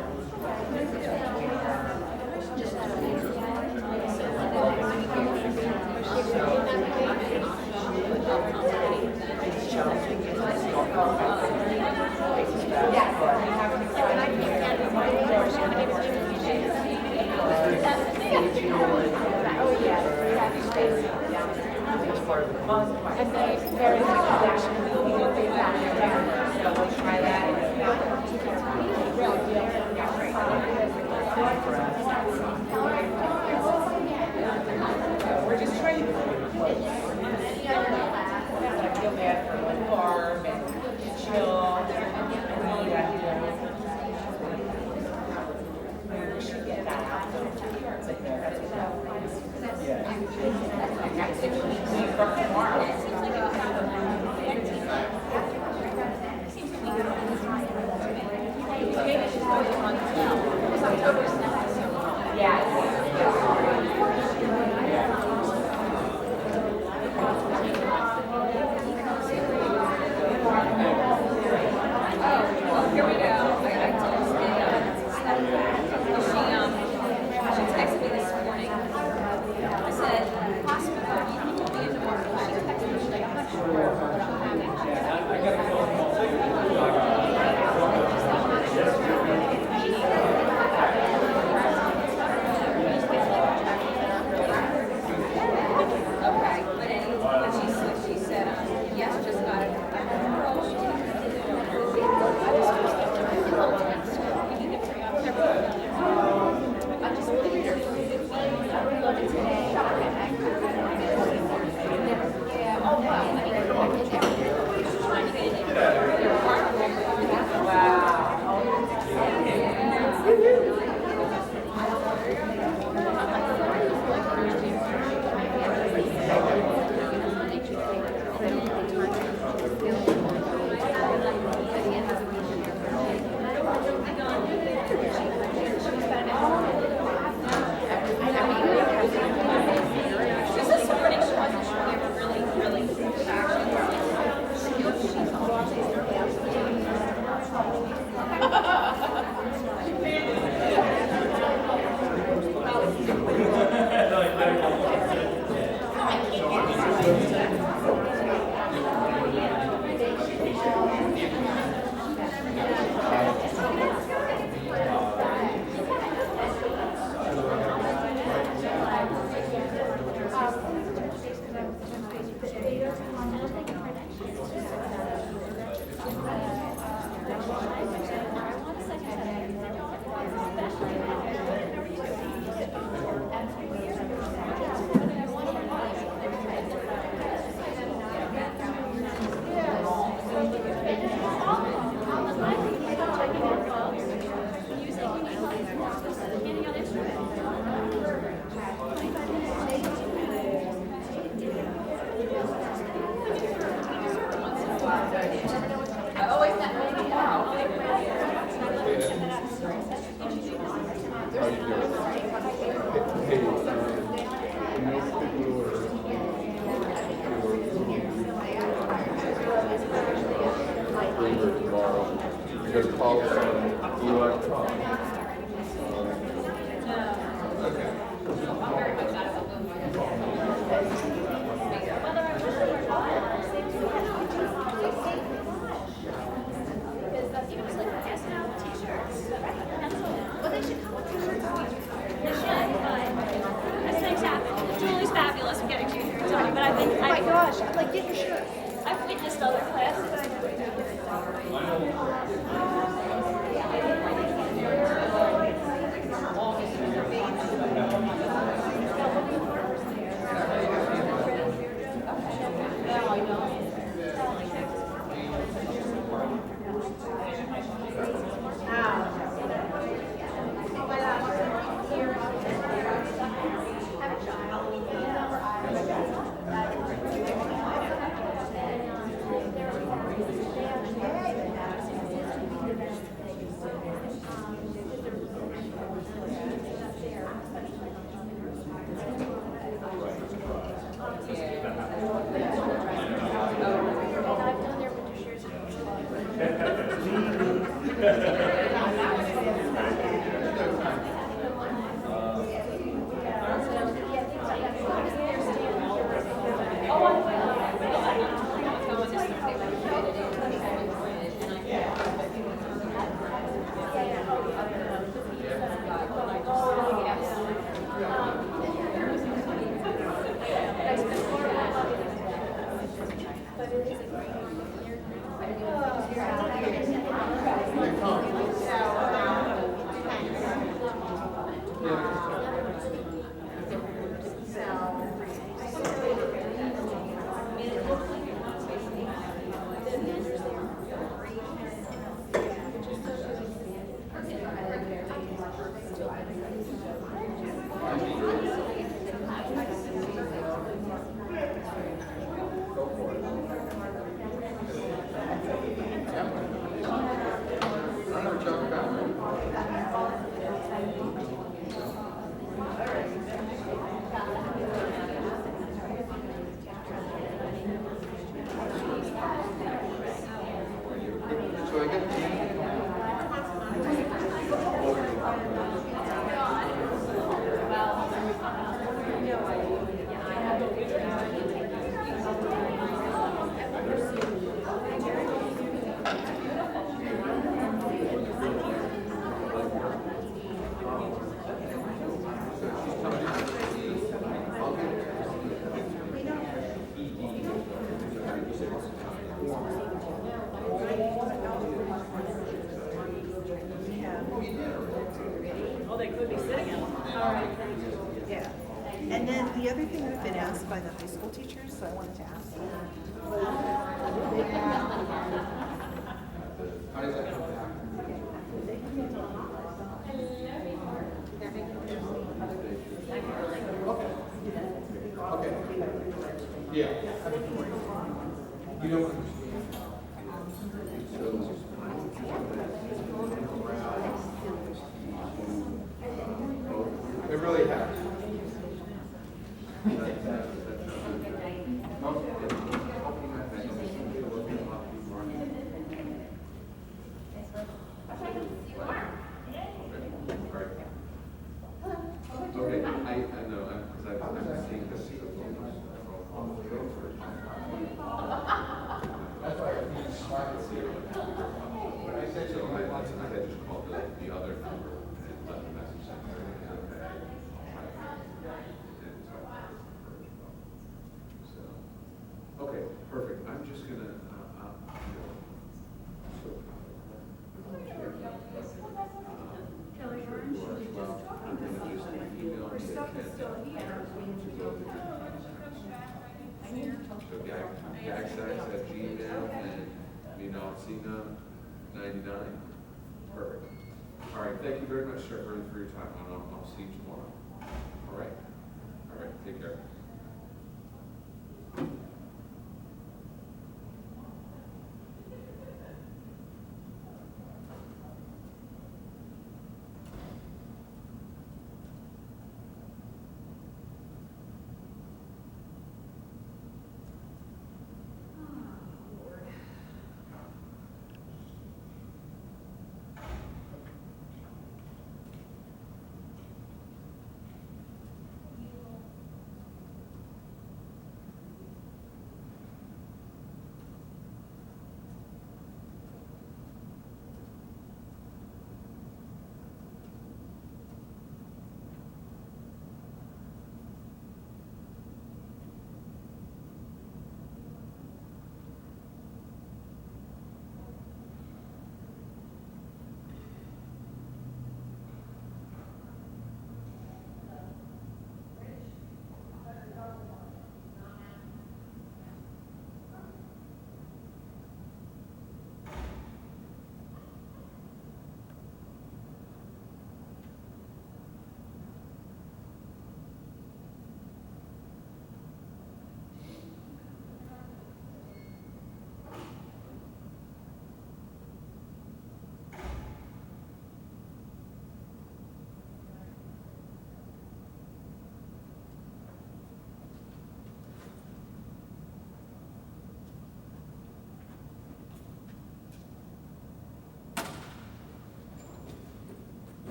And then very good connection. We'll try that. We're just trying to feel bad for the farm and chill. We should get that out. Because policy electronic. Julie's fabulous. I'm getting you here, Tony, but I think. Oh my gosh, I'm like, get your shirt. I've witnessed other classes. Oh, they could be sitting out. All right. Yeah. And then the other thing we've been asked by the high school teachers, so I wanted to ask you. How does that come back? Okay. Yeah. You don't understand. It really has. Okay, I know, because I've seen this. That's why I think it's smart to see it. When I said So so, I just called the other number and left a message saying, so, okay, perfect. I'm just gonna, Kelly Burns, should we just talk about this? Her stuff is still here. So Gaxax at Gmail and Minalcina99. Perfect. All right, thank you very much, sir, for your time. I'll see you tomorrow. All right? All right, take care.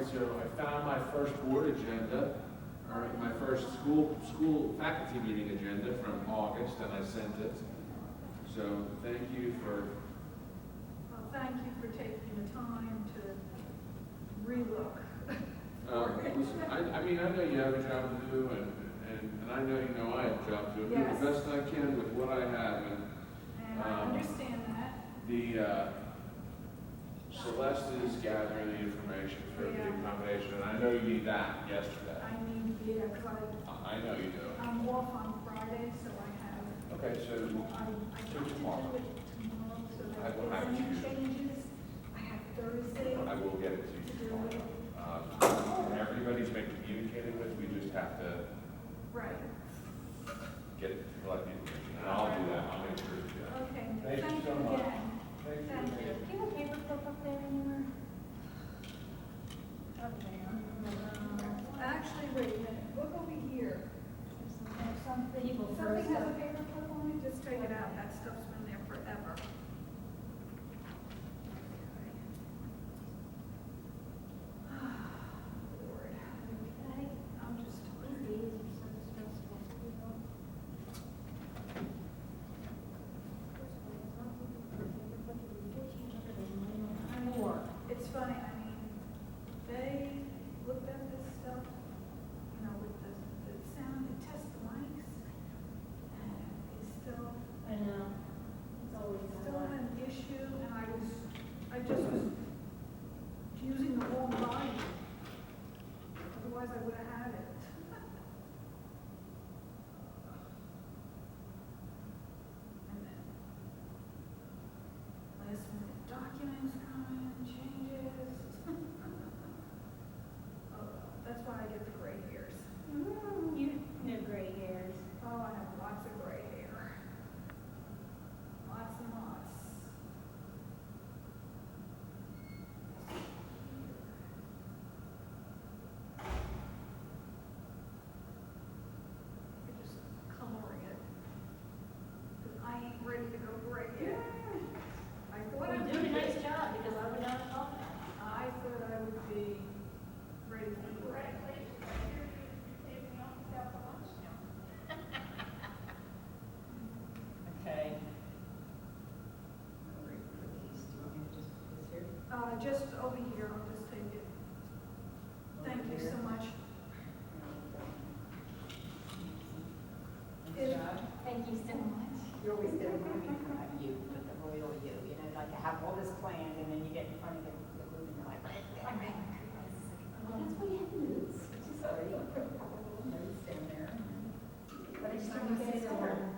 right, so I found my first board agenda, or my first school faculty meeting agenda from August, and I sent it. So thank you for, Well, thank you for taking the time to relook. listen, I mean, I know you have a job to do, and I know you know I have a job to do. Yes. Do the best I can with what I have, And I understand that. Celeste is gathering the information for the accommodation, and I know you need that yesterday. I mean, yeah, because I know you do. I'm off on Friday, so I have. Okay, so I have to do tomorrow. it tomorrow, so I that will if have there's any to- changes, I have Thursday. I will get it to you tomorrow. Everybody's been communicated with, we just have to Right. get it, collect the information, and I'll do that, I'll make sure to do that. Okay, Thank you thank so you much. again. Thank you. Thank you. Do you have a paper clip up there anywhere? Actually, wait a minute, look over here. Something People has first. a paper clip on it, just take it out, that stuff's been there forever. Lord. I'm just tired. It's funny, I mean, they looked at this stuff, you know, with the sound, they test the mics, and it's still. I know. It's always Still an issue, and I just was using the wrong volume. Otherwise, I would have had it. And then, last minute documents coming, changes. That's why I get the gray hairs. You have gray hairs. Oh, I have lots of gray hair. Lots and lots. You're just coloring it. 'Cause I ain't ready to go gray yet. I thought I You would do a be. nice job, because I would not have thought that. I thought I would be ready for gray. Okay. Just over here, I'll just take it. Thank you so much. Thank you so much. You're always going to have you, with the royal you, like you have all this planned and then you get in front of the group and you're like, That's why you have moods. sorry, notes down there. But I just Sorry, want to guys, say hold something. on.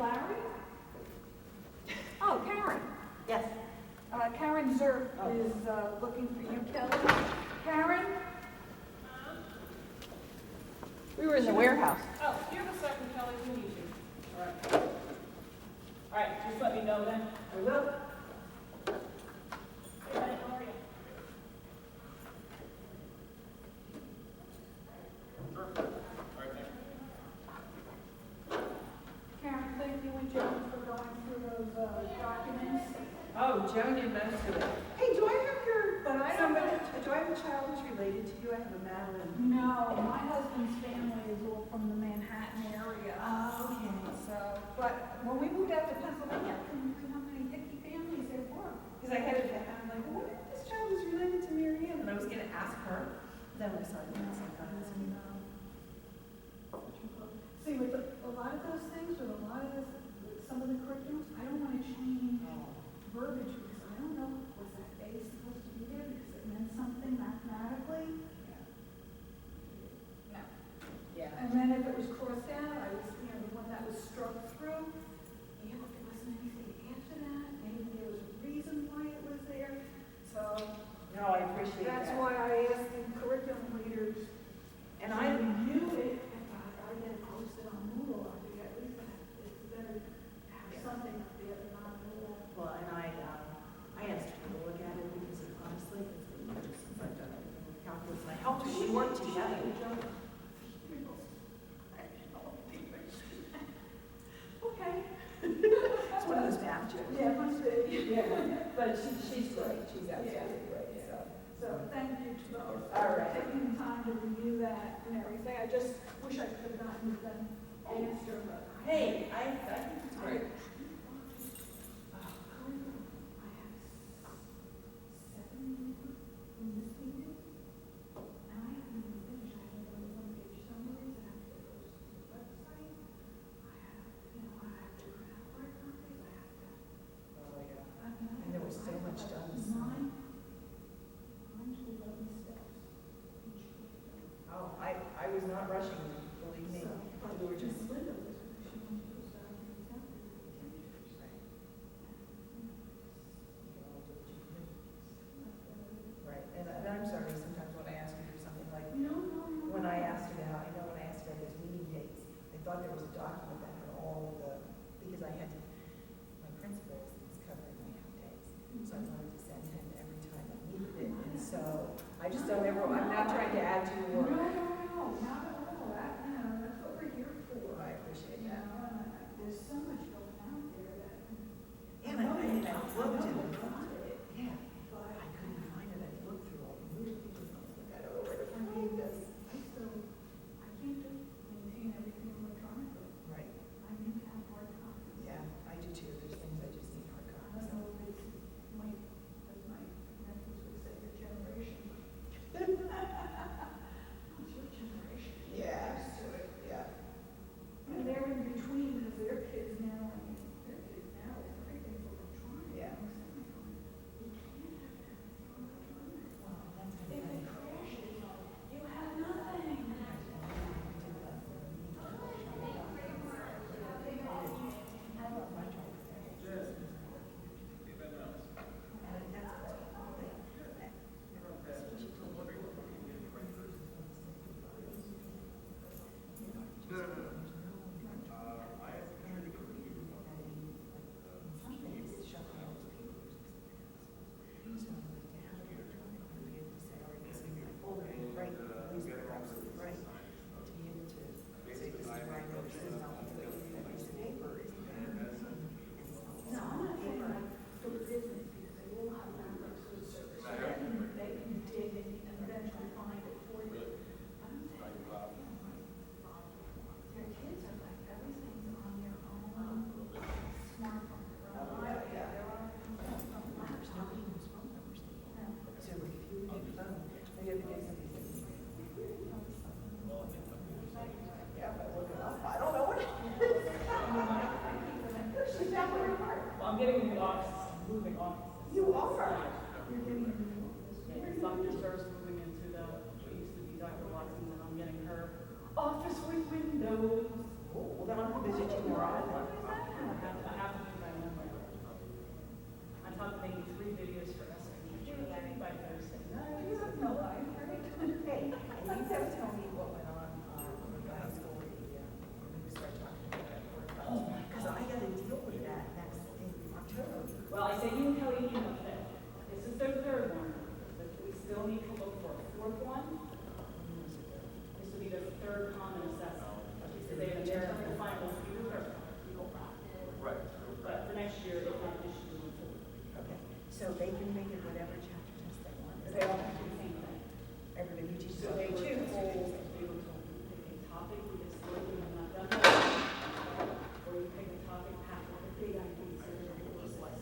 Larry? Oh, Karen. Yes. Karen Zerk is looking for you, Kelly. Karen? We were in the warehouse. Oh, give a second, Kelly, we need you. All right. All right, just let me know then. I will. Hey, honey, how are you? Karen, thank you and Joan for going through those documents. Oh, Joan, you most of it. Hey, do I have your, But I don't somebody, know. do I have a child who's related to you? I have a Madeline. No, my husband's family is all from the Manhattan area. Oh, okay. So, but when we moved out to Pennsylvania, I couldn't believe how many hippie families there were. Because I had it, I'm like, what if this child was related to Mary Ann? And I was gonna ask her. Then I saw it. See, with a lot of those things, with a lot of this, with some of the curriculums, I don't want to change verbiage because I don't know, was that A supposed to be there because it meant something mathematically? No. Yeah. And then if it was crossed out, I was, you know, the one that was struck through, yeah, but there wasn't anything after that, maybe there was a reason why it was there, so. No, I appreciate that. That's why I asked the curriculum leaders, And I review it, and I get it posted on Moodle, I think at least it's better to have something up there than on Moodle. Well, and I asked her to look at it because honestly, it's been years since I've done anything with calculus, and I helped her, we worked together. Okay. It's one of those math jokes. Yeah, must be. Yeah, but she's great, she's absolutely great, so. So thank you to those. All right. Taking the time to review that and everything. I just wish I could have gotten them answer, but. Hey, I think it's great. And there was so much done this morning. Oh, I was not rushing, believe me. We were just. Right, and I'm sorry, sometimes when I ask you for something like, when I asked about, I know when I asked about those meeting dates, I thought there was a document that had all of the, because I had to, my principal is covering my half days. So I wanted to send him every time I needed it, and so I just don't ever, I'm not trying to add to your work. No, not at all. That, you know, that's what we're here for. I appreciate You that. know, and there's so much going out there that. And I looked and looked at it, yeah, but I couldn't find it, I looked through all the movie pages, and I was like, I don't know where to find this. I can't maintain everything electronically. Right, I need to have hard copies. yeah, I do too, there's things I just need hard I copies don't of. know if it's late, as my nephews would say, your generation. It's your generation. Yeah, yeah. And they're in between because their kids now, I mean, their kids now, everything's electronic. Yeah. You can't have that electronic. Wow, that's If gonna it be. crashes, you have nothing. Right, these are absolutely right. To be able to say this is where I know this is not the way you do piece of paper. No, I'm not saying like for the business, because they will have backup food service, so they can dig and eventually find it for you. But I'm saying, their kids are like, everything's on their own smartphone, their own iPad, their own. There's nobody knows phone numbers anymore. So like if you would get a phone, the other day somebody said, yeah, if I look it up, I don't know what it is. She's down where you are. Well, I'm getting a new office, I'm moving offices. You are. You're getting a new office. Yeah, Dr. Sir's moving into what used to be Dr. Watson, and I'm getting her office with windows. Oh, well, then I'll come visit you more often. I have to do my homework. On top of making 3 videos for us. By Thursday. You have no life, right? Hey, and you gotta tell me what went on with the high school when we start talking about that. Oh, because I gotta deal with that next in October. Well, I said you and Kelly emailed that. This is their 3rd one, but we still need to look for a 4th one. This will be their 3rd common assessment. Because they have a midterm and finals, you heard. Right. But for next year, it might be issue. Okay, so they can make it whatever chapter test they want. They all have to do the same thing. Everybody teaches. So they choose. They were told to pick a topic, we just looked and not done that. Or you pick a topic, half of the big ideas, and then it was less.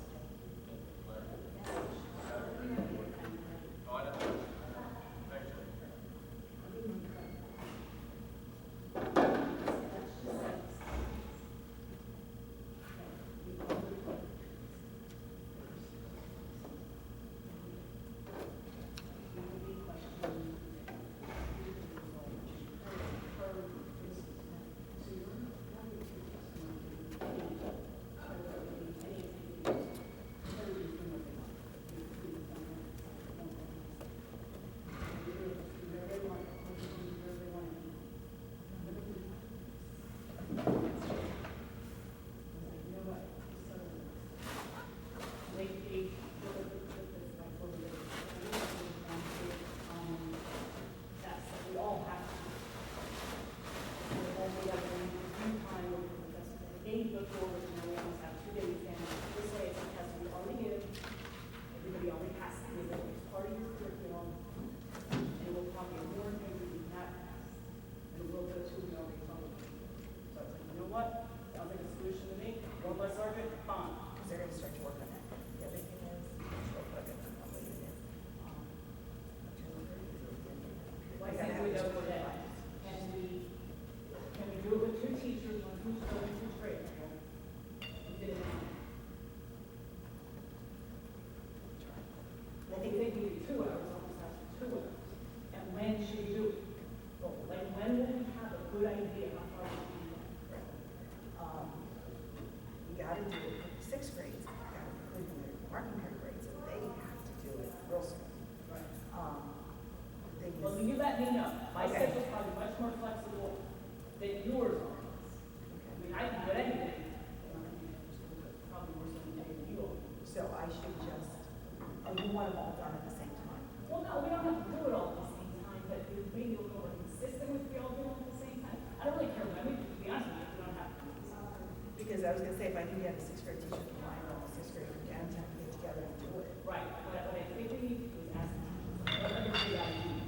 Because I was gonna say, if I knew you had a 6th grade teacher from Lionel, a 6th grade from downtown, get together and do it. Right, what I think we need to do is ask the teachers, what are the big ideas?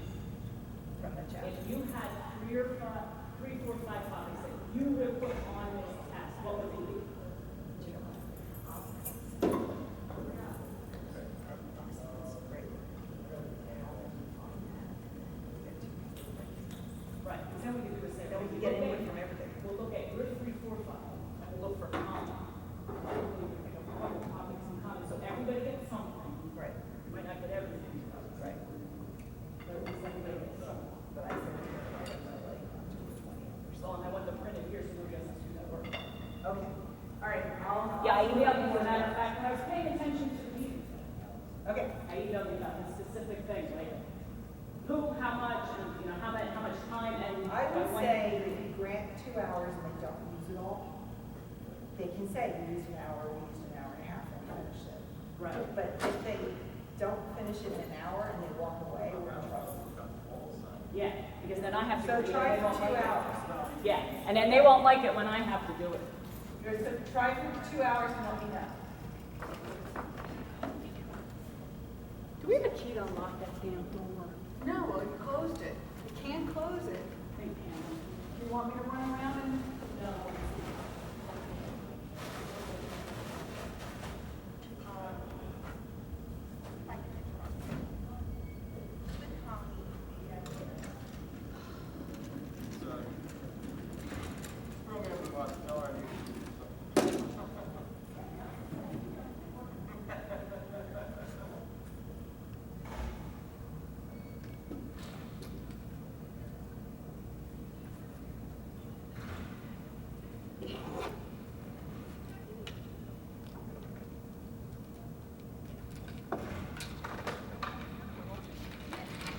From the chapter. If you had 3 or 4 or 5 topics that you would put on this test, what would they be? Right, because then we can do a say, Then we can get input from everything. we'll look at your 3, 4, 5, and we'll look for common. We'll pick up a couple topics in common, so everybody gets something. Right. You might not get everything. Right. But at least everybody gets something. But I said, like, October 20th. So I want them printed here so nobody has to do that work. Okay. All right, Yeah, I emailed you, as a matter of fact, when I was paying attention to the meeting. Okay. I emailed you about the specific thing, like who, how much, and, you know, how much time, and. I would say that you grant 2 hours and they don't use it all. They can say, we used an hour, we used an hour and a half, and finish it. Right. But if they don't finish it in an hour and they walk away, we're in trouble. Yeah, because then I have to. So try for 2 hours. Yeah, and then they won't like it when I have to do it. So try for 2 hours and let me know. Do we have a key to unlock that damn door? No, well, you closed it. You can't close it. You want me to run around and? No.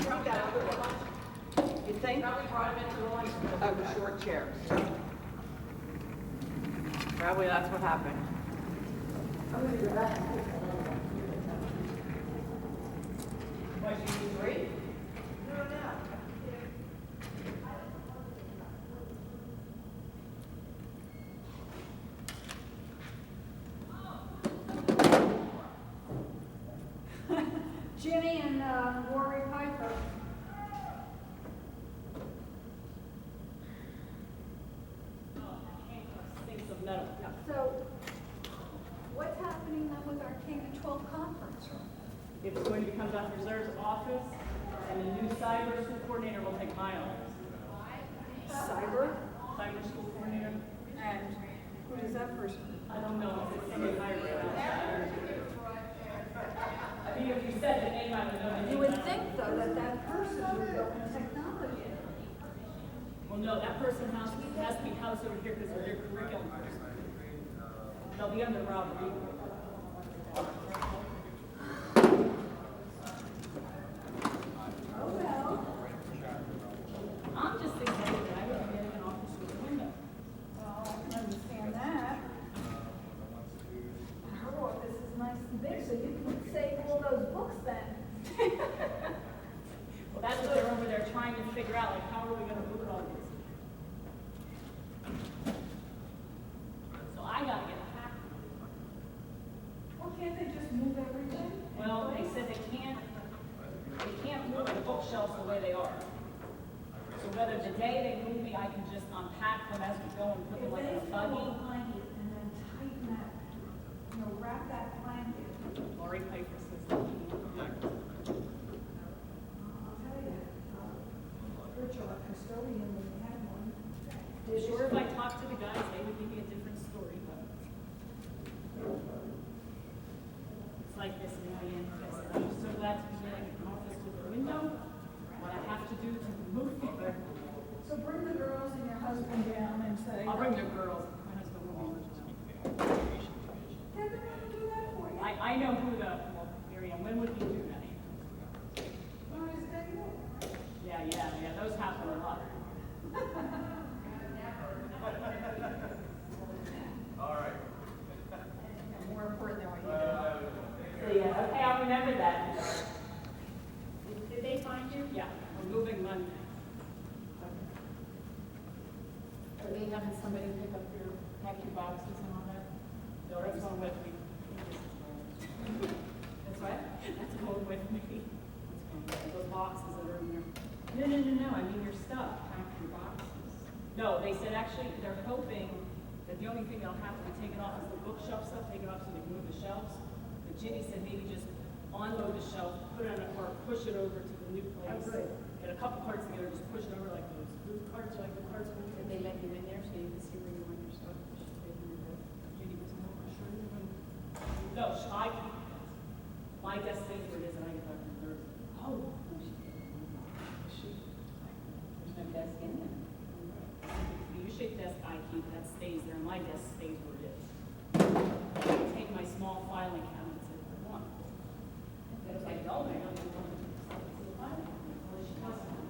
bring that other one. You think? Probably brought him into the lunch because of the short chairs. Probably that's what happened. I'm gonna go back. Was you three? No, no. Jimmy and Rory Piper. Things of metal. So, what's happening then with our K-12 conference room? It's going to become Dr. Zer's office, and the new cyber school coordinator will take my office. Cyber? Cyber school coordinator. And who is that person? I don't know if it's somebody hired right now. I mean, if you said the name, I would know the name. You would think, though, that that person would go in technology. Well, no, that person has to be housed over here because of their curriculum. They'll be under Rob Reed. Oh, well. I'm just excited that I would be getting an office with a window. Well, I can understand that. Her office is nice and big, so you can save all those books then. Well, that's what they're over there trying to figure out, like, how are we gonna move all this? So I gotta get a hack. Well, can't they just move everything? Well, they said they can't move the bookshelves the way they are. So whether the day they move me, I can just unpack them as we go and put them like in a buggy. Blanket and then tighten that, wrap that blanket. Lori Piper says that. I'll tell you, Rachel, our custodian, when we had one. I'm sure if I talked to the guys, they would give me a different story, but it's like this in my end. I said, I'm so glad to be getting an office with a window. What I have to do to move people. So bring the girls and your husband down and say. I'll bring the girls. My husband won't. They're gonna do that for you. I know who well, Miriam, when would he do that? On his day off. Yeah, those happen a lot. All right. More important than what you do. So, yeah, okay, I'll remember that. Did they find you? Yeah, we're moving Monday. Are they having somebody pick up your, pack your boxes and all that? No, that's going with me. That's what? That's going with me. Those boxes that are in there. No, I mean your stuff, pack your boxes. No, they said actually they're hoping that the only thing that'll have to be taken off is the bookshelf stuff, take it off so they can move the shelves. But Ginny said maybe just unload the shelf, put it on a cart, push it over to the new place. Oh, good. Get a couple carts together, just push it over like those blue carts, like the carts. Did they let you in there so you can see where you want your stuff? Ginny was not sure. No, my desk stays where it is and I get back on Thursday. Oh, no, there's no desk in there. The U-shaped desk I keep, that stays there, and my desk stays where it is. I can take my small filing cabinets if I want. But if I don't, I don't want to the filing cabinet, or she has one.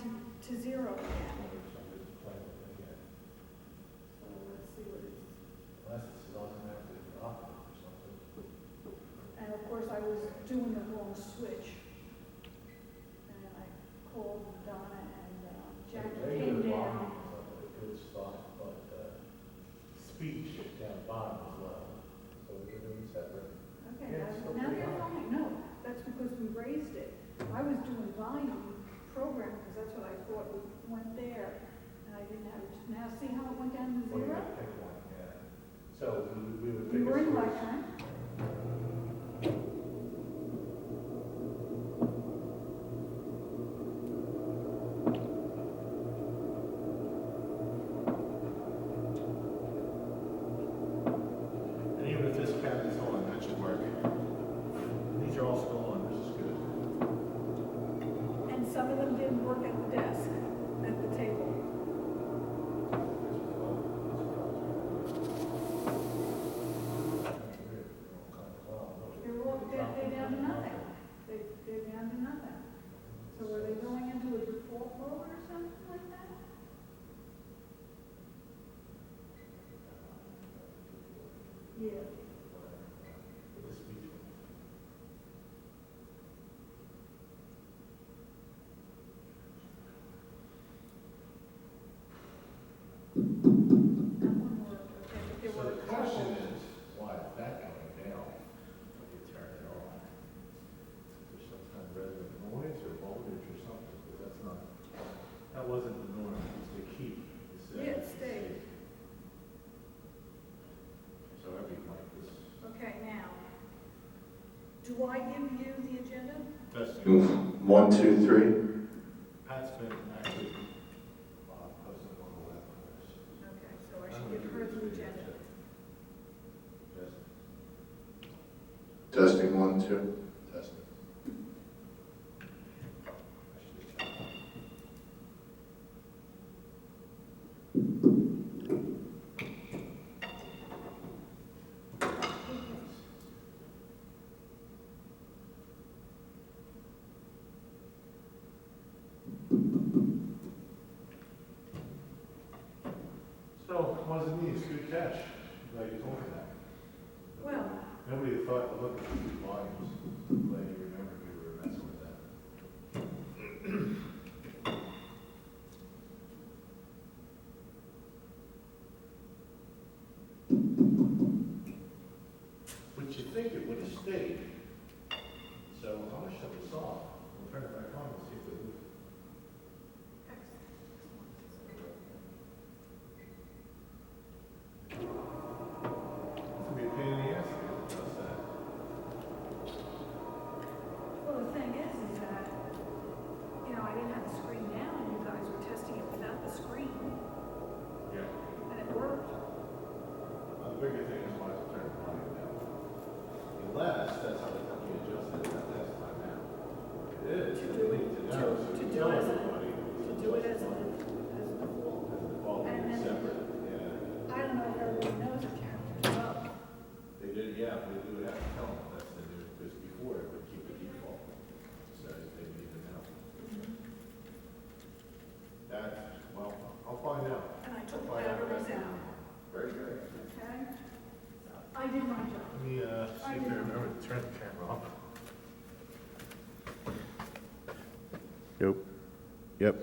to zero again. So let's see what it's, Unless it's automatically dropping or something. and of course I was doing the wrong switch. And I called Donna and Jackie came down. A good spot, but speech down bottom as well. So we're doing separate. Okay, Yeah, it's still now pretty you're high. fine, no, that's because we raised it. I was doing volume program, because that's what I thought went there, and I didn't have it. Now see how it went down to Well, you zero? gotta pick one, yeah. So we would We pick a were in source. lifetime. And even if this cap is on, that should work. These are all still on, this is good. And some of them didn't work at the desk, at the table. They're down to nothing. They're down to nothing. So are they going into a default mode or something like that? Yeah. For the speech one. So the question is, why is that going down when you turn it on? There's some kind of resonant noise or voltage or something, but that's not, that wasn't the norm, it's to keep the Yeah, it 70. stayed. So every mic is Okay, now, do I give you the agenda? testing. 1, 2, 3. Pat's been actually posting on the web. Okay, so I should give her the agenda. Testing 1, 2. Testing. So, wasn't these good catch? Glad you told me that. Well, Nobody thought to look at these volumes. Glad you remembered we were messing with that. But you think it would have stayed. So I'm gonna shut this off. We'll turn it back on and see if it moves. It's gonna be a pain in the ass to adjust that. well, the thing is that, you know, I didn't have the screen down, and you guys were testing it without the screen, Yeah. and it worked. The bigger thing is why it's turn the volume down. Unless that's how you adjusted it that last time out. It is, you need to know, so you tell everybody. To do it as a default. As a default, And it's then- separate, yeah. I don't know if everybody knows it, Karen, well, They did, yeah, we do have to tell them, that's the new, because before it would keep it default. So they didn't even know. That, well, I'll find out. and I took I'll find out batteries that. out, Very good. okay? I did my job. Let me, see if I remember to turn the camera off. Yep.